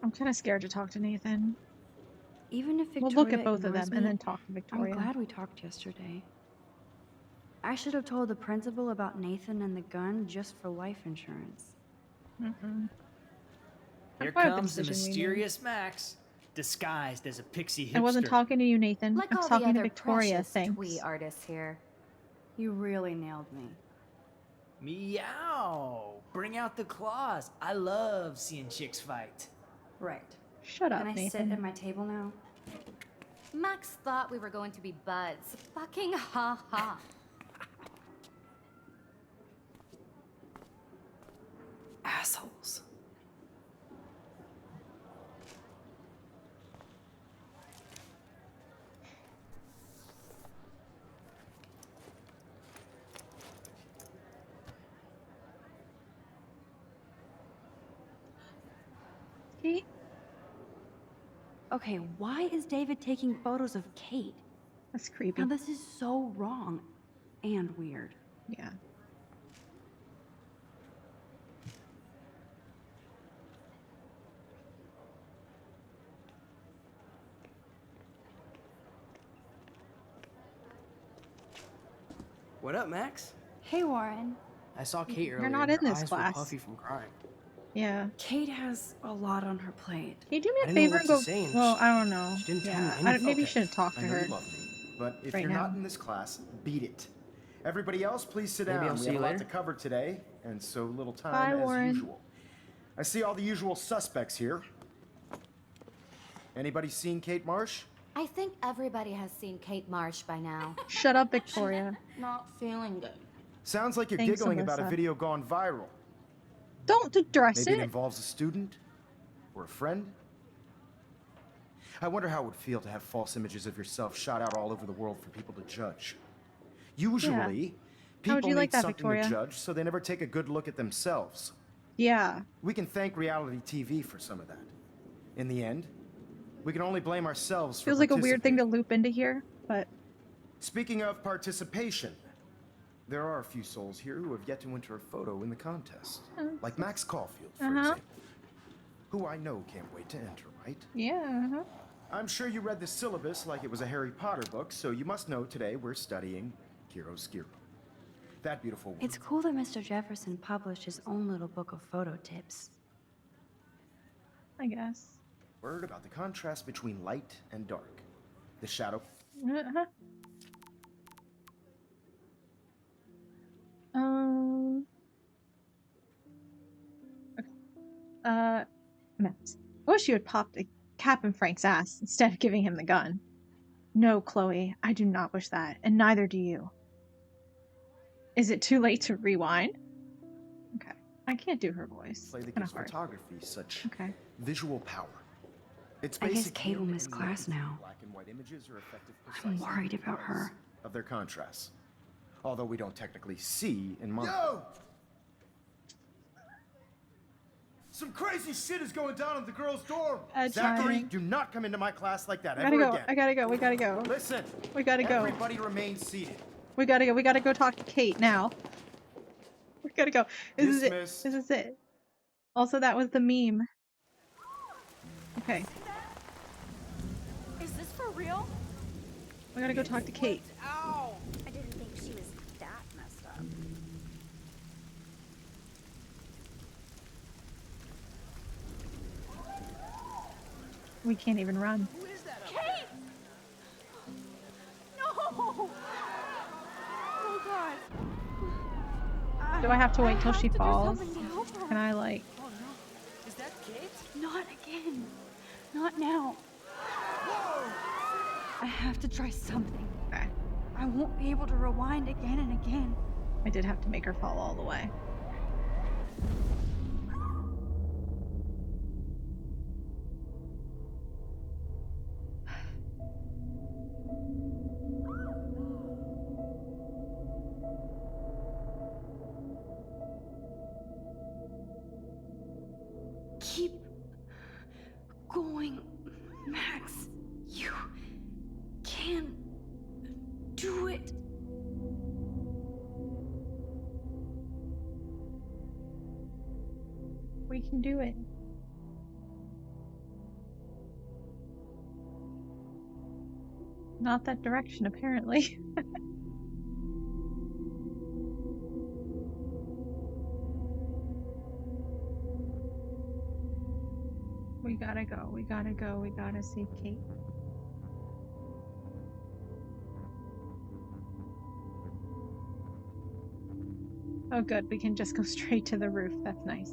Speaker 1: I'm kind of scared to talk to Nathan.
Speaker 2: Even if Victoria
Speaker 1: We'll look at both of
Speaker 2: ignores
Speaker 1: them and
Speaker 2: me,
Speaker 1: then talk to Victoria.
Speaker 2: I'm glad we talked yesterday. I should have told the principal about Nathan and the gun just for life insurance.
Speaker 1: Mm-mm.
Speaker 15: Here
Speaker 1: I'm fine with
Speaker 15: comes the
Speaker 1: decision we made.
Speaker 15: mysterious Max, disguised as a pixie hipster.
Speaker 1: I wasn't talking to you, Nathan.
Speaker 14: Like
Speaker 1: I was
Speaker 14: all the
Speaker 1: talking to
Speaker 14: other
Speaker 1: Victoria.
Speaker 14: precious
Speaker 1: Thanks.
Speaker 14: twee artists here.
Speaker 2: You really nailed me.
Speaker 15: Meow! Bring out the claws. I love seeing chicks fight.
Speaker 2: Right.
Speaker 1: Shut up,
Speaker 2: Can I
Speaker 1: Nathan.
Speaker 2: sit at my table now?
Speaker 14: Max thought we were going to be buds. Fucking ha ha.
Speaker 12: Assholes.
Speaker 1: Kate?
Speaker 2: Okay, why is David taking photos of Kate?
Speaker 1: That's creepy.
Speaker 2: Now this is so wrong and weird.
Speaker 1: Yeah.
Speaker 12: What up, Max?
Speaker 2: Hey, Warren.
Speaker 12: I saw Kate earlier.
Speaker 1: You're not
Speaker 12: and
Speaker 1: in
Speaker 12: her
Speaker 1: this
Speaker 12: eyes
Speaker 1: class.
Speaker 12: were puffy from crying.
Speaker 1: Yeah.
Speaker 2: Kate has a lot on her plate.
Speaker 1: Can you do me
Speaker 12: I
Speaker 1: a
Speaker 12: didn't know
Speaker 1: favor
Speaker 12: what
Speaker 1: and
Speaker 12: to
Speaker 1: go?
Speaker 12: say, and
Speaker 1: Well, I don't know.
Speaker 12: she didn't tell me
Speaker 1: Yeah.
Speaker 12: anything.
Speaker 1: Maybe you
Speaker 13: Okay.
Speaker 1: shouldn't talk to
Speaker 13: I know
Speaker 1: her.
Speaker 13: you love me, but if
Speaker 1: right
Speaker 13: you're
Speaker 1: now.
Speaker 13: not in this class, beat it. Everybody else, please sit
Speaker 12: Maybe
Speaker 13: down.
Speaker 12: I'll
Speaker 13: We
Speaker 12: see
Speaker 13: have
Speaker 12: you
Speaker 13: a lot
Speaker 12: later.
Speaker 13: to cover today, and so little time
Speaker 1: Bye,
Speaker 13: as
Speaker 1: Warren.
Speaker 13: usual. I see all the usual suspects here. Anybody seen Kate Marsh?
Speaker 14: I think everybody has seen Kate Marsh by now.
Speaker 1: Shut up, Victoria.
Speaker 6: Not feeling good.
Speaker 13: Sounds like you're
Speaker 1: Thanks,
Speaker 13: giggling about a
Speaker 1: Alyssa.
Speaker 13: video gone viral.
Speaker 1: Don't address
Speaker 13: Maybe it
Speaker 1: it.
Speaker 13: involves a student or a friend. I wonder how it would feel to have false images of yourself shot out all over the world for people to judge. Usually,
Speaker 1: How would
Speaker 13: people
Speaker 1: you
Speaker 13: need
Speaker 1: like that,
Speaker 13: something
Speaker 1: Victoria?
Speaker 13: to judge, so they never take a good look at themselves.
Speaker 1: Yeah.
Speaker 13: We can thank reality TV for some of that. In the end, we can only blame ourselves for
Speaker 1: Feels like a weird thing to
Speaker 13: participating.
Speaker 1: loop into here, but
Speaker 13: Speaking of participation, there are a few souls here who have yet to enter a photo in the contest. Like Max Caulfield, for example. Who I know can't wait to enter, right?
Speaker 1: yeah.
Speaker 13: I'm sure you read the syllabus like it was a Harry Potter book, so you must know today we're studying chiaroscuro. That beautiful word.
Speaker 2: It's cool that Mr. Jefferson published his own little book of photo tips.
Speaker 1: I guess.
Speaker 13: Word about the contrast between light and dark. The shadow.
Speaker 1: Uh-huh. Okay. Max. I wish you had popped a cap in Frank's ass instead of giving him the gun. No, Chloe, I do not wish that, and neither do you. Is it too late to rewind? Okay. I can't do her voice.
Speaker 13: Play that
Speaker 1: Kind
Speaker 13: gives
Speaker 1: of hard.
Speaker 13: photography such
Speaker 1: Okay.
Speaker 13: visual power. It's
Speaker 2: I guess
Speaker 13: basic
Speaker 2: Kate will
Speaker 13: human
Speaker 2: miss class
Speaker 13: needs.
Speaker 2: now.
Speaker 13: Black and white images are effective
Speaker 2: I'm
Speaker 13: precisely
Speaker 2: worried about her.
Speaker 13: because of their contrasts. Although we don't technically see in mine.
Speaker 16: Yo! Some crazy shit is going down in the girls' dorm.
Speaker 13: Zachary, do not come into my class like that
Speaker 1: I
Speaker 13: ever
Speaker 1: gotta go.
Speaker 13: again.
Speaker 1: I gotta go. We gotta go.
Speaker 13: Listen.
Speaker 1: We gotta go.
Speaker 13: Everybody remain seated.
Speaker 1: We gotta go. We gotta go talk to Kate now. We gotta go. This is it.
Speaker 13: Dismiss.
Speaker 1: This is it. Also, that was the meme. Okay.
Speaker 2: Is this for real?
Speaker 1: We gotta go talk to Kate.
Speaker 2: Ow! I didn't think she was that messed up.
Speaker 1: We can't even run.
Speaker 2: Kate! No! Oh god.
Speaker 1: Do I have to wait till she
Speaker 2: have to do
Speaker 1: falls?
Speaker 2: something to help her.
Speaker 1: Can I like?
Speaker 12: Is that Kate?
Speaker 2: Not again. Not now. I have to try something.
Speaker 1: Okay.
Speaker 2: I won't be able to rewind again and again.
Speaker 1: I did have to make her fall all the way.
Speaker 4: Keep going, Max. You can do it.
Speaker 1: We can do it. Not that direction, apparently. We gotta go, we gotta go, we gotta see Kate. Oh good, we can just go straight to the roof, that's nice.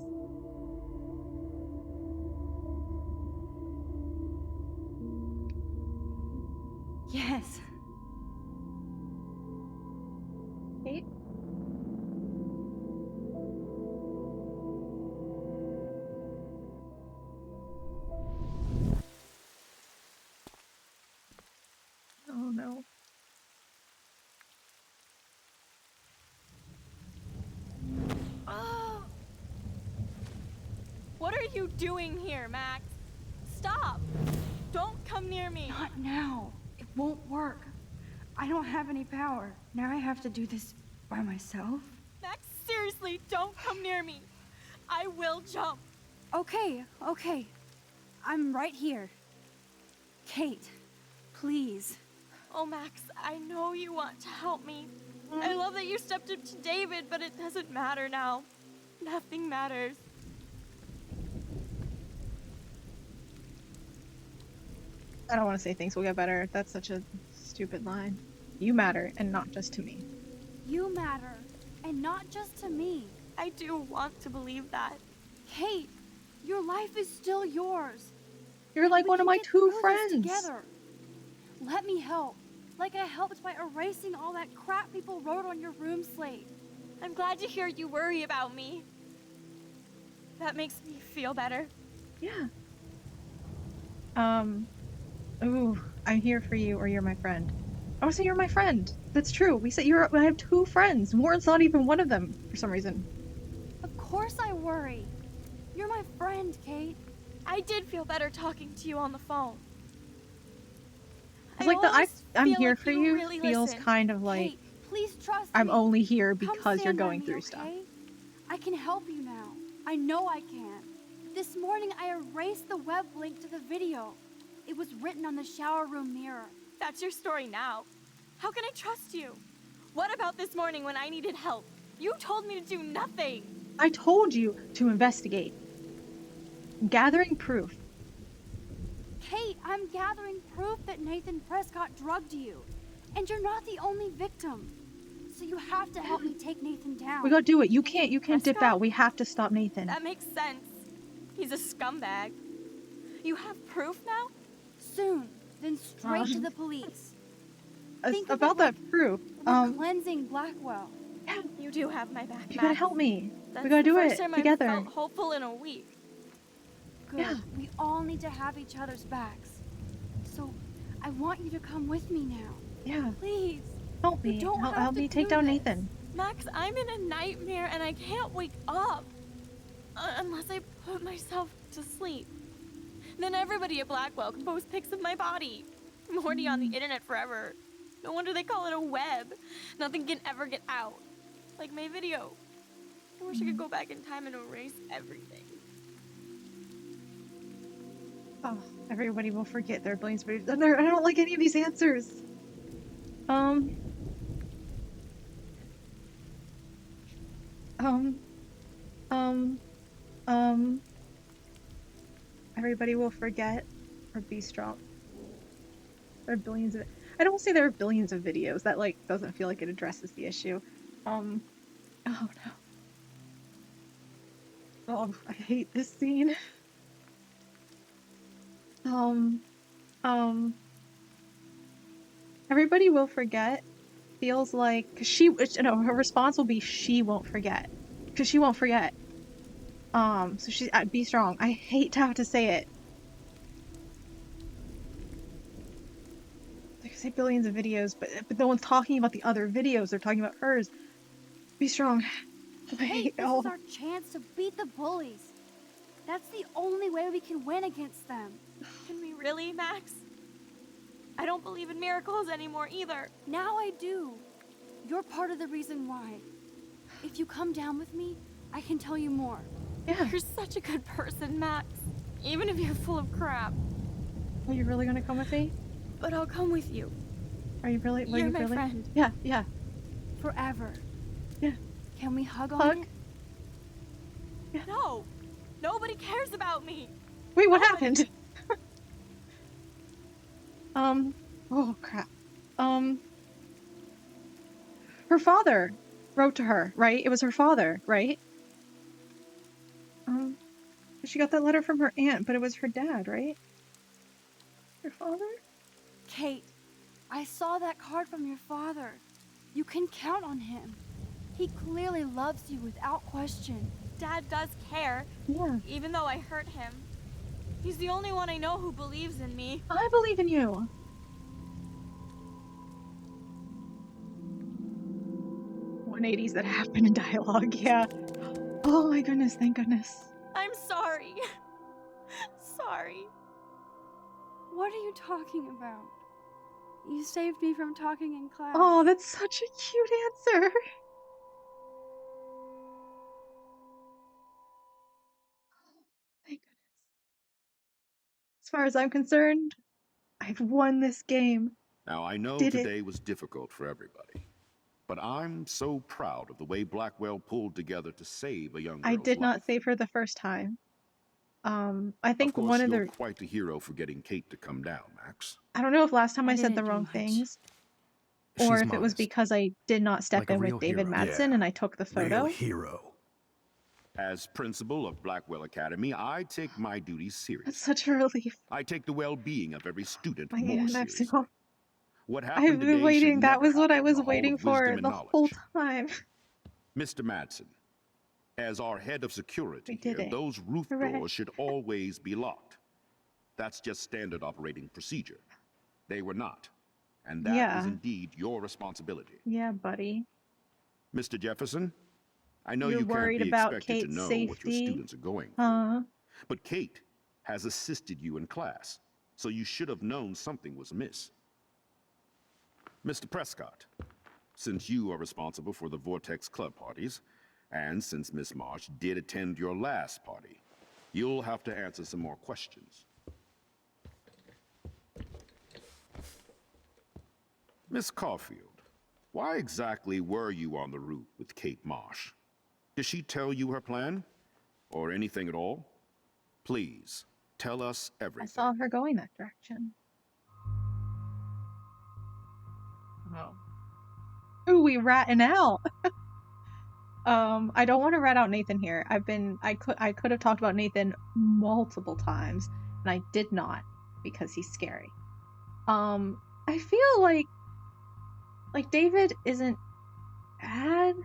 Speaker 4: Yes.
Speaker 1: Kate? Oh no.
Speaker 17: What are you doing here, Max? Stop! Don't come near me!
Speaker 4: Not now. It won't work. I don't have any power. Now I have to do this by myself.
Speaker 17: Max, seriously, don't come near me. I will jump.
Speaker 2: Okay. I'm right here. Kate, please.
Speaker 17: Oh, Max, I know you want to help me. I love that you stepped up to David, but it doesn't matter now. Nothing matters.
Speaker 1: I don't want to say things will get better. That's such a stupid line. You matter, and not just to me.
Speaker 2: You matter, and not just to me.
Speaker 17: I do want to believe that.
Speaker 2: Kate, your life is still yours.
Speaker 1: You're like one of my two friends.
Speaker 2: Together. Let me help. Like I helped by erasing all that crap people wrote on your room slate.
Speaker 17: I'm glad to hear you worry about me. That makes me feel better.
Speaker 1: Yeah. Ooh, I'm here for you, or you're my friend. I would say you're my friend. That's true. We said I have two friends. Warren's not even one of them, for some reason.
Speaker 2: Of course I worry. You're my friend, Kate.
Speaker 17: I did feel better talking to you on the phone.
Speaker 1: It's like I'm here like for you really feels
Speaker 17: listen.
Speaker 1: Kind of like
Speaker 2: Kate, please trust
Speaker 1: I'm
Speaker 2: me.
Speaker 1: only here because you're going
Speaker 2: me,
Speaker 1: through
Speaker 2: okay?
Speaker 1: stuff.
Speaker 2: I can help you now. I know I can. This morning I erased the web link to the video. It was written on the shower room mirror.
Speaker 17: That's your story now. How can I trust you? What about this morning when I needed help? You told me to do nothing.
Speaker 1: I told you to investigate. Gathering proof.
Speaker 2: Kate, I'm gathering proof that Nathan Prescott drugged you. And you're not the only victim. So you have to help me take Nathan down.
Speaker 1: We gotta do it. You can't dip out. We have to stop Nathan.
Speaker 17: That makes sense. He's a scumbag. You have proof now?
Speaker 2: Soon. Then straight to the police.
Speaker 1: About that proof.
Speaker 2: We're cleansing Blackwell.
Speaker 17: Yeah. You do have my back.
Speaker 1: You gotta help me.
Speaker 17: That's
Speaker 1: we gotta do it
Speaker 17: first time
Speaker 1: together.
Speaker 17: I felt hopeful in a week.
Speaker 2: Good. Yeah. We all need to have each other's backs. So, I want you to come with me now.
Speaker 1: Yeah.
Speaker 2: Please.
Speaker 1: Help me. Help me take down Nathan.
Speaker 17: Max, I'm in a nightmare and I can't wake up. Unless I put myself to sleep. Then everybody at Blackwell can post pics of my body. I'm already on the internet forever. No wonder they call it a web. Nothing can ever get out. Like my video. I wish I could go back in time and erase everything.
Speaker 1: Oh, everybody will forget their billions of videos. I don't like any of these answers. Everybody will forget or be strong. There are billions of. I don't say there are billions of videos. That like doesn't feel like it addresses the issue. Oh no. Oh, I hate this scene. Everybody will forget. Feels like her response will be she won't forget, because she won't forget. So she's be strong. I hate to have to say it. Like I say billions of videos, but no one's talking about the other videos. They're talking about hers. Be strong.
Speaker 2: Hey, this is our chance to beat the bullies. That's the only way we can win against them.
Speaker 17: Can we really, Max? I don't believe in miracles anymore either.
Speaker 2: Now I do. You're part of the reason why. If you come down with me, I can tell you more.
Speaker 1: Yeah.
Speaker 17: You're such a good person, Max. Even if you're full of crap.
Speaker 1: Are you really gonna come with me?
Speaker 17: But I'll come with you.
Speaker 1: Are you really?
Speaker 17: You're my friend.
Speaker 1: Yeah, yeah.
Speaker 2: Forever.
Speaker 1: Yeah.
Speaker 2: Can we hug on it?
Speaker 1: Yeah.
Speaker 17: No. Nobody cares about me.
Speaker 1: Wait, what happened? Oh crap. Her father wrote to her, right? It was her father, right? She got that letter from her aunt, but it was her dad, right? Her father?
Speaker 2: Kate, I saw that card from your father. You can count on him. He clearly loves you without question.
Speaker 17: Dad does care.
Speaker 1: Yeah.
Speaker 17: Even though I hurt him. He's the only one I know who believes in me.
Speaker 1: I believe in you. .180s that happen in dialogue, yeah. Oh my goodness, thank goodness.
Speaker 17: I'm sorry. Sorry.
Speaker 2: What are you talking about? You saved me from talking in class.
Speaker 1: Oh, that's such a cute answer. Thank goodness. As far as I'm concerned, I've won this game.
Speaker 9: Now, I know today was difficult for everybody, but I'm so proud of the way Blackwell pulled together to save a young girl's
Speaker 1: I did not
Speaker 9: life.
Speaker 1: save her the first time. I think
Speaker 9: Of course,
Speaker 1: one of
Speaker 9: you're
Speaker 1: the...
Speaker 9: quite the hero for getting Kate to come down, Max.
Speaker 1: I don't know if last time I said the wrong things, or if it was because I did not step in with David Madsen and I took the photo.
Speaker 9: Real hero. As principal of Blackwell Academy, I take my duties seriously.
Speaker 1: That's such a relief.
Speaker 9: I take the well-being of every student
Speaker 1: My
Speaker 9: more
Speaker 1: aunt
Speaker 9: seriously.
Speaker 1: Maximo.
Speaker 9: What happened
Speaker 1: I've been
Speaker 9: today
Speaker 1: waiting.
Speaker 9: should
Speaker 1: That
Speaker 9: never
Speaker 1: was what I
Speaker 9: happen
Speaker 1: was
Speaker 9: in the Hall
Speaker 1: waiting
Speaker 9: of
Speaker 1: for
Speaker 9: Wisdom and
Speaker 1: the
Speaker 9: Knowledge.
Speaker 1: whole time.
Speaker 9: Mr. Madsen, as our head of security
Speaker 1: did
Speaker 9: here,
Speaker 1: it.
Speaker 9: those roof
Speaker 1: Hooray.
Speaker 9: doors should always be locked. That's just standard operating procedure. They were not. And that is
Speaker 1: Yeah.
Speaker 9: indeed your responsibility.
Speaker 1: Yeah, buddy.
Speaker 9: Mr. Jefferson, I know
Speaker 1: You're
Speaker 9: you can't
Speaker 1: worried
Speaker 9: be
Speaker 1: about
Speaker 9: expected to
Speaker 1: Kate's
Speaker 9: know what your
Speaker 1: safety?
Speaker 9: students are going through. But Kate has assisted you in class, so you should have known something was amiss. Mr. Prescott, since you are responsible for the Vortex Club parties, and since Miss Marsh did attend your last party, you'll have to answer some more questions. Miss Caulfield, why exactly were you on the roof with Kate Marsh? Did she tell you her plan? Or anything at all? Please, tell us
Speaker 1: I
Speaker 9: everything.
Speaker 1: saw her going that direction. Oh. Ooh, we ratting out. I don't want to rat out Nathan here. I could have talked about Nathan multiple times, and I did not because he's scary. I feel like David isn't bad.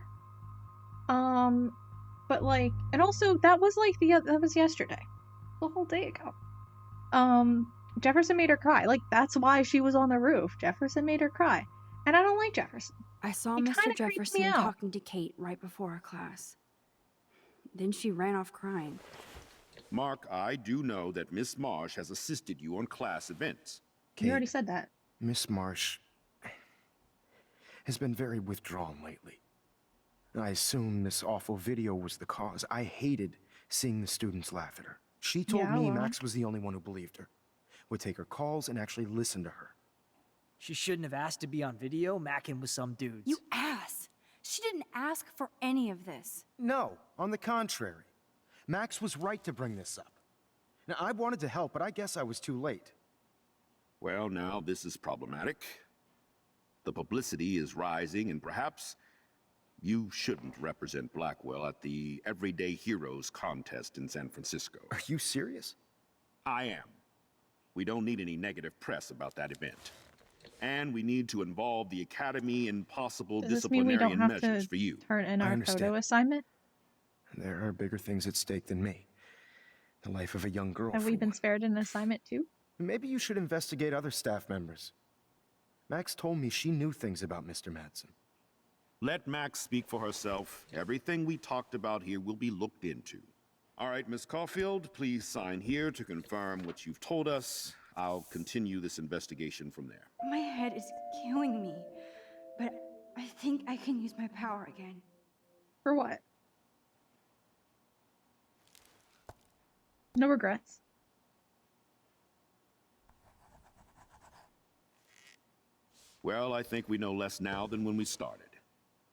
Speaker 1: But like, and also that was like that was yesterday, the whole day ago. Jefferson made her cry. Like, that's why she was on the roof. Jefferson made her cry, and I don't like Jefferson.
Speaker 4: I saw
Speaker 1: He
Speaker 4: Mr.
Speaker 1: kinda creeps me
Speaker 4: Jefferson
Speaker 1: out.
Speaker 4: talking to Kate right before our class. Then she ran off crying.
Speaker 9: Mark, I do know that Miss Marsh has assisted you on class events.
Speaker 1: You already said that.
Speaker 13: Miss Marsh has been very withdrawn lately. I assume this awful video was the cause. I hated seeing the students laugh at her. She told
Speaker 4: Yeah,
Speaker 13: me
Speaker 4: well.
Speaker 13: Max was the only one who believed her, would take her calls and actually listen to her.
Speaker 10: She shouldn't have asked to be on video macking with some dudes.
Speaker 2: You ass! She didn't ask for any of this.
Speaker 13: No, on the contrary. Max was right to bring this up. Now, I wanted to help, but I guess I was too late.
Speaker 9: Well, now this is problematic. The publicity is rising, and perhaps you shouldn't represent Blackwell at the Everyday Heroes contest in San Francisco.
Speaker 13: Are you serious?
Speaker 9: I am. We don't need any negative press about that event. And we need to involve the Academy in possible
Speaker 1: Does this mean we
Speaker 9: disciplinary
Speaker 1: don't have
Speaker 9: measures
Speaker 1: to
Speaker 9: for you.
Speaker 1: turn in
Speaker 13: I
Speaker 1: our
Speaker 13: understand.
Speaker 1: photo assignment?
Speaker 13: There are bigger things at stake than me. The life of a young girl.
Speaker 1: Have
Speaker 13: for
Speaker 1: we been
Speaker 13: one.
Speaker 1: spared an assignment too?
Speaker 13: Maybe you should investigate other staff members. Max told me she knew things about Mr. Madsen.
Speaker 9: Let Max speak for herself. Everything we talked about here will be looked into. All right, Miss Caulfield, please sign here to confirm what you've told us. I'll continue this investigation from there.
Speaker 4: My head is killing me, but I think I can use my power again.
Speaker 1: For what? No regrets.
Speaker 9: Well, I think we know less now than when we started.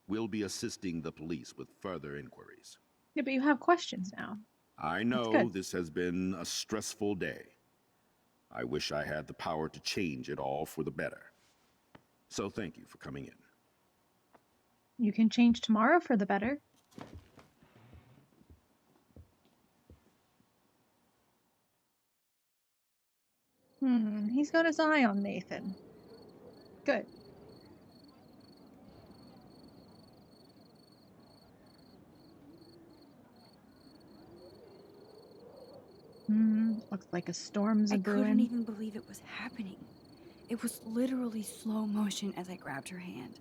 Speaker 9: We'll be assisting the police with further inquiries.
Speaker 1: Yeah, but you have questions now.
Speaker 9: I know this has been a stressful day. I wish I had the power to change it all for the better. So thank you for coming in.
Speaker 1: You can change tomorrow for the better. He's got his eye on Nathan. Good. Looks like a storm's
Speaker 4: I
Speaker 1: a-brewing.
Speaker 4: couldn't even believe it was happening. It was literally slow motion as I grabbed her hand.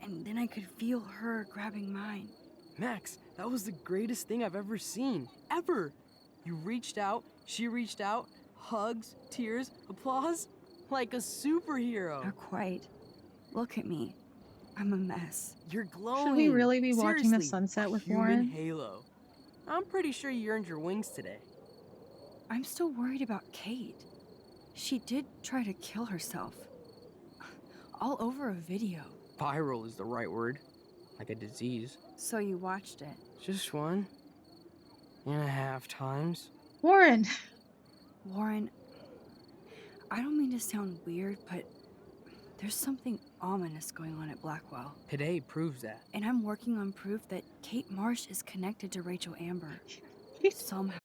Speaker 4: And then I could feel her grabbing mine.
Speaker 12: Max, that was the greatest thing I've ever seen. Ever! You reached out, she reached out, hugs, tears, applause. Like a superhero.
Speaker 4: Not quite. Look at me. I'm a mess.
Speaker 12: You're glowing.
Speaker 1: Should we really be watching the
Speaker 12: Seriously,
Speaker 1: sunset with
Speaker 12: human
Speaker 1: Warren?
Speaker 12: halo. I'm pretty sure you earned your wings today.
Speaker 4: I'm still worried about Kate. She did try to kill herself. All over a video.
Speaker 12: Viral is the right word. Like a disease.
Speaker 4: So you watched it?
Speaker 12: Just 1.5 times.
Speaker 1: Warren!
Speaker 4: Warren, I don't mean to sound weird, but there's something ominous going on at Blackwell.
Speaker 12: Today proves that.
Speaker 4: And I'm working on proof that Kate Marsh is connected to Rachel Amber. Somehow.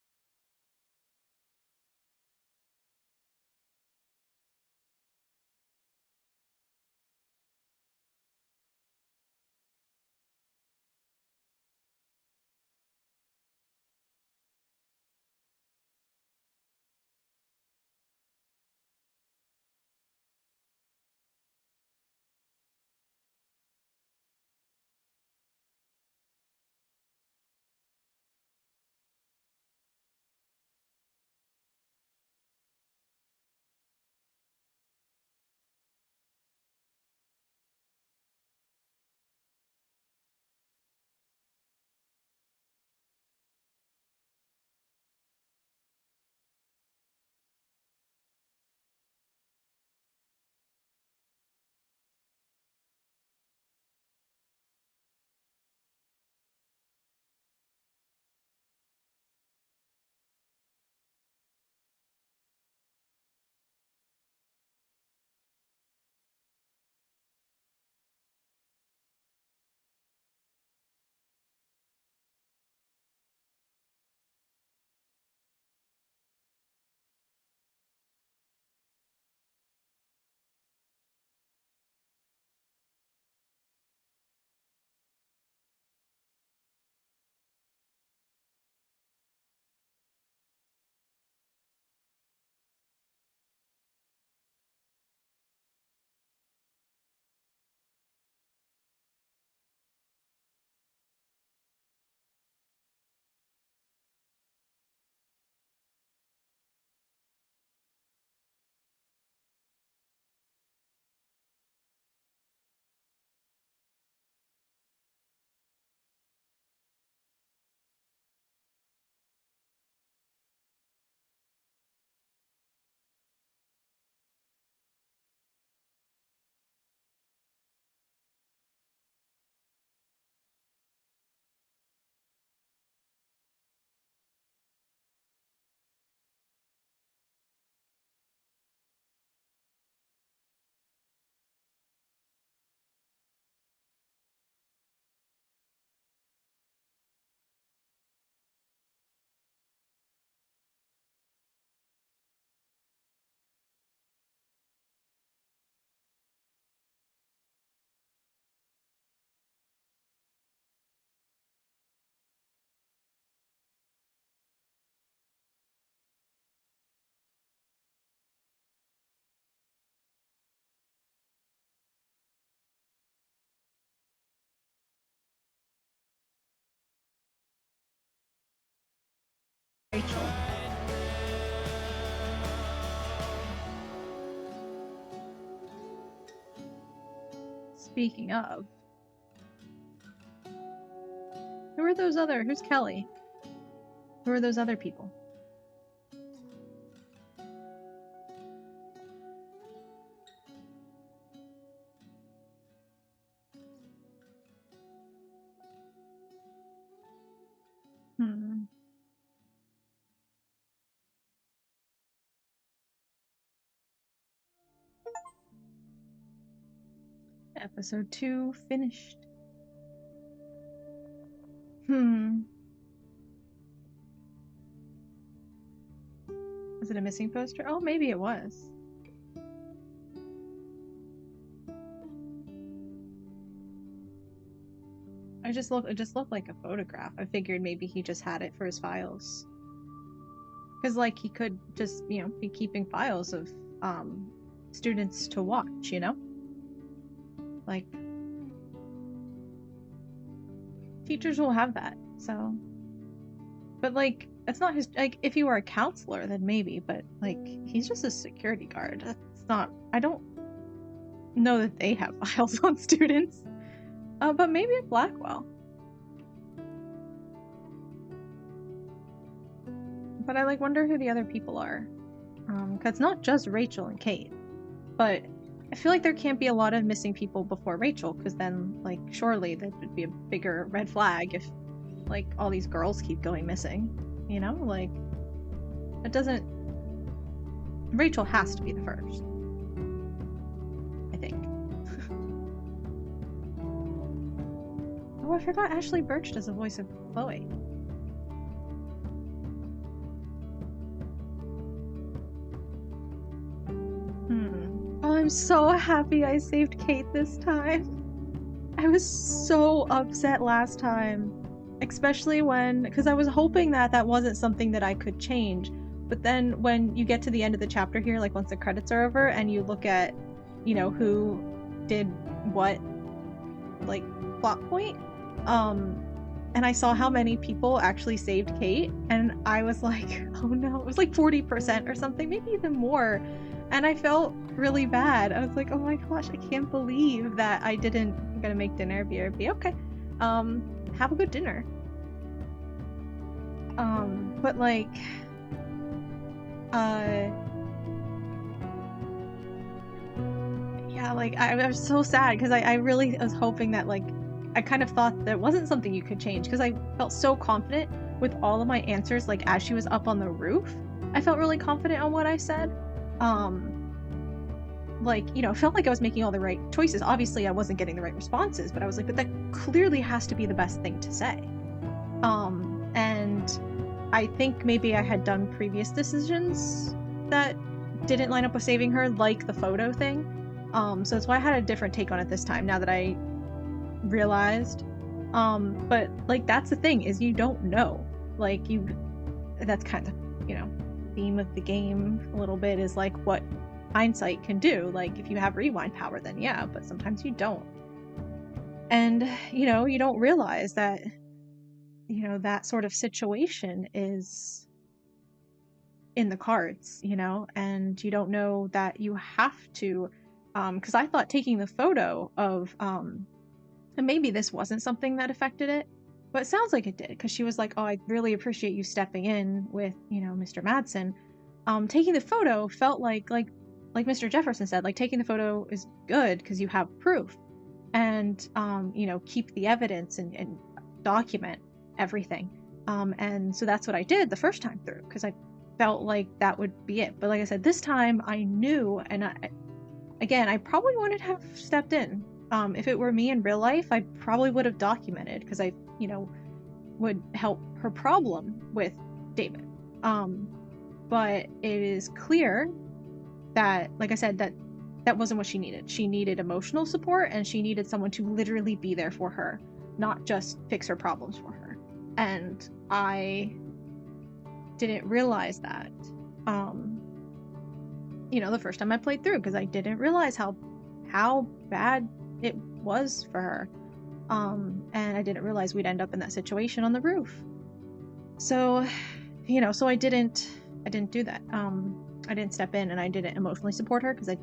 Speaker 1: Rachel. Speaking of, who's Kelly? Who are those other people? Episode 2 finished. Was it a missing poster? Oh, maybe it was. It just looked like a photograph. I figured maybe he just had it for his files. Because, like, he could just, you know, be keeping files of students to watch, you know? Like, teachers will have that, so. But, like, it's not his, like, if he were a counselor, then maybe, but, like, he's just a security guard. That's not, I don't know that they have files on students. But maybe at Blackwell. But I, like, wonder who the other people are. Because it's not just Rachel and Kate. But I feel like there can't be a lot of missing people before Rachel, because then, like, surely that would be a bigger red flag if, like, all these girls keep going missing. You know? Like, it doesn't... Rachel has to be the first. I think. Oh, I forgot Ashley Birch does the voice of Chloe. Oh, I'm so happy I saved Kate this time. I was so upset last time. Especially when, because I was hoping that that wasn't something that I could change. But then when you get to the end of the chapter here, like once the credits are over, and you look at, you know, who did what, like, plot point, and I saw how many people actually saved Kate, and I was like, oh no, it was like 40% or something, maybe even more. And I felt really bad. I was like, oh my gosh, I can't believe that I didn't. I'm gonna make dinner. BRB. Okay. Have a good dinner. But like, yeah, like I was so sad because I really was hoping that, like, I kind of thought that wasn't something you could change because I felt so confident with all of my answers. Like as she was up on the roof, I felt really confident on what I said. Like, you know, felt like I was making all the right choices. Obviously, I wasn't getting the right responses, but I was like, but that clearly has to be the best thing to say. And I think maybe I had done previous decisions that didn't line up with saving her, like the photo thing. So that's why I had a different take on it this time, now that I realized. But, like, that's the thing, is you don't know. Like, that's kind of, you know, theme of the game a little bit, is like what hindsight can do. Like, if you have rewind power, then yeah, but sometimes you don't. And, you know, you don't realize that, you know, that sort of situation is in the cards, you know, and you don't know that you have to, because I thought taking the photo of, and maybe this wasn't something that affected it, but it sounds like it did, because she was like, oh, I really appreciate you stepping in with, you know, Mr. Madsen. Taking the photo felt like Mr. Jefferson said, like, taking the photo is good because you have proof, and you know, keep the evidence and document everything. And so that's what I did the first time through, because I felt like that would be it. But like I said, this time I knew, and I probably wouldn't have stepped in. If it were me in real life, I probably would have documented, because I, you know, would help her problem with David. But it is clear that, like I said, that wasn't what she needed. She needed emotional support, and she needed someone to literally be there for her, not just fix her problems for her. And I didn't realize that, you know, the first time I played through, because I didn't realize how bad it was for her. And I didn't realize we'd end up in that situation on the roof. So, so I didn't do that. I didn't step in and I didn't emotionally support her because I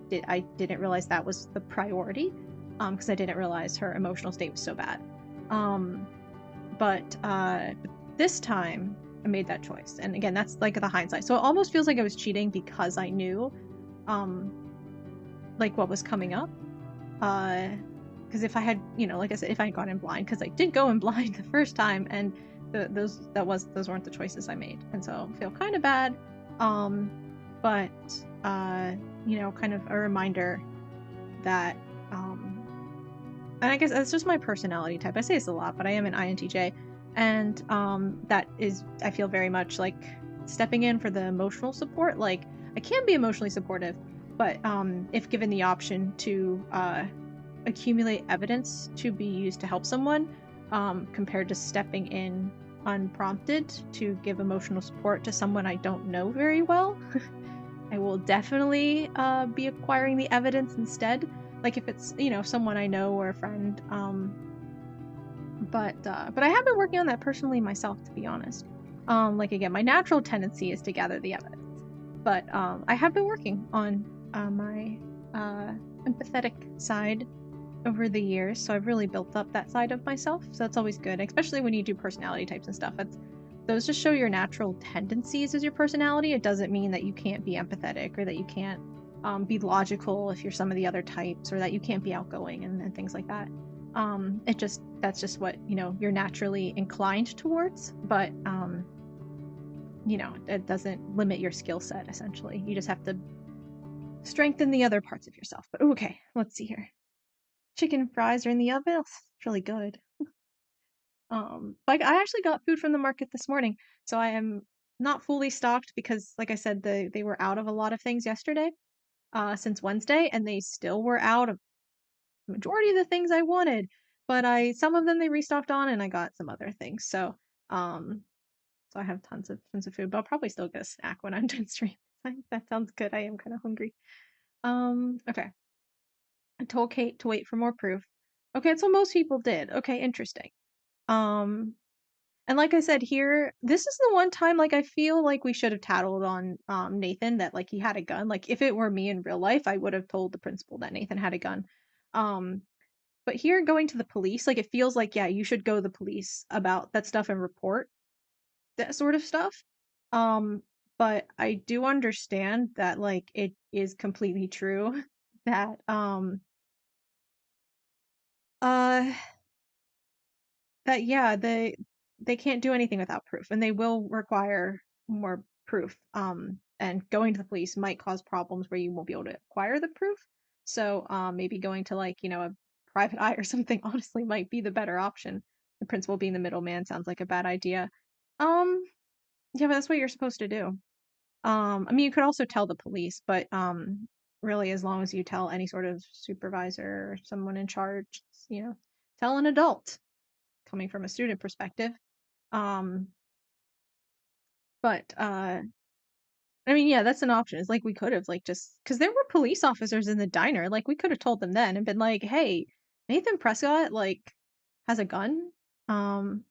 Speaker 1: didn't realize that was the priority. Because I didn't realize her emotional state was so bad. But this time I made that choice. And again, that's like the hindsight. So it almost feels like I was cheating because I knew like what was coming up. Because if I had, like I said, if I had gone in blind, because I did go in blind the first time, and those weren't the choices I made, and so I feel kind of bad. But kind of a reminder that, and I guess that's just my personality type. I say this a lot, but I am an INTJ, and that is, I feel very much like stepping in for the emotional support. Like I can be emotionally supportive, but if given the option to accumulate evidence to be used to help someone, compared to stepping in unprompted to give emotional support to someone I don't know very well, I will definitely be acquiring the evidence instead. Like if it's someone I know or a friend. But I have been working on that personally myself, to be honest. Like again, my natural tendency is to gather the evidence, but I have been working on my empathetic side over the years, so I've really built up that side of myself, so that's always good, especially when you do personality types and stuff. Those just show your natural tendencies as your personality. It doesn't mean that you can't be empathetic or that you can't be logical if you're some of the other types, or that you can't be outgoing and things like that. That's just what you're naturally inclined towards, but it doesn't limit your skill set. Essentially, you just have to strengthen the other parts of yourself. But okay, let's see here. Chicken fries are in the oven. It's really good. Like I actually got food from the market this morning, so I am not fully stocked because, like I said, they were out of a lot of things yesterday, since Wednesday, and they still were out of the majority of the things I wanted. But some of them they restocked on, and I got some other things. So I have tons of food, but I'll probably still get a snack when I'm done streaming. That sounds good. I am kind of hungry. Okay. I told Kate to wait for more proof. Okay, so most people did. Okay, interesting. And like I said here, this is the one time like I feel like we should have tattled on Nathan that like he had a gun. Like if it were me in real life, I would have told the principal that Nathan had a gun. But here going to the police, like it feels like, yeah, you should go to the police about that stuff and report that sort of stuff. But I do understand that like it is completely true that uh that yeah, they can't do anything without proof, and they will require more proof. And going to the police might cause problems where you won't be able to acquire the proof. So maybe going to like a private eye or something honestly might be the better option. The principal being the middleman sounds like a bad idea. Um, yeah, but that's what you're supposed to do. I mean, you could also tell the police, but really, as long as you tell any sort of supervisor or someone in charge, tell an adult. Coming from a student perspective. Um, but I mean, yeah, that's an option. It's like we could have like just because there were police officers in the diner. Like we could have told them then and been like, "Hey, Nathan Prescott like has a gun." Um,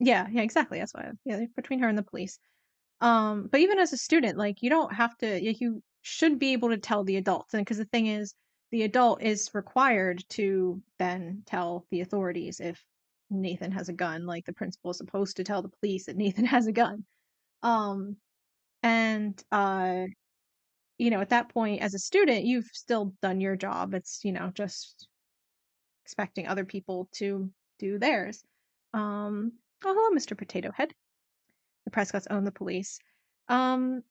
Speaker 1: yeah, exactly. That's why. Yeah, between her and the police. But even as a student, like you don't have to. You should be able to tell the adults, and because the thing is, the adult is required to then tell the authorities if Nathan has a gun. Like the principal is supposed to tell the police that Nathan has a gun. Um, and at that point, as a student, you've still done your job. It's just expecting other people to do theirs. Oh, hello, Mr. Potato Head. The Prescotts own the police. Um,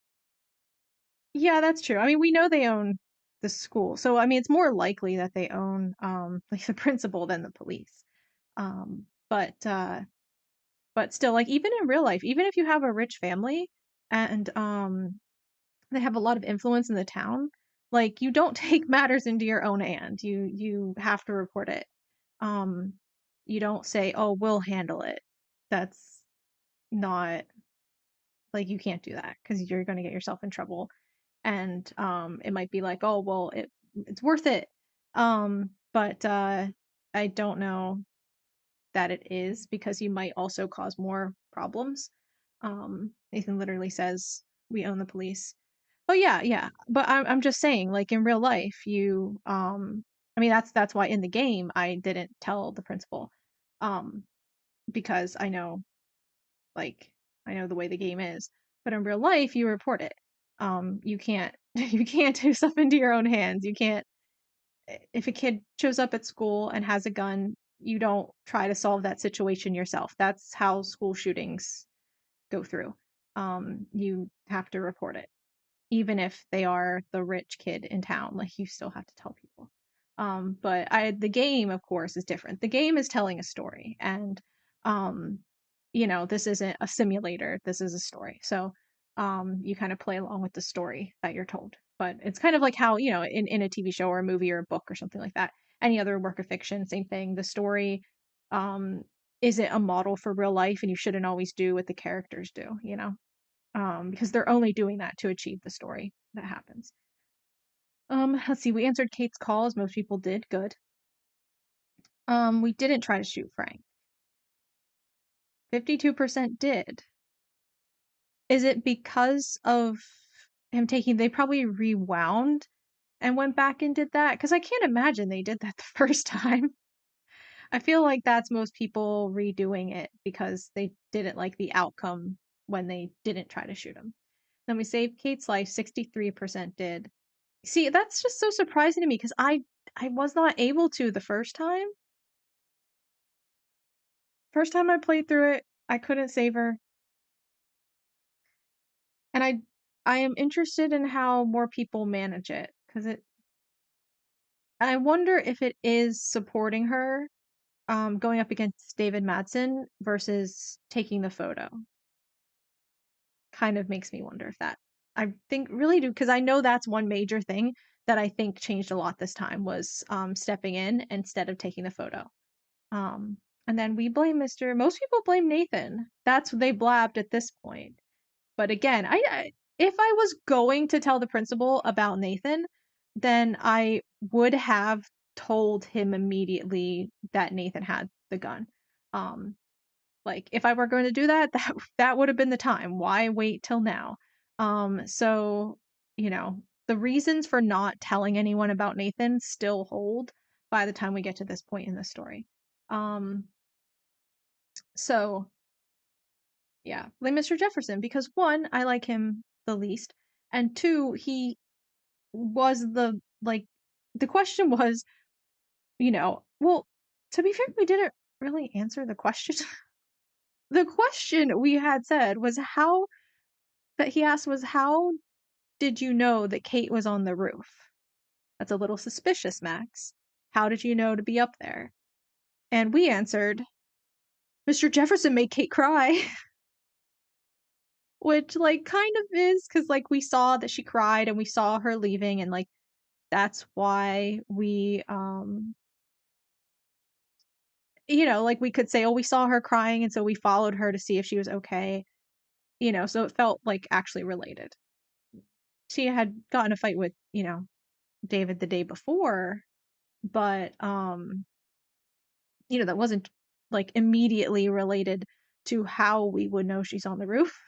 Speaker 1: Yeah, that's true. I mean, we know they own the school. So, I mean, it's more likely that they own like the principal than the police. Um, but still, like even in real life, even if you have a rich family and they have a lot of influence in the town, like you don't take matters into your own hand. You have to report it. Um, you don't say, "Oh, we'll handle it." That's not like you can't do that because you're going to get yourself in trouble. And it might be like, oh well, it's worth it. But I don't know that it is, because you might also cause more problems. Nathan literally says, "We own the police." Oh yeah. But I'm just saying, like in real life, I mean that's why in the game I didn't tell the principal, um, because like I know the way the game is. But in real life, you report it. You can't you can't take stuff into your own hands. You can't if a kid shows up at school and has a gun, you don't try to solve that situation yourself. That's how school shootings go through. You have to report it even if they are the rich kid in town, like you still have to tell people. But the game, of course, is different. The game is telling a story, and um, this isn't a simulator. This is a story. So you kind of play along with the story that you're told. But it's kind of like how in a TV show or a movie or a book or something like that. Any other work of fiction, same thing. The story um, isn't a model for real life, and you shouldn't always do what the characters do. Because they're only doing that to achieve the story that happens. Let's see. We answered Kate's call as most people did. Good. We didn't try to shoot Frank. 52% did. Is it because of him taking? They probably rewound and went back and did that because I can't imagine they did that the first time. I feel like that's most people redoing it because they didn't like the outcome when they didn't try to shoot him. Then we saved Kate's life. 63% did. See, that's just so surprising to me because I was not able to the first time. First time I played through it, I couldn't save her. And I am interested in how more people manage it because I wonder if it is supporting her going up against David Madsen versus taking the photo. Kind of makes me wonder if that I think really do because I know that's one major thing that I think changed a lot this time was stepping in instead of taking the photo. Um, and then we blame most people blame Nathan. That's what they blabbed at this point. But again, if I was going to tell the principal about Nathan, then I would have told him immediately that Nathan had the gun. Like if I were going to do that, that would have been the time. Why wait till now? So, the reasons for not telling anyone about Nathan still hold by the time we get to this point in the story. So yeah, blame Mr. Jefferson because one, I like him the least, and two, he was the question was, well, to be fair, we didn't really answer the question. The question we had said was that he asked was how did you know that Kate was on the roof? That's a little suspicious, Max. How did you know to be up there? And we answered, Mr. Jefferson made Kate cry. Which, kind of is, because, we saw that she cried and we saw her leaving, and, that's why we, we could say, oh, we saw her crying, and so we followed her to see if she was okay, so it felt, actually related. She had gotten a fight with, David the day before, but, that wasn't, immediately related to how we would know she's on the roof.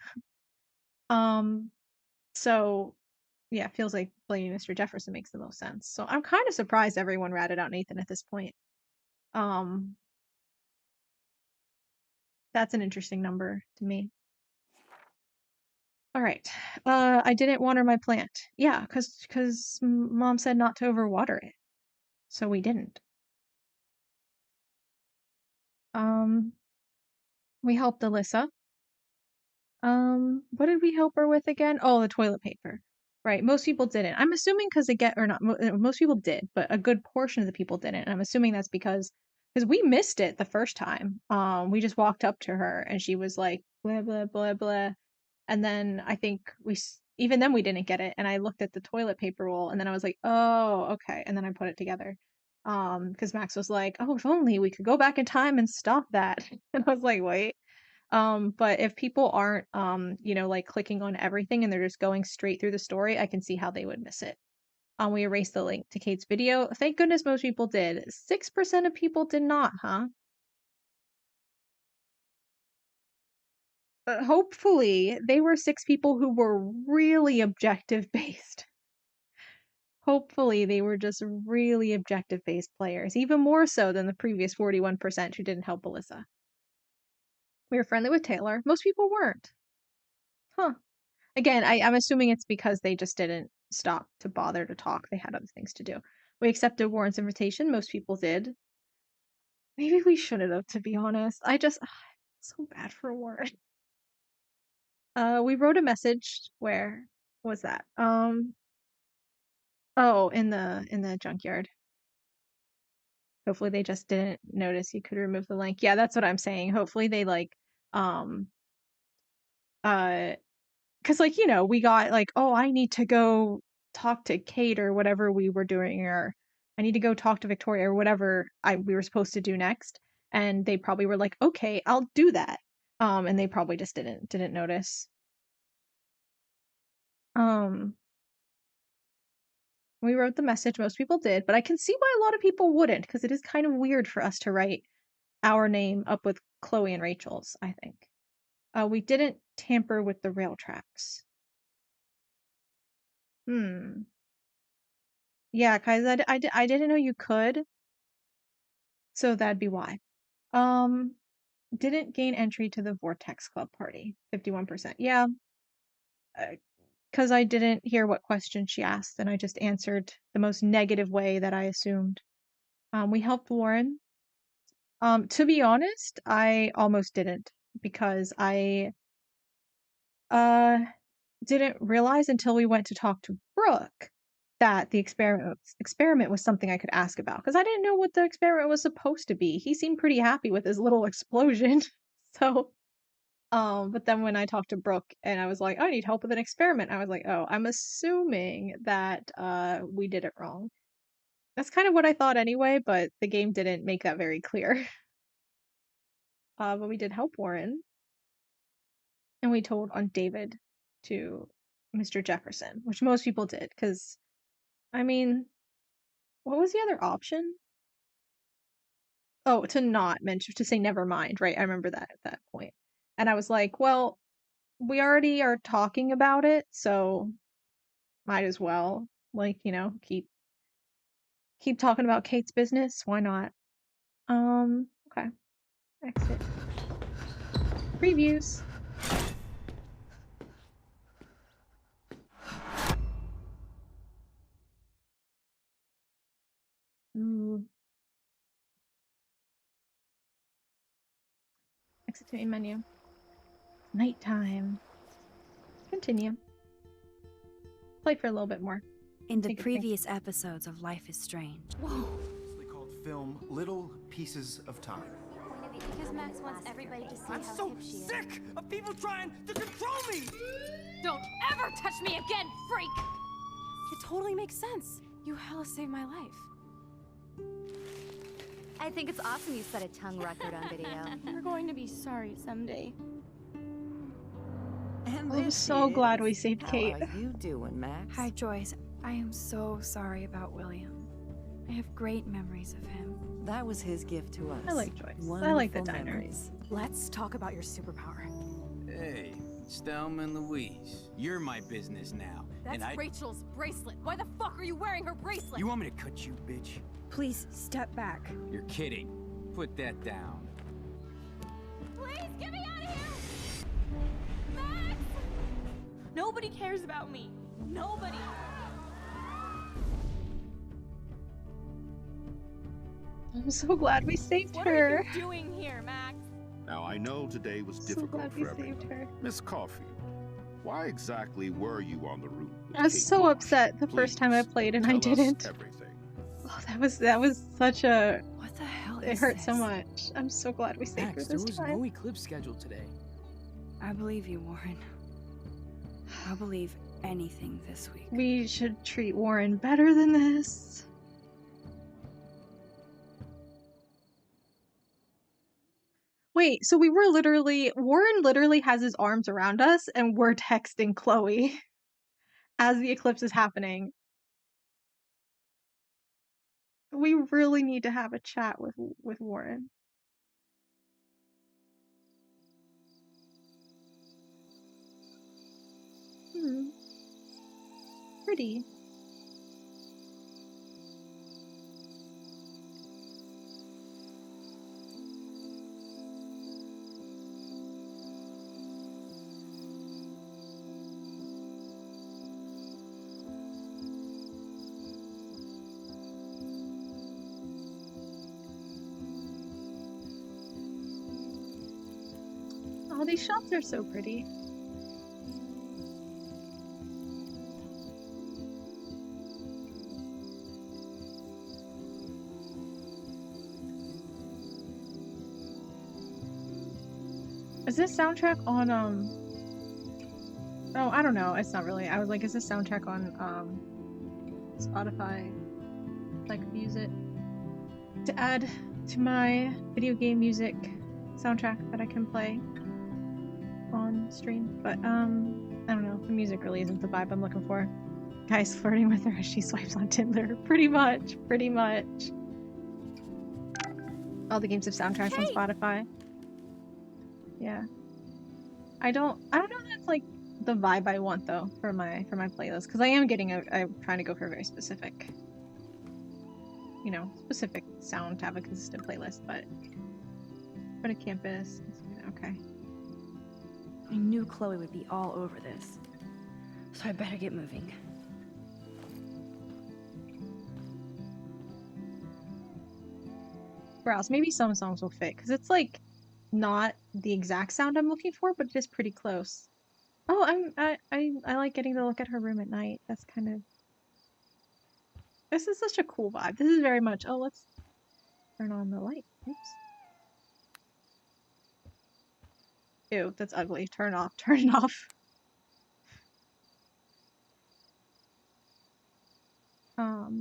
Speaker 1: So yeah, it feels like blaming Mr. Jefferson makes the most sense. So I'm kind of surprised everyone ratted out Nathan at this point. That's an interesting number to me. All right. I didn't water my plant. Yeah, cuz mom said not to overwater it. So we didn't. We helped Alyssa. What did we help her with again? Oh, the toilet paper. Right. Most people didn't. I'm assuming because they get or not. Most people did, but a good portion of the people didn't. And I'm assuming that's because we missed it the first time. We just walked up to her and she was like blah blah blah blah, and then I think even then we didn't get it. And I looked at the toilet paper roll and then I was like, oh, okay. And then I put it together. Because Max was like, oh, if only we could go back in time and stop that. And I was like, wait. But if people aren't, clicking on everything and they're just going straight through the story, I can see how they would miss it. We erased the link to Kate's video. Thank goodness most people did. 6% of people did not, huh? hopefully they were 6 people who were really objective based. Hopefully they were just really objective based players, even more so than the previous 41% who didn't help Alyssa. We were friendly with Taylor. Most people weren't. Huh. Again, I'm assuming it's because they just didn't stop to bother to talk. They had other things to do. We accepted Warren's invitation. Most people did. Maybe we shouldn't have, to be honest. So bad for Warren. We wrote a message. Where was that? Oh, in the junkyard. Hopefully they just didn't notice you could remove the link. Yeah, that's what I'm saying. Hopefully they because we got like, oh, I need to go talk to Kate or whatever we were doing, or I need to go talk to Victoria or whatever we were supposed to do next. And they probably were like, okay, I'll do that. And they probably just didn't notice. We wrote the message, most people did, but I can see why a lot of people wouldn't, because it is kind of weird for us to write our name up with Chloe and Rachel's, I think. We didn't tamper with the rail tracks. Yeah, guys, I didn't know you could, so that'd be why. Didn't gain entry to the Vortex Club party, 51%. Yeah, because I didn't hear what question she asked, and I just answered the most negative way that I assumed. We helped Warren. To be honest, I almost didn't, because I didn't realize until we went to talk to Brooke that the experiment was something I could ask about, because I didn't know what the experiment was supposed to be. He seemed pretty happy with his little explosion. So, but then when I talked to Brooke and I was like, I need help with an experiment, I was like, oh, I'm assuming that we did it wrong. That's kind of what I thought anyway, but the game didn't make that very clear. But we did help Warren. And we told on David to Mr. Jefferson, which most people did, because, I mean, what was the other option? Oh, to not mention, to say never mind, right? I remember that at that point. And I was like, well, we already are talking about it, so might as well, like, keep talking about Kate's business. Why not? Okay. Exit. Previews. Ooh. Exit to main menu. Nighttime. Continue. Play for a little bit more.
Speaker 18: In the previous episodes of Life is Strange.
Speaker 16: Whoa! It's called film Little Pieces of Time.
Speaker 2: Because Max wants everybody to see
Speaker 12: I'm
Speaker 2: how
Speaker 12: so
Speaker 2: hip she is.
Speaker 12: sick of people trying to control me!
Speaker 3: Don't ever touch me again, freak!
Speaker 12: It totally makes sense. You hella saved my life.
Speaker 14: I think it's awesome you set a tongue record on video.
Speaker 17: You're going to be sorry someday.
Speaker 4: And
Speaker 1: I'm so glad we saved Kate.
Speaker 4: How are you doing, Max?
Speaker 18: Hi, Joyce. I am so sorry about William. I have great memories of him.
Speaker 4: That was his gift to us.
Speaker 1: I like Joyce.
Speaker 4: Wonderful
Speaker 1: I like the diner.
Speaker 4: memories.
Speaker 3: Let's talk about your superpower.
Speaker 5: Hey, it's Thelma and Louise. You're my business now.
Speaker 3: That's Rachel's bracelet. Why the fuck are you wearing her bracelet?
Speaker 5: You want me to cut you, bitch?
Speaker 18: Please, step back.
Speaker 5: You're kidding. Put that down.
Speaker 17: Please, get me out of here! Max! Nobody cares about me. Nobody.
Speaker 1: I'm so glad we saved
Speaker 17: What
Speaker 1: her.
Speaker 17: are you doing here, Max?
Speaker 9: Now, I know today was difficult for everyone. Miss Coffee, why exactly were you on the route?
Speaker 1: I was so upset the first time I played and I didn't. Oh, that was such a.
Speaker 18: What the hell?
Speaker 1: It hurt so much. I'm so glad we saved her
Speaker 10: Max,
Speaker 1: this
Speaker 10: there was
Speaker 1: time.
Speaker 10: no eclipse scheduled today.
Speaker 18: I believe you, Warren. I'll believe anything this week.
Speaker 1: We should treat Warren better than this. Wait, so Warren literally has his arms around us and we're texting Chloe as the eclipse is happening. We really need to have a chat with Warren. pretty. Oh, these shots are so pretty. Is this soundtrack on oh, I don't know. It's not really. I was like, is this soundtrack on Spotify? Like, use it to add to my video game music soundtrack that I can play on stream. But I don't know. The music really isn't the vibe I'm looking for. Guys flirting with her as she swipes on Tinder. Pretty much. Pretty much. All the games have soundtracks on Spotify. Yeah. I don't know if that's like the vibe I want though for my playlist, because I am getting I'm trying to go for a very specific, you know, specific sound to have a consistent playlist, but for the campus, okay.
Speaker 4: I knew Chloe would be all over this, so I better get moving.
Speaker 1: Browse. Maybe some songs will fit, because it's like not the exact sound I'm looking for, but it is pretty close. Oh, I like getting to look at her room at night. That's kind of... This is such a cool vibe. This is very much, oh, let's turn on the light. Oops. Ew, that's ugly. Turn it off. Turn it off.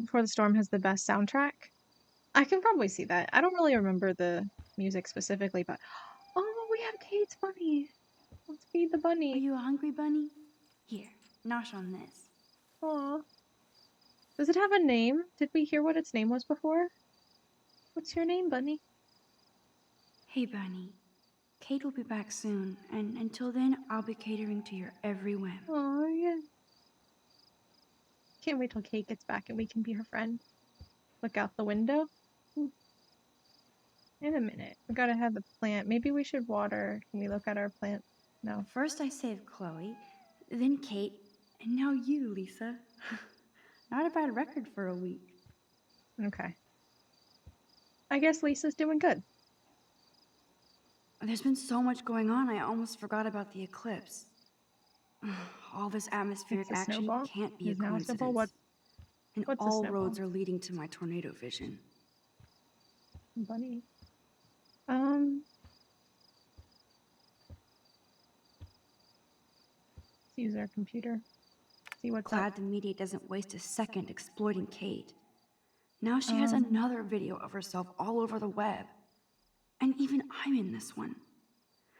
Speaker 1: Before the Storm has the best soundtrack. I can probably see that. I don't really remember the music specifically, but... Oh, we have Kate's bunny. Let's feed the bunny.
Speaker 4: Are you a hungry bunny? Here, nosh on this.
Speaker 1: Aw. Does it have a name? Did we hear what its name was before? What's your name, bunny?
Speaker 4: Hey, bunny. Kate will be back soon, and until then, I'll be catering to your every whim.
Speaker 1: Oh, yeah. Can't wait till Kate gets back and we can be her friend. Look out the window. In a minute. We gotta have the plant. Maybe we should water. Can we look at our plant? No.
Speaker 4: First I saved Chloe, then Kate, and now you, Lisa. Not a bad record for a week.
Speaker 1: Okay. I guess Lisa's doing good.
Speaker 4: There's been so much going on, I almost forgot about the eclipse. All this atmospheric action can't be a coincidence. And all roads are leading to my tornado vision.
Speaker 1: Bunny. Let's use our computer. See what's
Speaker 4: Glad
Speaker 1: up.
Speaker 4: the media doesn't waste a second exploiting Kate. Now she has another video of herself all over the web. And even I'm in this one.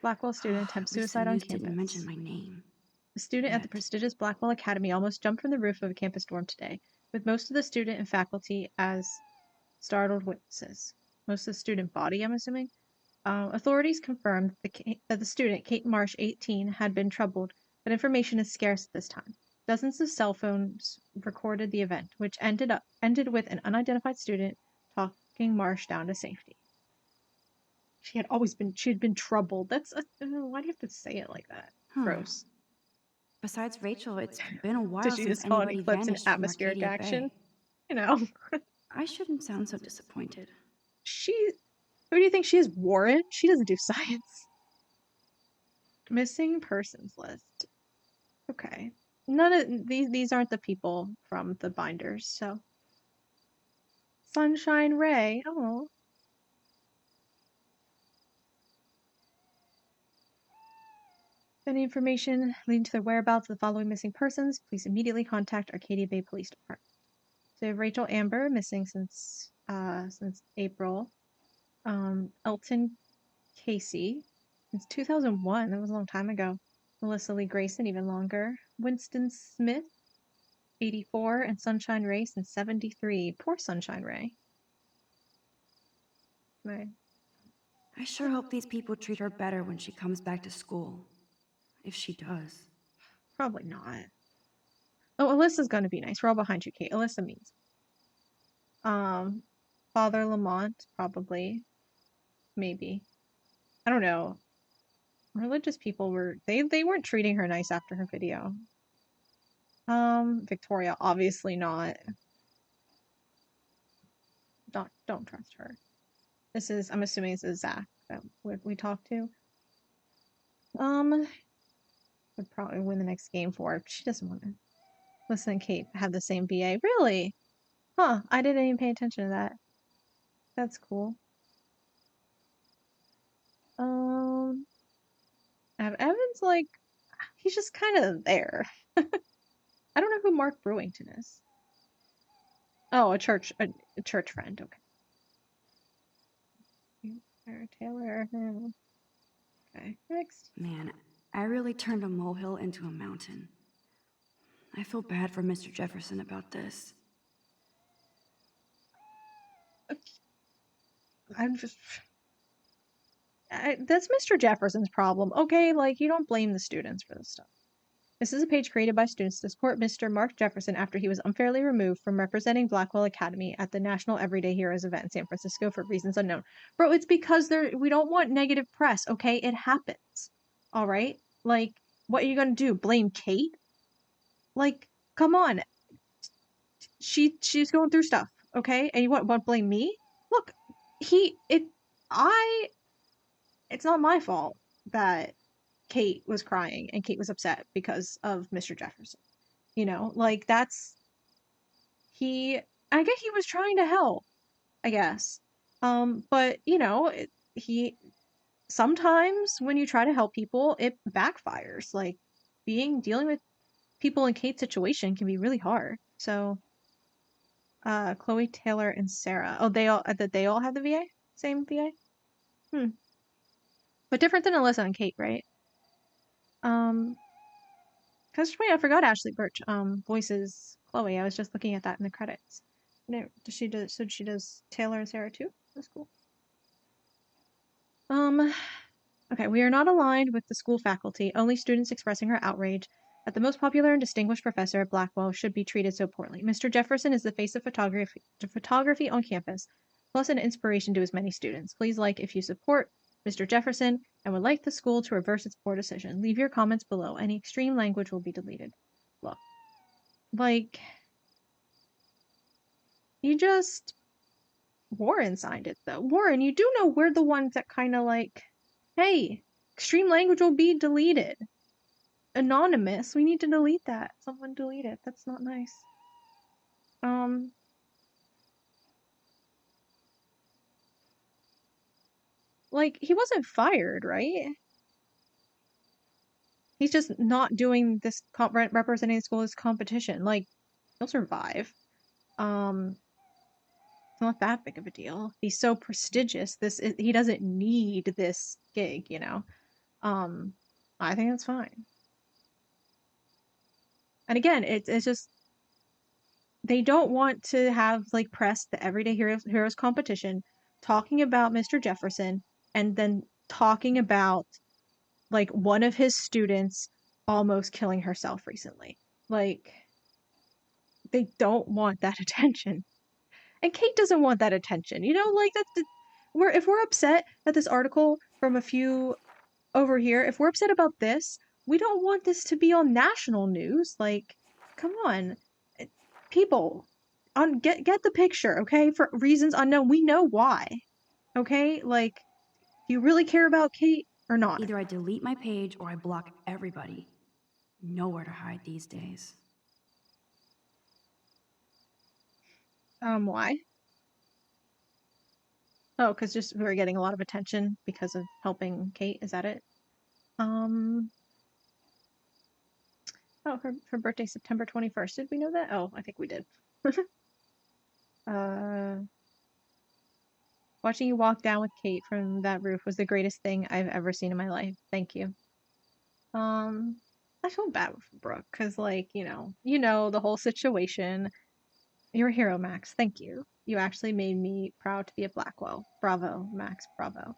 Speaker 1: Blackwell student attempts suicide on campus.
Speaker 4: Didn't mention my name.
Speaker 1: A student at the prestigious Blackwell Academy almost jumped from the roof of a campus dorm today, with most of the student and faculty as startled witnesses. Most of the student body, I'm assuming. Authorities confirmed that the student, Kate Marsh, 18, had been troubled, but information is scarce at this time. Dozens of cell phones recorded the event, which ended with an unidentified student talking Marsh down to safety. She had been troubled. That's why do you have to say it like that? Gross.
Speaker 4: Besides Rachel, it's been a while
Speaker 1: Did she
Speaker 4: since
Speaker 1: just call an
Speaker 4: anybody
Speaker 1: eclipse an
Speaker 4: vanished from
Speaker 1: atmospheric
Speaker 4: Arcadia
Speaker 1: action?
Speaker 4: Bay.
Speaker 1: You know.
Speaker 4: I shouldn't sound so disappointed.
Speaker 1: Who do you think she is, Warren? She doesn't do science. Missing persons list. Okay. None of these aren't the people from the binders, so. Sunshine Ray. Oh. Any information leading to the whereabouts of the following missing persons, please immediately contact Arcadia Bay Police Department. So we have Rachel Amber, missing since April. Elton Casey, since 2001. That was a long time ago. Melissa Lee Grayson, even longer. Winston Smith, 84, and Sunshine Ray since 73. Poor Sunshine Ray. Right.
Speaker 4: I sure hope these people treat her better when she comes back to school. If she does.
Speaker 1: Probably not. Oh, Alyssa's gonna be nice. We're all behind you, Kate. Alyssa means. Father Lamont, probably. Maybe. I don't know. Religious people they weren't treating her nice after her video. Victoria, obviously not. Don't trust her. I'm assuming this is Zach that we talked to. Would probably win the next game for her. She doesn't want to. Listen and Kate have the same VA. Really? Huh, I didn't even pay attention to that. That's cool. Evan's like, he's just kind of there. I don't know who Mark Brewington is. Oh, a church friend. Okay. Taylor. Okay, next.
Speaker 18: Man, I really turned a molehill into a mountain. I feel bad for Mr. Jefferson about this.
Speaker 1: That's Mr. Jefferson's problem, okay? Like, you don't blame the students for this stuff. This is a page created by students to support Mr. Mark Jefferson after he was unfairly removed from representing Blackwell Academy at the National Everyday Heroes event in San Francisco for reasons unknown. Bro, it's because we don't want negative press, okay? It happens. All right? Like, what are you gonna do? Blame Kate? Like, come on. She's going through stuff, okay? And you want to blame me? Look, it's not my fault that Kate was crying and Kate was upset because of Mr. Jefferson. You know, like I guess he was trying to help, I guess. But you know, sometimes when you try to help people, it backfires. Like dealing with people in Kate's situation can be really hard. So, Chloe, Taylor, and Sarah. Oh, they all have the VA? Same VA? But different than Alyssa and Kate, right? Because wait, I forgot Ashley Birch voices Chloe. I was just looking at that in the credits. No, she does Taylor and Sarah too? That's cool. Okay, we are not aligned with the school faculty. Only students expressing her outrage that the most popular and distinguished professor at Blackwell should be treated so poorly. Mr. Jefferson is the face of photography on campus, plus an inspiration to his many students. Please like if you support Mr. Jefferson and would like the school to reverse its poor decision. Leave your comments below. Any extreme language will be deleted. Look, like, Warren signed it though. Warren, you do know we're the ones that kind of like, hey, extreme language will be deleted. Anonymous, we need to delete that. Someone delete it. That's not nice. Like, he wasn't fired, right? He's just not doing this representing the school as competition. Like, he'll survive. It's not that big of a deal. He's so prestigious. He doesn't need this gig, you know. I think that's fine. And again, it's just they don't want to have like press the Everyday Heroes competition talking about Mr. Jefferson and then talking about like one of his students almost killing herself recently. Like they don't want that attention. And Kate doesn't want that attention. You know, like if we're upset at this article from a few over here, if we're upset about this, we don't want this to be on national news. Like, come on. People, get the picture, okay? For reasons unknown. We know why. Okay? Like, do you really care about Kate or not?
Speaker 18: Either I delete my page or I block everybody. Nowhere to hide these days.
Speaker 1: Why? Oh, because just we were getting a lot of attention because of helping Kate. Is that it? Oh, her birthday September 21st. Did we know that? Oh, I think we did. Watching you walk down with Kate from that roof was the greatest thing I've ever seen in my life. Thank you. I feel bad for Brooke because, like, you know the whole situation. You're a hero, Max. Thank you. You actually made me proud to be a Blackwell. Bravo, Max. Bravo.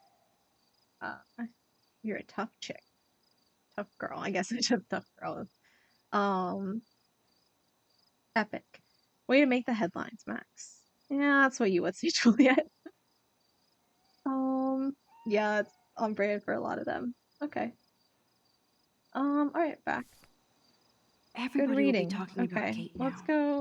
Speaker 1: You're a tough chick. Tough girl. I guess it's a tough girl. Epic. Way to make the headlines, Max. Yeah, that's what you would say, Juliet. Yeah, it's on brand for a lot of them. Okay. Alright, back.
Speaker 18: Everybody
Speaker 1: Good reading.
Speaker 18: will be talking about Kate now.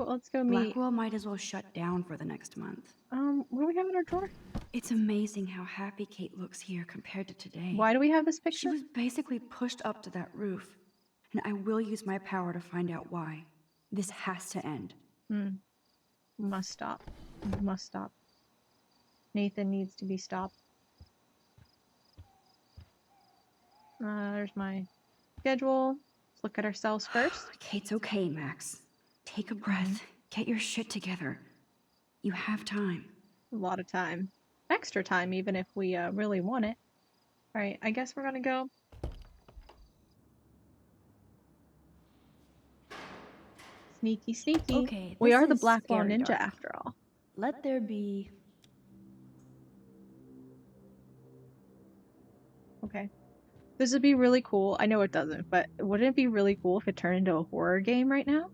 Speaker 1: Let's go meet.
Speaker 18: Blackwell might as well shut down for the next month.
Speaker 1: What do we have in our drawer?
Speaker 18: It's amazing how happy Kate looks here compared to today.
Speaker 1: Why do we have this picture?
Speaker 18: She was basically pushed up to that roof, and I will use my power to find out why. This has to end.
Speaker 1: Must stop. Must stop. Nathan needs to be stopped. There's my schedule. Let's look at ourselves first.
Speaker 18: Kate's okay, Max. Take a breath. Get your shit together. You have time.
Speaker 1: A lot of time. Extra time, even if we really want it. Alright, I guess we're gonna go. Sneaky, sneaky.
Speaker 18: Okay,
Speaker 1: we are the
Speaker 18: is
Speaker 1: Blackwell
Speaker 18: scary
Speaker 1: Ninja
Speaker 18: dark.
Speaker 1: after all.
Speaker 18: Let there be...
Speaker 1: Okay. This would be really cool. I know it doesn't, but wouldn't it be really cool if it turned into a horror game right now?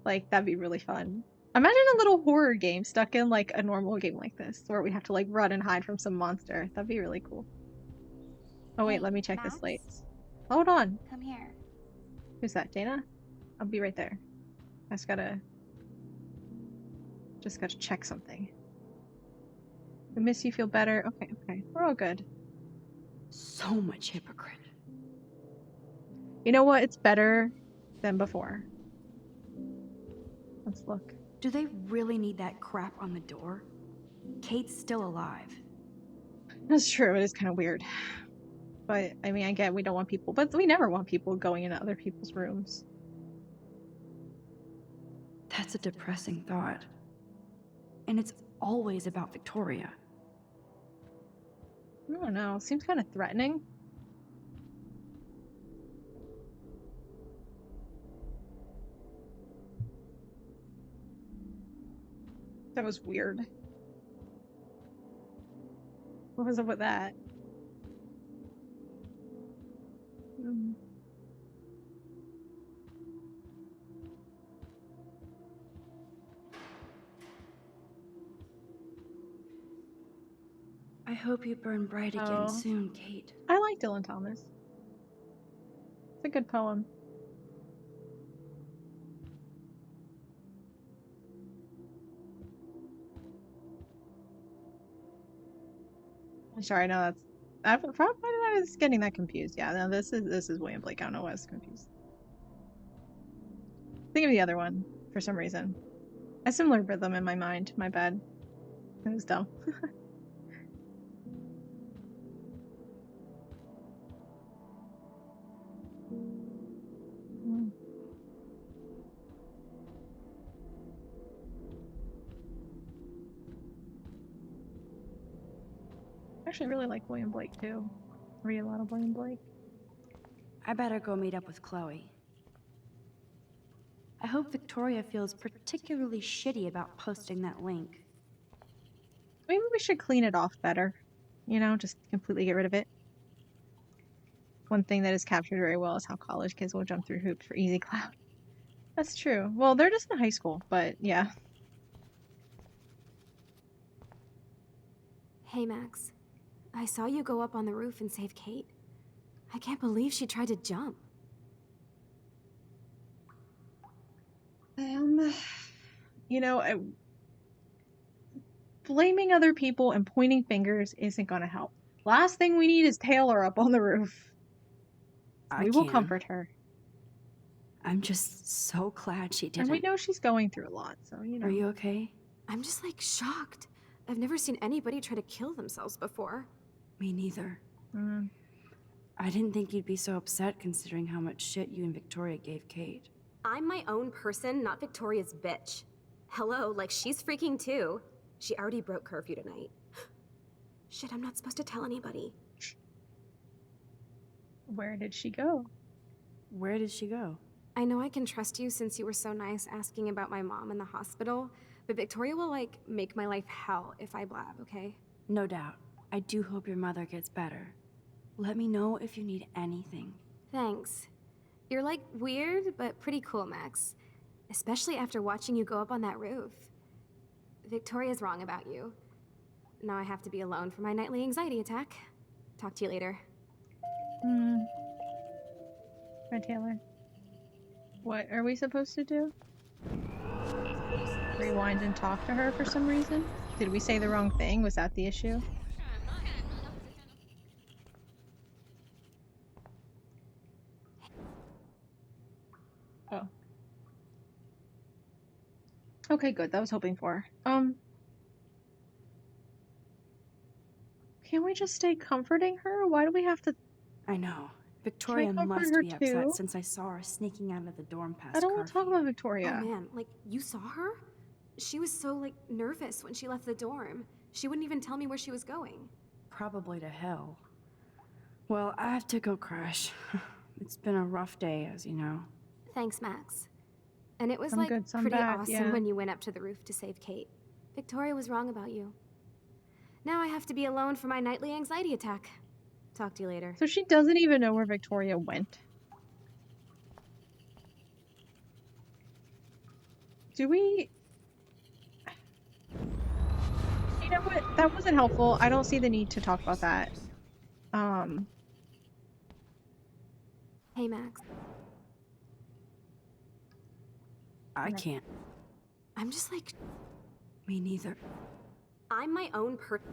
Speaker 1: Like, that'd be really fun. Imagine a little horror game stuck in, like, a normal game like this, where we have to, like, run and hide from some monster. That'd be really cool. Oh, wait, let me check the slates. Hold on.
Speaker 2: Come here.
Speaker 1: Who's that, Dana? I'll be right there. I just gotta check something. I miss you, feel better. Okay, okay. We're all good.
Speaker 18: So much hypocrite.
Speaker 1: You know what? It's better than before. Let's look.
Speaker 18: Do they really need that crap on the door? Kate's still alive.
Speaker 1: That's true. It is kind of weird. But, I mean, I get we don't want people, but we never want people going into other people's rooms.
Speaker 18: That's a depressing thought. And it's always about Victoria.
Speaker 1: I don't know. It seems kind of threatening. That was weird. What was up with that?
Speaker 18: I hope you burn bright again soon, Kate.
Speaker 1: I like Dylan Thomas. It's a good poem. I'm sorry, no, that's I was getting that confused. Yeah, no, this is William Blake. I don't know why I was confused. Think of the other one for some reason. A similar rhythm in my mind. My bad. It was dumb. I actually really like William Blake too. Read a lot of William Blake.
Speaker 18: I better go meet up with Chloe. I hope Victoria feels particularly shitty about posting that link.
Speaker 1: Maybe we should clean it off better. You know, just completely get rid of it. One thing that is captured very well is how college kids will jump through hoops for easy clout. That's true. Well, they're just in high school, but yeah.
Speaker 3: Hey, Max. I saw you go up on the roof and save Kate. I can't believe she tried to jump.
Speaker 1: You know, blaming other people and pointing fingers isn't gonna help. Last thing we need is Taylor up on the roof. We will comfort her.
Speaker 18: I'm just so glad she didn't.
Speaker 1: And we know she's going through a lot, so you know.
Speaker 18: Are you okay?
Speaker 3: I'm just like shocked. I've never seen anybody try to kill themselves before.
Speaker 18: Me neither. I didn't think you'd be so upset considering how much shit you and Victoria gave Kate.
Speaker 3: I'm my own person, not Victoria's bitch. Hello, like she's freaking too. She already broke curfew tonight. Shit, I'm not supposed to tell anybody.
Speaker 1: Where did she go?
Speaker 18: Where did she go?
Speaker 3: I know I can trust you since you were so nice asking about my mom in the hospital, but Victoria will, like, make my life hell if I blab, okay?
Speaker 18: No doubt. I do hope your mother gets better. Let me know if you need anything.
Speaker 3: Thanks. You're, like, weird, but pretty cool, Max. Especially after watching you go up on that roof. Victoria's wrong about you. Now I have to be alone for my nightly anxiety attack. Talk to you later.
Speaker 1: Hi, Taylor. What are we supposed to do? Rewind and talk to her for some reason? Did we say the wrong thing? Was that the issue? Oh. Okay, good. That was hoping for. Can't we just stay comforting her? Why do we have to...
Speaker 18: I know. Victoria must be upset since I saw her sneaking out of the dorm past
Speaker 1: I don't want to talk about
Speaker 3: Oh
Speaker 1: Victoria.
Speaker 3: man, like, you saw her? She was so, like, nervous when she left the dorm. She wouldn't even tell me where she was going.
Speaker 18: Probably to hell. Well, I have to go crash. It's been a rough day, as you know.
Speaker 3: Thanks, Max. And it was,
Speaker 1: Some
Speaker 3: like,
Speaker 1: good, some
Speaker 3: pretty
Speaker 1: bad,
Speaker 3: awesome
Speaker 1: yeah.
Speaker 3: when you went up to the roof to save Kate. Victoria was wrong about you. Now I have to be alone for my nightly anxiety attack. Talk to you later.
Speaker 1: So she doesn't even know where Victoria went. Do we... You know what? That wasn't helpful. I don't see the need to talk about that.
Speaker 3: Hey, Max.
Speaker 18: I can't.
Speaker 3: I'm just like...
Speaker 18: Me neither.
Speaker 3: I'm my own person.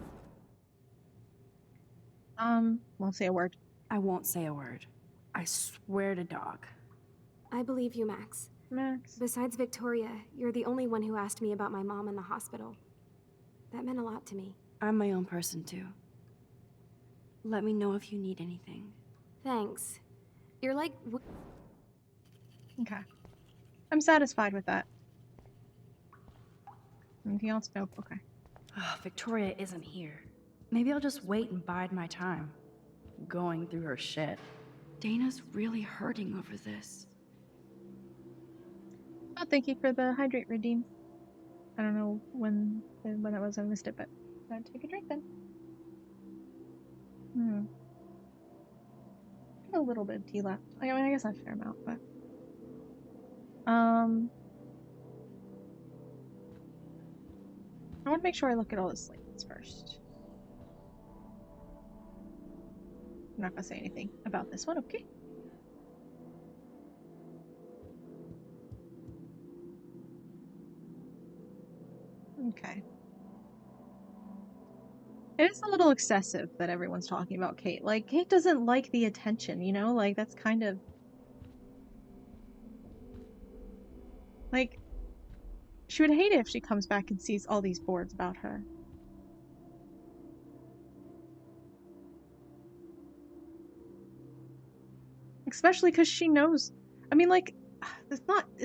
Speaker 1: Won't say a word.
Speaker 18: I won't say a word. I swear to dog.
Speaker 3: I believe you, Max.
Speaker 1: Max.
Speaker 3: Besides Victoria, you're the only one who asked me about my mom in the hospital. That meant a lot to me.
Speaker 18: I'm my own person, too. Let me know if you need anything.
Speaker 3: Thanks. You're like...
Speaker 1: Okay. I'm satisfied with that. Anything else? Nope. Okay.
Speaker 18: Victoria isn't here. Maybe I'll just wait and bide my time. Going through her shit. Dana's really hurting over this.
Speaker 1: Oh, thank you for the hydrate redeem. I don't know when that was. I missed it, but I'll take a drink then. A little bit of tea left. I mean, I guess not a fair amount, but I want to make sure I look at all the slates first. I'm not gonna say anything about this one, okay? Okay. It is a little excessive that everyone's talking about Kate. Like, Kate doesn't like the attention, you know? Like, that's kind of... Like, she would hate it if she comes back and sees all these boards about her. Especially because she knows... I mean, like, it's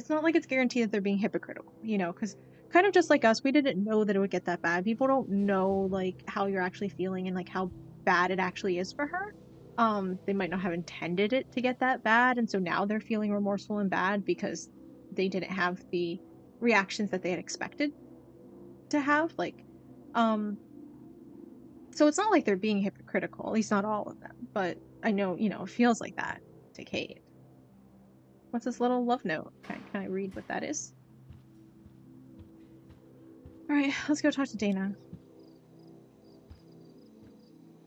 Speaker 1: not like it's guaranteed that they're being hypocritical, you know? Because kind of just like us, we didn't know that it would get that bad. People don't know, like, how you're actually feeling and, like, how bad it actually is for her. They might not have intended it to get that bad, and so now they're feeling remorseful and bad because they didn't have the reactions that they had expected to have. Like, so it's not like they're being hypocritical, at least not all of them. But I know, you know, it feels like that to Kate. What's this little love note? Can I read what that is? Alright, let's go talk to Dana.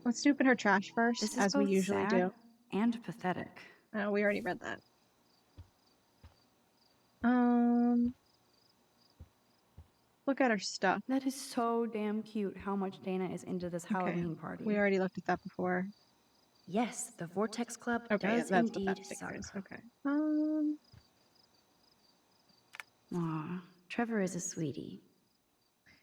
Speaker 1: Let's snoop in her trash first, as we usually do.
Speaker 18: And pathetic.
Speaker 1: We already read that. Look at her stuff.
Speaker 18: That is so damn cute how much Dana is into this Halloween party.
Speaker 1: We already looked at that before.
Speaker 18: Yes, the Vortex Club
Speaker 1: that's
Speaker 18: does
Speaker 1: what
Speaker 18: indeed
Speaker 1: that sticker
Speaker 18: suck.
Speaker 1: is. Okay.
Speaker 18: Aw, Trevor is a sweetie.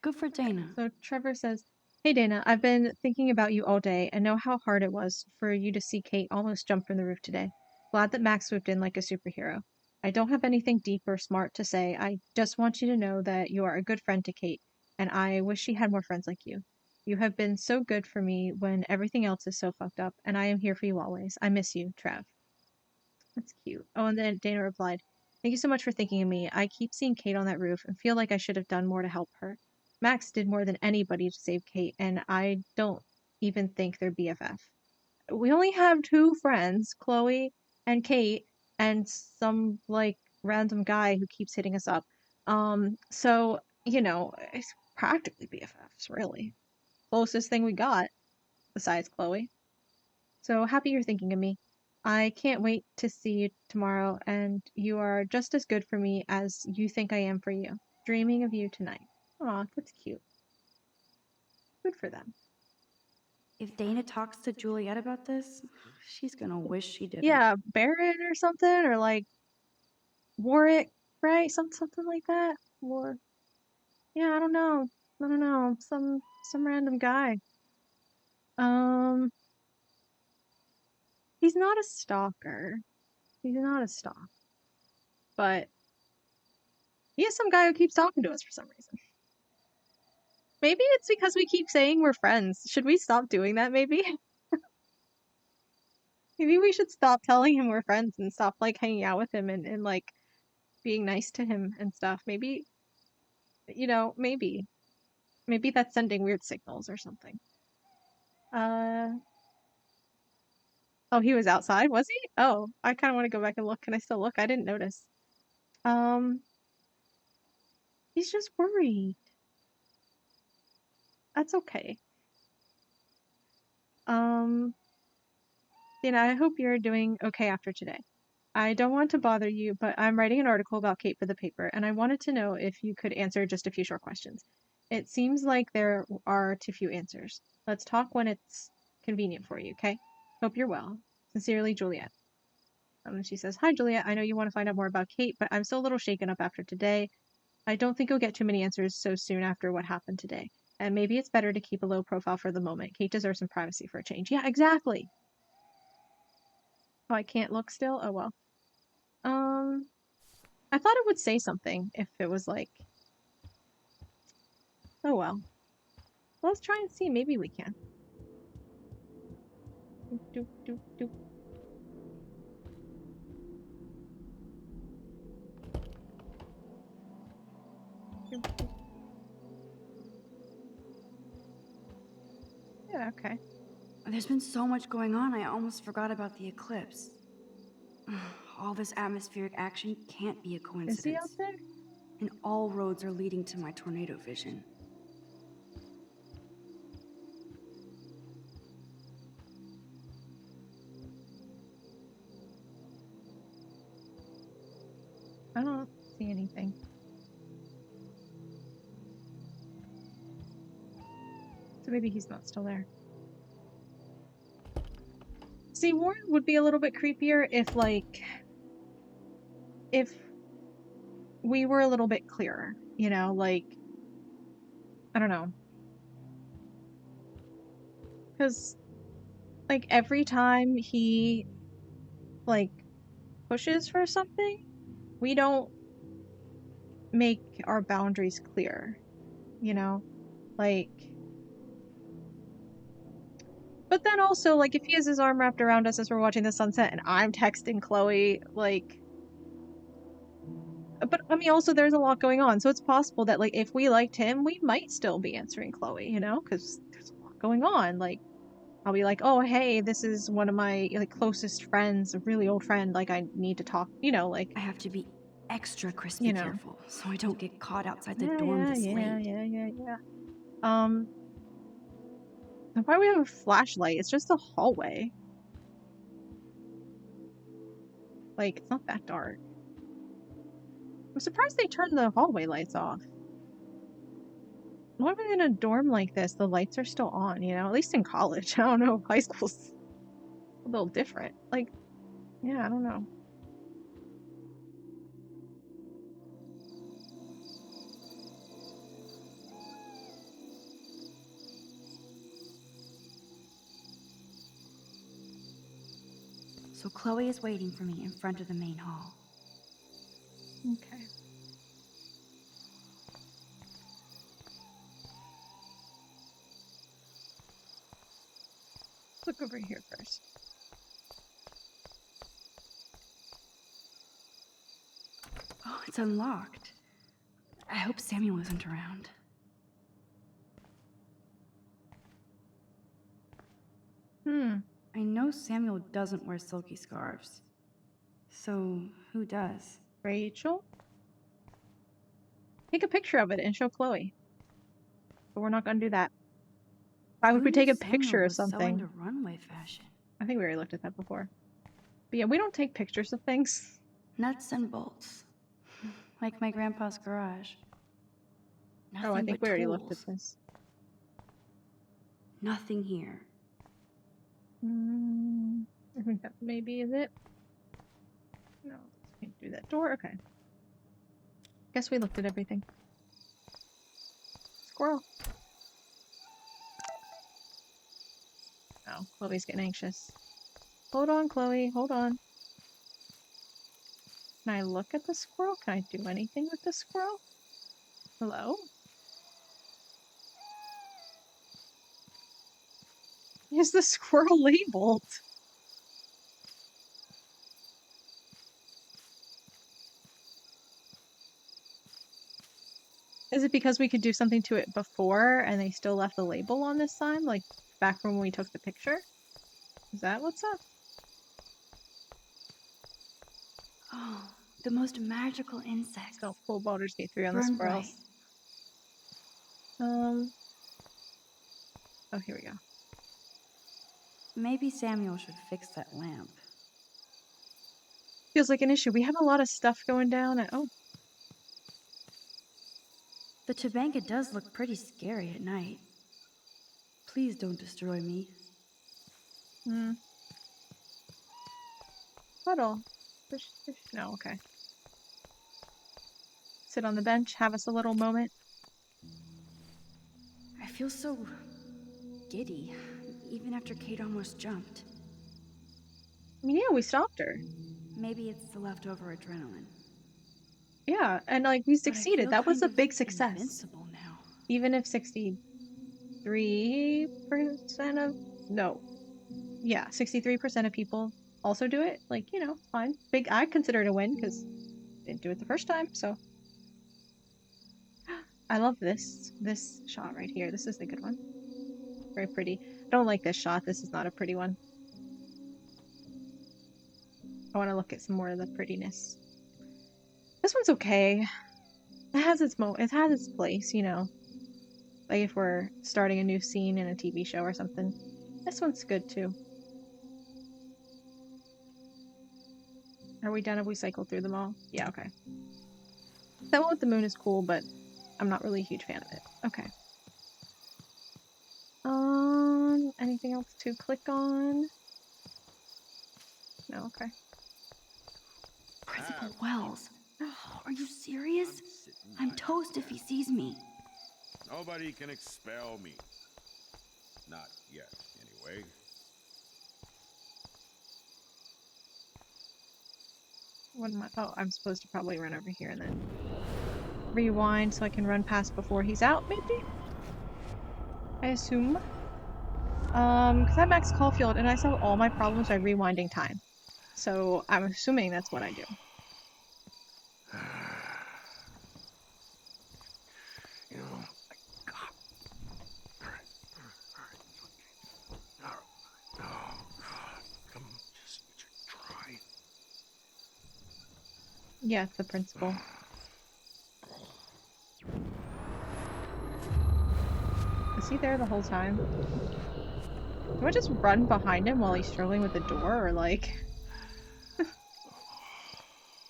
Speaker 18: Good for Dana.
Speaker 1: So Trevor says, "Hey Dana, I've been thinking about you all day and know how hard it was for you to see Kate almost jump from the roof today. Glad that Max swooped in like a superhero. I don't have anything deep or smart to say. I just want you to know that you are a good friend to Kate, and I wish she had more friends like you. You have been so good for me when everything else is so fucked up, and I am here for you always. I miss you, Trev." That's cute. Oh, and then Dana replied, "Thank you so much for thinking of me. I keep seeing Kate on that roof and feel like I should have done more to help her. Max did more than anybody to save Kate, and I don't even think they're BFF. We only have 2 friends, Chloe and Kate, and some, like, random guy who keeps hitting us up. So, you know, it's practically BFFs, really. Closest thing we got, besides Chloe. So happy you're thinking of me. I can't wait to see you tomorrow, and you are just as good for me as you think I am for you. Dreaming of you tonight. Aw, that's cute. Good for them.
Speaker 18: If Dana talks to Juliet about this, she's gonna wish she didn't.
Speaker 1: Yeah, Baron or something, or like Warwick, right? Something like that. Or yeah, I don't know. Some random guy. He's not a stalker. He's not a stalk. But he is some guy who keeps talking to us for some reason. Maybe it's because we keep saying we're friends. Should we stop doing that, maybe? Maybe we should stop telling him we're friends and stop, like, hanging out with him and like, being nice to him and stuff. Maybe, you know, maybe. Maybe that's sending weird signals or something. Oh, he was outside, was he? Oh, I kind of want to go back and look. Can I still look? I didn't notice. He's just worried. That's okay. Dana, I hope you're doing okay after today. I don't want to bother you, but I'm writing an article about Kate for the paper, and I wanted to know if you could answer just a few short questions. It seems like there are too few answers. Let's talk when it's convenient for you, okay? Hope you're well. Sincerely, Juliet. And she says, Hi, Juliet. I know you want to find out more about Kate, but I'm still a little shaken up after today. I don't think you'll get too many answers so soon after what happened today. And maybe it's better to keep a low profile for the moment. Kate deserves some privacy for a change. Yeah, exactly. Oh, I can't look still? Oh, well. I thought it would say something if it was like... Oh, well. Let's try and see. Maybe we can. Doop, doop, doop. Yeah, okay.
Speaker 18: There's been so much going on, I almost forgot about the eclipse. All this atmospheric action can't be a coincidence.
Speaker 1: Is he out there?
Speaker 18: And all roads are leading to my tornado vision.
Speaker 1: I don't see anything. So maybe he's not still there. See, Warren would be a little bit creepier if, like... If we were a little bit clearer, you know? Like... I don't know. Because, like, every time he, like, pushes for something, we don't make our boundaries clear, you know? Like... But then also, like, if he has his arm wrapped around us as we're watching the sunset and I'm texting Chloe, like... But, I mean, also there's a lot going on, so it's possible that, like, if we liked him, we might still be answering Chloe, you know? Because there's a lot going on, like... I'll be like, oh, hey, this is one of my, like, closest friends, a really old friend, like, I need to talk, you know, like...
Speaker 18: I have to be extra crispy careful, so I don't get caught outside the dorm
Speaker 1: Yeah.
Speaker 18: this late.
Speaker 1: Why do we have a flashlight? It's just a hallway. Like, it's not that dark. I'm surprised they turned the hallway lights off. Why in a dorm like this, the lights are still on, you know? At least in college. I don't know. High school's a little different. Like, yeah, I don't know.
Speaker 18: So Chloe is waiting for me in front of the main hall.
Speaker 1: Okay. Look over here first.
Speaker 18: Oh, it's unlocked. I hope Samuel isn't around. I know Samuel doesn't wear silky scarves. So, who does?
Speaker 1: Rachel? Take a picture of it and show Chloe. But we're not gonna do that. Why would we take a picture of something?
Speaker 18: So into runway fashion.
Speaker 1: I think we already looked at that before. But yeah, we don't take pictures of things.
Speaker 18: Nuts and bolts. Like my grandpa's garage. Nothing
Speaker 1: I think
Speaker 18: but
Speaker 1: we already
Speaker 18: tools.
Speaker 1: looked at this.
Speaker 18: Nothing here.
Speaker 1: I think that maybe is it. No, can't do that door. Okay. Guess we looked at everything. Squirrel. Oh, Chloe's getting anxious. Hold on, Chloe. Hold on. Can I look at the squirrel? Can I do anything with the squirrel? Hello? Is the squirrel labeled? Is it because we could do something to it before and they still left the label on this sign? Like back from when we took the picture? Is that what's up?
Speaker 18: Oh, the most magical insect.
Speaker 1: So full Baldur's Gate 3 on the squirrels. Oh, here we go.
Speaker 18: Maybe Samuel should fix that lamp.
Speaker 1: Feels like an issue. We have a lot of stuff going down. Oh.
Speaker 18: The Tabanka does look pretty scary at night. Please don't destroy me.
Speaker 1: Puddle. No, okay. Sit on the bench, have us a little moment.
Speaker 18: I feel so giddy, even after Kate almost jumped.
Speaker 1: I mean, yeah, we stopped her.
Speaker 18: Maybe it's the leftover adrenaline.
Speaker 1: Yeah, and like we succeeded. That was a big success.
Speaker 18: Invincible now.
Speaker 1: Even if 63% of 63% of people also do it. Like, you know, fine. Big. I consider it a win because didn't do it the first time. So I love this shot right here. This is the good one. Very pretty. I don't like this shot. This is not a pretty one. I want to look at some more of the prettiness. This one's okay. It has its it has its place, you know. Like if we're starting a new scene in a TV show or something. This one's good too. Are we done? Have we cycled through them all? Yeah, okay. That one with the moon is cool, but I'm not really a huge fan of it. Okay. Anything else to click on? No, okay.
Speaker 18: Principal Wells. Are you serious? I'm toast if he sees me.
Speaker 9: Nobody can expel me. Not yet, anyway.
Speaker 1: What am I? Oh, I'm supposed to probably run over here and then rewind so I can run past before he's out, maybe? I assume. Because I'm Max Caulfield and I solve all my problems by rewinding time. So I'm assuming that's what I do.
Speaker 8: You know, I got... Alright. Oh, God. Come on, just try.
Speaker 1: Yeah, it's the principal. Is he there the whole time? Do I just run behind him while he's struggling with the door, or like...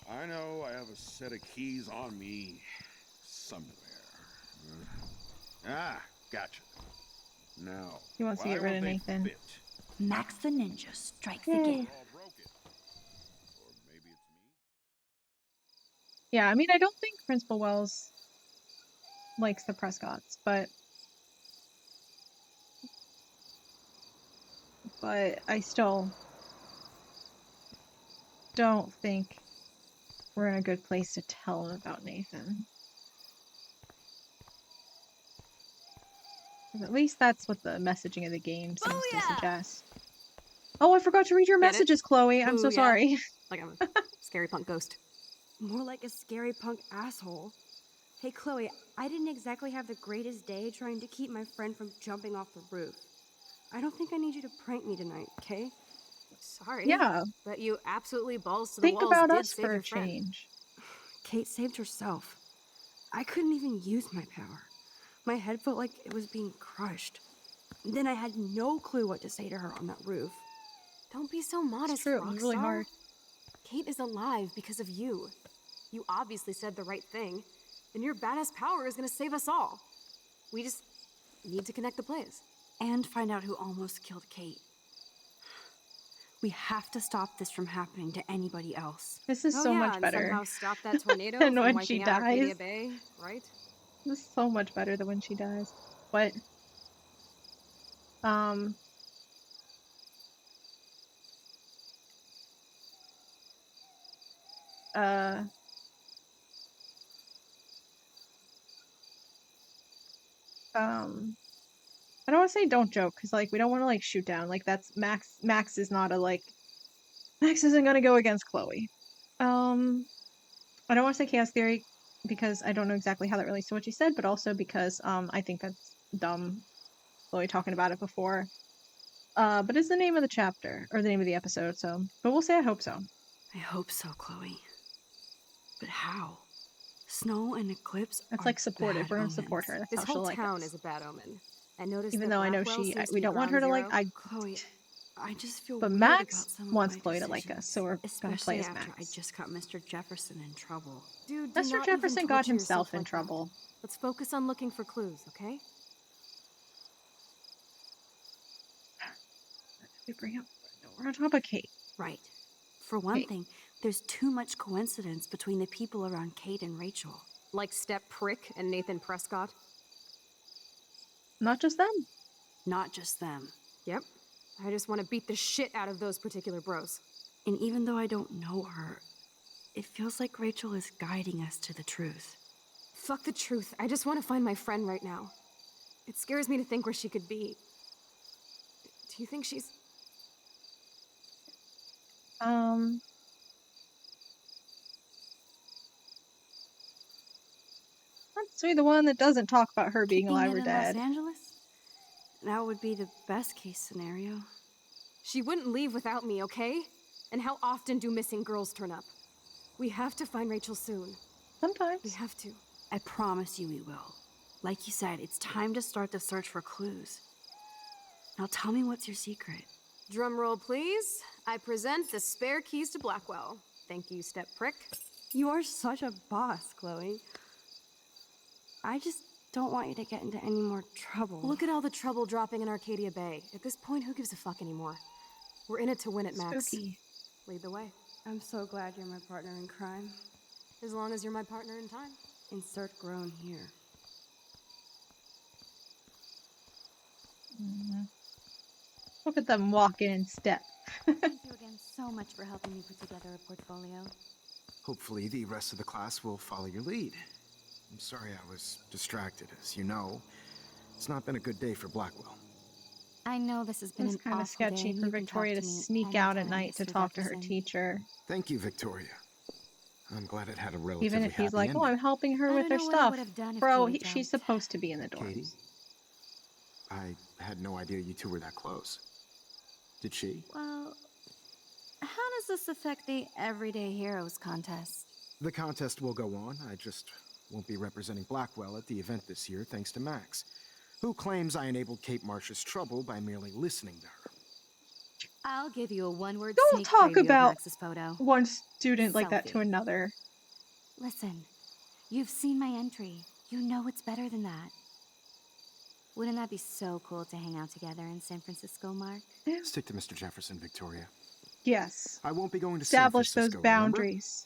Speaker 9: I know I have a set of keys on me somewhere. Ah, gotcha. Now,
Speaker 1: He wants to get rid of Nathan.
Speaker 18: Max the Ninja strikes
Speaker 1: Yay.
Speaker 18: again.
Speaker 1: Yeah, I mean, I don't think Principal Wells likes the Prescotts, but I still don't think we're in a good place to tell him about Nathan. At least that's what the messaging of the game seems to suggest. Oh, I forgot to read your messages, Chloe. I'm so sorry.
Speaker 3: Like I'm a scary punk ghost.
Speaker 4: More like a scary punk asshole. Hey, Chloe, I didn't exactly have the greatest day trying to keep my friend from jumping off the roof. I don't think I need you to prank me tonight, okay?
Speaker 3: Sorry.
Speaker 1: Yeah.
Speaker 3: But you absolutely balls to the
Speaker 1: Think
Speaker 3: walls
Speaker 1: about
Speaker 3: did
Speaker 1: us
Speaker 3: save
Speaker 1: for a
Speaker 3: your friend.
Speaker 1: change.
Speaker 18: Kate saved herself. I couldn't even use my power. My head felt like it was being crushed. Then I had no clue what to say to her on that roof.
Speaker 2: Don't be so modest,
Speaker 1: It's true, it was really
Speaker 2: Rockstar.
Speaker 1: hard.
Speaker 2: Kate is alive because of you. You obviously said the right thing, and your badass power is gonna save us all. We just need to connect the plays.
Speaker 18: And find out who almost killed Kate. We have to stop this from happening to anybody else.
Speaker 1: This is so much better.
Speaker 2: And somehow stop that tornado
Speaker 1: than
Speaker 2: from
Speaker 1: when
Speaker 2: wiping
Speaker 1: she
Speaker 2: out Arcadia
Speaker 1: dies.
Speaker 2: Bay, right?
Speaker 1: This is so much better than when she dies. What? I don't want to say don't joke, because, like, we don't want to, like, shoot down. Like, that's Max is not a, like, Max isn't gonna go against Chloe. I don't want to say chaos theory, because I don't know exactly how that relates to what you said, but also because, I think that's dumb. Chloe talking about it before. But it's the name of the chapter, or the name of the episode, so. But we'll say I hope so.
Speaker 18: I hope so, Chloe. But how? Snow and eclipse.
Speaker 1: That's like supportive. We're gonna support her. That's
Speaker 2: This
Speaker 1: how she'll
Speaker 2: whole
Speaker 1: like
Speaker 2: town
Speaker 1: us.
Speaker 2: is a bad omen. I noticed
Speaker 1: Even
Speaker 2: that
Speaker 1: though I know
Speaker 2: Blackwell seems to
Speaker 1: we
Speaker 2: be
Speaker 1: don't want her to
Speaker 2: ground
Speaker 1: like.
Speaker 2: zero.
Speaker 18: Chloe, I just feel
Speaker 1: But
Speaker 18: weird
Speaker 1: Max
Speaker 18: about some
Speaker 1: wants
Speaker 18: of my
Speaker 1: Chloe to like us, so we're gonna play
Speaker 18: especially
Speaker 1: as
Speaker 18: after
Speaker 1: Max.
Speaker 18: I just got Mr. Jefferson in trouble.
Speaker 2: Dude, do
Speaker 1: Mr.
Speaker 2: not
Speaker 1: Jefferson
Speaker 2: even
Speaker 1: got
Speaker 2: torture
Speaker 1: himself
Speaker 2: yourself
Speaker 1: in
Speaker 2: like that.
Speaker 1: trouble.
Speaker 2: Let's focus on looking for clues, okay?
Speaker 1: We bring up. No, we're gonna talk about Kate.
Speaker 18: Right. For one thing, there's too much coincidence between the people around Kate and Rachel.
Speaker 2: Like Step Prick and Nathan Prescott?
Speaker 1: Not just them.
Speaker 18: Not just them.
Speaker 2: Yep. I just want to beat the shit out of those particular bros.
Speaker 18: And even though I don't know her, it feels like Rachel is guiding us to the truth.
Speaker 2: Fuck the truth. I just want to find my friend right now. It scares me to think where she could be. Do you think she's...
Speaker 1: Let's be the one that doesn't talk about her being
Speaker 18: Keeping
Speaker 1: alive
Speaker 18: it
Speaker 1: or
Speaker 18: in
Speaker 1: dead.
Speaker 18: Los Angeles? That would be the best case scenario.
Speaker 2: She wouldn't leave without me, okay? And how often do missing girls turn up? We have to find Rachel soon.
Speaker 1: Sometimes.
Speaker 2: We have to.
Speaker 18: I promise you we will. Like you said, it's time to start the search for clues. Now tell me what's your secret.
Speaker 2: Drum roll, please. I present the spare keys to Blackwell. Thank you, Step Prick.
Speaker 18: You are such a boss, Chloe. I just don't want you to get into any more trouble.
Speaker 2: Look at all the trouble dropping in Arcadia Bay. At this point, who gives a fuck anymore? We're in it to win it, Max.
Speaker 1: Spooky.
Speaker 2: Lead the way.
Speaker 18: I'm so glad you're my partner in crime.
Speaker 2: As long as you're my partner in time.
Speaker 18: Insert groan here.
Speaker 1: Look at them walking in step.
Speaker 4: Thank you again so much for helping me put together a portfolio.
Speaker 13: Hopefully the rest of the class will follow your lead. I'm sorry I was distracted. As you know, it's not been a good day for Blackwell.
Speaker 4: I know this has been
Speaker 1: It's
Speaker 4: an
Speaker 1: kind of
Speaker 4: awful day,
Speaker 1: sketchy
Speaker 4: and
Speaker 1: for
Speaker 4: you can
Speaker 1: Victoria
Speaker 4: talk
Speaker 1: to
Speaker 4: me
Speaker 1: sneak out at
Speaker 4: anytime,
Speaker 1: night to
Speaker 4: Mr.
Speaker 1: talk to her
Speaker 4: Jefferson.
Speaker 1: teacher.
Speaker 13: Thank you, Victoria. I'm glad it had a relatively
Speaker 1: Even if he's
Speaker 13: happy
Speaker 1: like,
Speaker 13: ending.
Speaker 1: "Oh, I'm helping her
Speaker 4: I
Speaker 1: with
Speaker 4: don't
Speaker 1: her
Speaker 4: know what I
Speaker 1: stuff."
Speaker 4: would have done if
Speaker 1: Bro,
Speaker 4: Katie
Speaker 1: she's
Speaker 4: jumped.
Speaker 1: supposed to be in the dorms.
Speaker 13: Katie? I had no idea you two were that close. Did she?
Speaker 4: Well, how does this affect the Everyday Heroes contest?
Speaker 13: The contest will go on. I just won't be representing Blackwell at the event this year, thanks to Max, who claims I enabled Kate Marsh's trouble by merely listening to her.
Speaker 4: I'll give you a one-word
Speaker 1: Don't
Speaker 4: sneak
Speaker 1: talk
Speaker 4: preview of
Speaker 1: about
Speaker 4: Max's photo.
Speaker 1: one student like that to
Speaker 4: Selfie.
Speaker 1: another.
Speaker 4: Listen, you've seen my entry. You know it's better than that. Wouldn't that be so cool to hang out together in San Francisco, Mark?
Speaker 13: Stick to Mr. Jefferson, Victoria.
Speaker 1: Yes.
Speaker 13: I won't be going to
Speaker 1: Establish
Speaker 13: San
Speaker 1: those
Speaker 13: Francisco, remember?
Speaker 1: boundaries.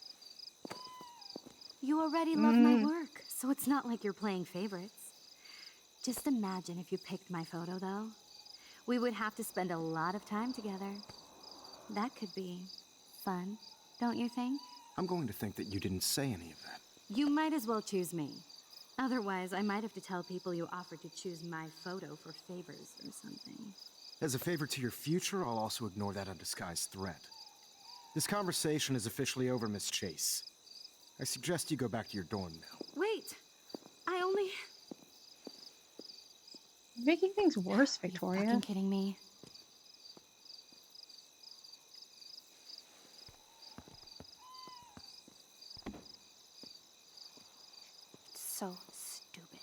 Speaker 4: You already love my work, so it's not like you're playing favorites. Just imagine if you picked my photo, though. We would have to spend a lot of time together. That could be fun, don't you think?
Speaker 13: I'm going to think that you didn't say any of that.
Speaker 4: You might as well choose me. Otherwise, I might have to tell people you offered to choose my photo for favors or something.
Speaker 13: As a favor to your future, I'll also ignore that undisguised threat. This conversation is officially over, Miss Chase. I suggest you go back to your dorm now.
Speaker 4: Wait! I only...
Speaker 1: You're making things worse, Victoria.
Speaker 4: Are you fucking kidding me?
Speaker 18: So stupid.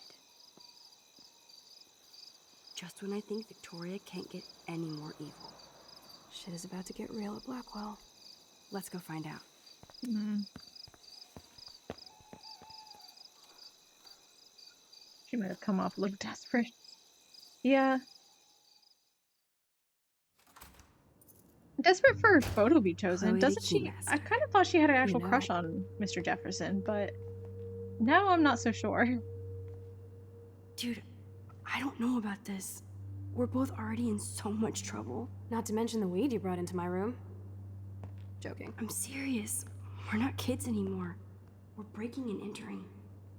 Speaker 18: Just when I think Victoria can't get any more evil. Shit is about to get real at Blackwell. Let's go find out.
Speaker 1: She might have come off a little desperate. Yeah. Desperate for her photo to be chosen.
Speaker 18: Chloe
Speaker 1: Doesn't
Speaker 18: the
Speaker 1: she?
Speaker 18: Keymaster.
Speaker 1: I kind of thought she had an actual
Speaker 18: You know.
Speaker 1: crush on Mr. Jefferson, but now I'm not so sure.
Speaker 18: Dude, I don't know about this. We're both already in so much trouble.
Speaker 3: Not to mention the weed you brought into my room. Joking.
Speaker 18: I'm serious. We're not kids anymore. We're breaking and entering.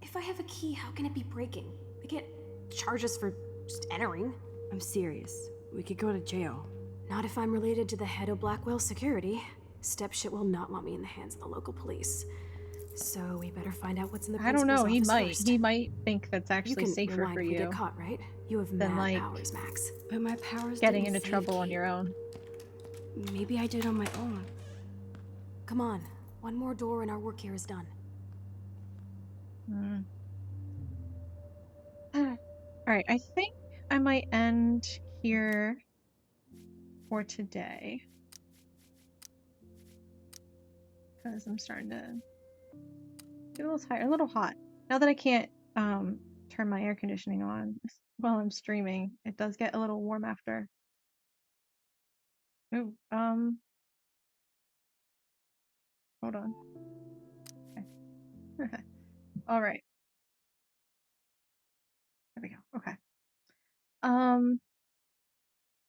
Speaker 3: If I have a key, how can it be breaking? I get charges for just entering.
Speaker 18: I'm serious. We could go to jail.
Speaker 3: Not if I'm related to the head of Blackwell Security. Stepshit will not want me in the hands of the local police. So we better find out what's in the
Speaker 1: I don't know.
Speaker 3: principal's
Speaker 1: He
Speaker 3: office
Speaker 1: might.
Speaker 3: first.
Speaker 1: He might think that's
Speaker 3: You
Speaker 1: actually
Speaker 3: can
Speaker 1: safer
Speaker 3: rewind
Speaker 1: for
Speaker 3: if we
Speaker 1: you
Speaker 3: get caught, right? You have
Speaker 1: than
Speaker 3: mad
Speaker 1: like
Speaker 3: powers, Max.
Speaker 18: But my powers
Speaker 1: getting
Speaker 18: didn't
Speaker 1: into
Speaker 18: save
Speaker 1: trouble on
Speaker 18: Kate.
Speaker 1: your own.
Speaker 18: Maybe I did on my own.
Speaker 3: Come on. One more door and our work here is done.
Speaker 1: Alright, I think I might end here for today. Because I'm starting to get a little tired, a little hot. Now that I can't turn my air conditioning on while I'm streaming, it does get a little warm after. Ooh, hold on. Okay. Alright. There we go. Okay.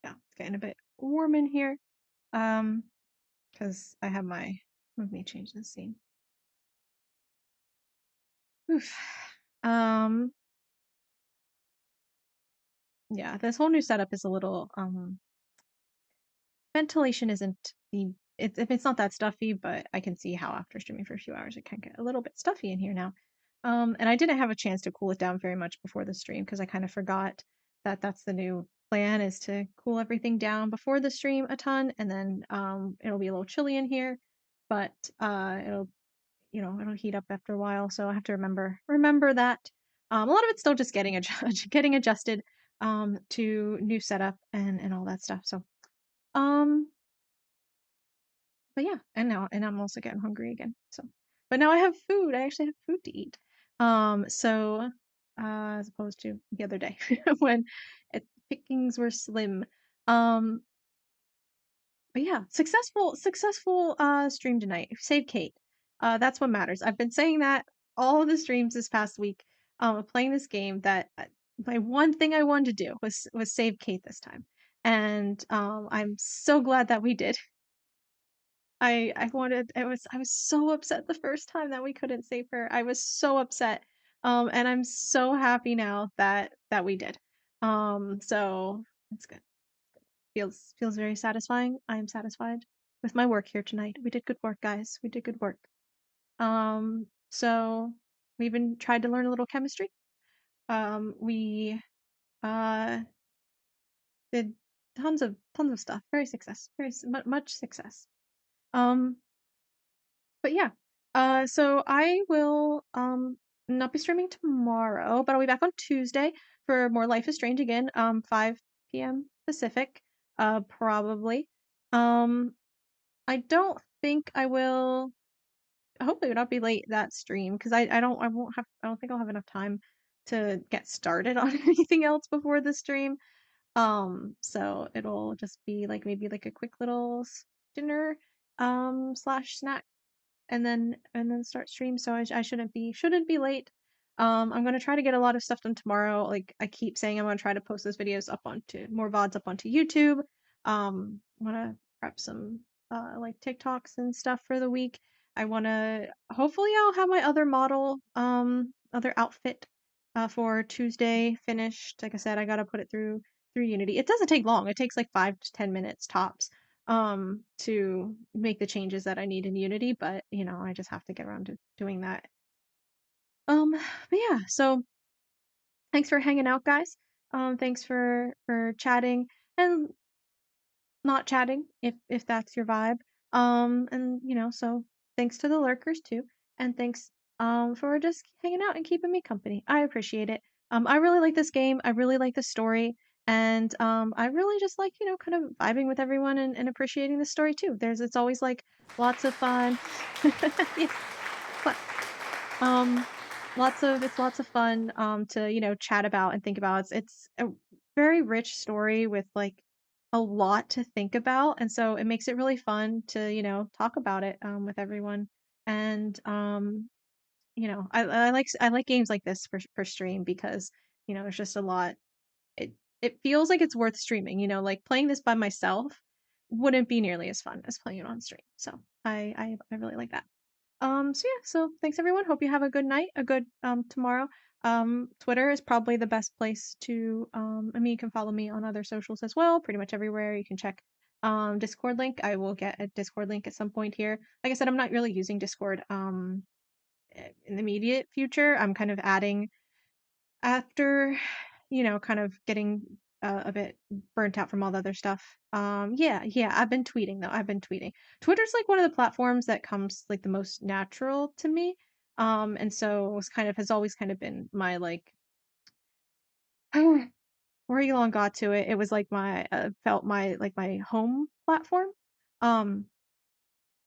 Speaker 1: Yeah, it's getting a bit warm in here. Because I have my, let me change the scene. Oof. Yeah, this whole new setup is a little, ventilation isn't the, it's not that stuffy, but I can see how after streaming for a few hours it can get a little bit stuffy in here now. And I didn't have a chance to cool it down very much before the stream because I kind of forgot that that's the new plan, is to cool everything down before the stream a ton, and then it'll be a little chilly in here, but it'll, you know, it'll heat up after a while, so I have to remember that. A lot of it's still just getting getting adjusted to new setup and all that stuff. So but yeah, and I'm also getting hungry again. So, but now I have food. I actually have food to eat. So as opposed to the other day when pickings were slim. But yeah, successful stream tonight. Save Kate. That's what matters. I've been saying that all of the streams this past week, playing this game, that my one thing I wanted to do was save Kate this time. And I'm so glad that we did. I wanted, I was so upset the first time that we couldn't save her. I was so upset. And I'm so happy now that we did. So it's good. Feels very satisfying. I am satisfied with my work here tonight. We did good work, guys. We did good work. So we even tried to learn a little chemistry. We did tons of stuff. Very much success. But yeah. So I will not be streaming tomorrow, but I'll be back on Tuesday for more Life is Strange again, 5 p.m. Pacific, probably. I don't think I will, hopefully it will not be late that stream, because I don't think I'll have enough time to get started on anything else before the stream. So it'll just be like maybe like a quick little dinner slash snack, and then start stream. So I shouldn't be late. I'm gonna try to get a lot of stuff done tomorrow. Like I keep saying, I'm gonna try to post those videos up onto more VODs up onto YouTube. I'm gonna prep some like TikToks and stuff for the week. I wanna, hopefully I'll have my other model, other outfit for Tuesday finished. Like I said, I gotta put it through Unity. It doesn't take long. It takes like 5 to 10 minutes tops to make the changes that I need in Unity, but you know, I just have to get around to doing that. But yeah, so thanks for hanging out, guys. Thanks for chatting and not chatting if that's your vibe. And you know, so thanks to the lurkers too, and thanks for just hanging out and keeping me company. I appreciate it. I really like this game. I really like the story. And I really just like, kind of vibing with everyone and appreciating the story too. It's always like lots of fun. Yeah, but lots of fun to, chat about and think about. It's a very rich story with like a lot to think about. And so it makes it really fun to, talk about it with everyone. And I like games like this for stream because, there's just a lot. It feels like it's worth streaming, like playing this by myself wouldn't be nearly as fun as playing it on stream. So I really like that. So yeah, so thanks everyone. Hope you have a good night, a good tomorrow. Twitter is probably the best place to I mean you can follow me on other socials as well, pretty much everywhere. You can check Discord link. I will get a Discord link at some point here. Like I said, I'm not really using Discord in the immediate future. I'm kind of adding after, kind of getting a bit burnt out from all the other stuff. Yeah, I've been tweeting though. I've been tweeting. Twitter's like one of the platforms that comes like the most natural to me. And so has always kind of been my like where Elon got to it. It was like my felt my like my home platform. Um,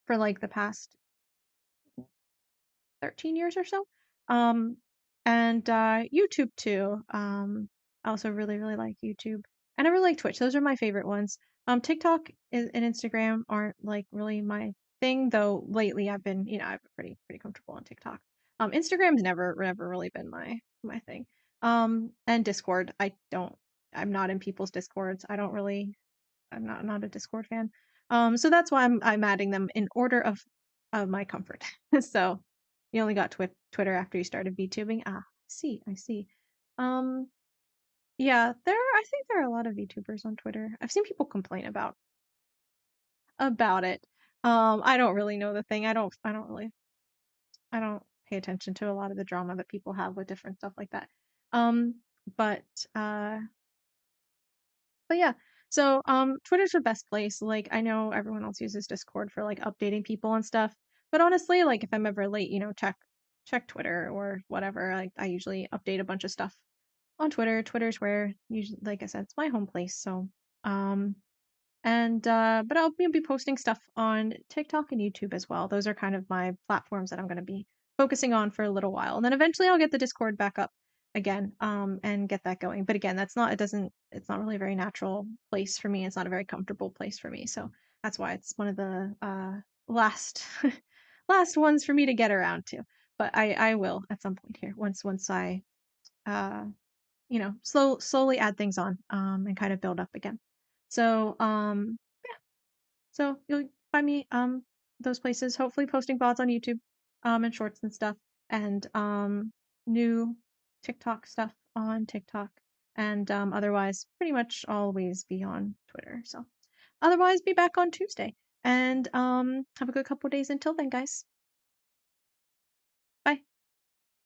Speaker 1: for like the past 13 years or so. Um, and YouTube too. I also really, really like YouTube. And I really like Twitch. Those are my favorite ones. TikTok and Instagram aren't like really my thing, though lately I've been pretty comfortable on TikTok. Instagram's never really been my thing. And Discord, I'm not in people's Discords. I'm not a Discord fan. So that's why I'm adding them in order of my comfort. So you only got Twitter after you started VTubing. I see. Um, yeah, I think there are a lot of VTubers on Twitter. I've seen people complain about it. I don't really know the thing. I don't pay attention to a lot of the drama that people have with different stuff like that. Um, but uh But yeah, so Twitter's the best place. Like I know everyone else uses Discord for like updating people and stuff. But honestly, like if I'm ever late, check Twitter or whatever. Like I usually update a bunch of stuff on Twitter. Twitter's where usually like I said, it's my home place. So um and but I'll be posting stuff on TikTok and YouTube as well. Those are kind of my platforms that I'm going to be focusing on for a little while. And then eventually I'll get the Discord back up again and get that going. But again, it's not really a very natural place for me. It's not a very comfortable place for me. So that's why it's one of the last last ones for me to get around to. But I will at some point here once I uh slowly add things on and kind of build up again. So so you'll find me those places, hopefully posting VODs on YouTube, and shorts and stuff, and new TikTok stuff on TikTok, and otherwise pretty much always be on Twitter. So otherwise be back on Tuesday. And have a good couple days until then, guys.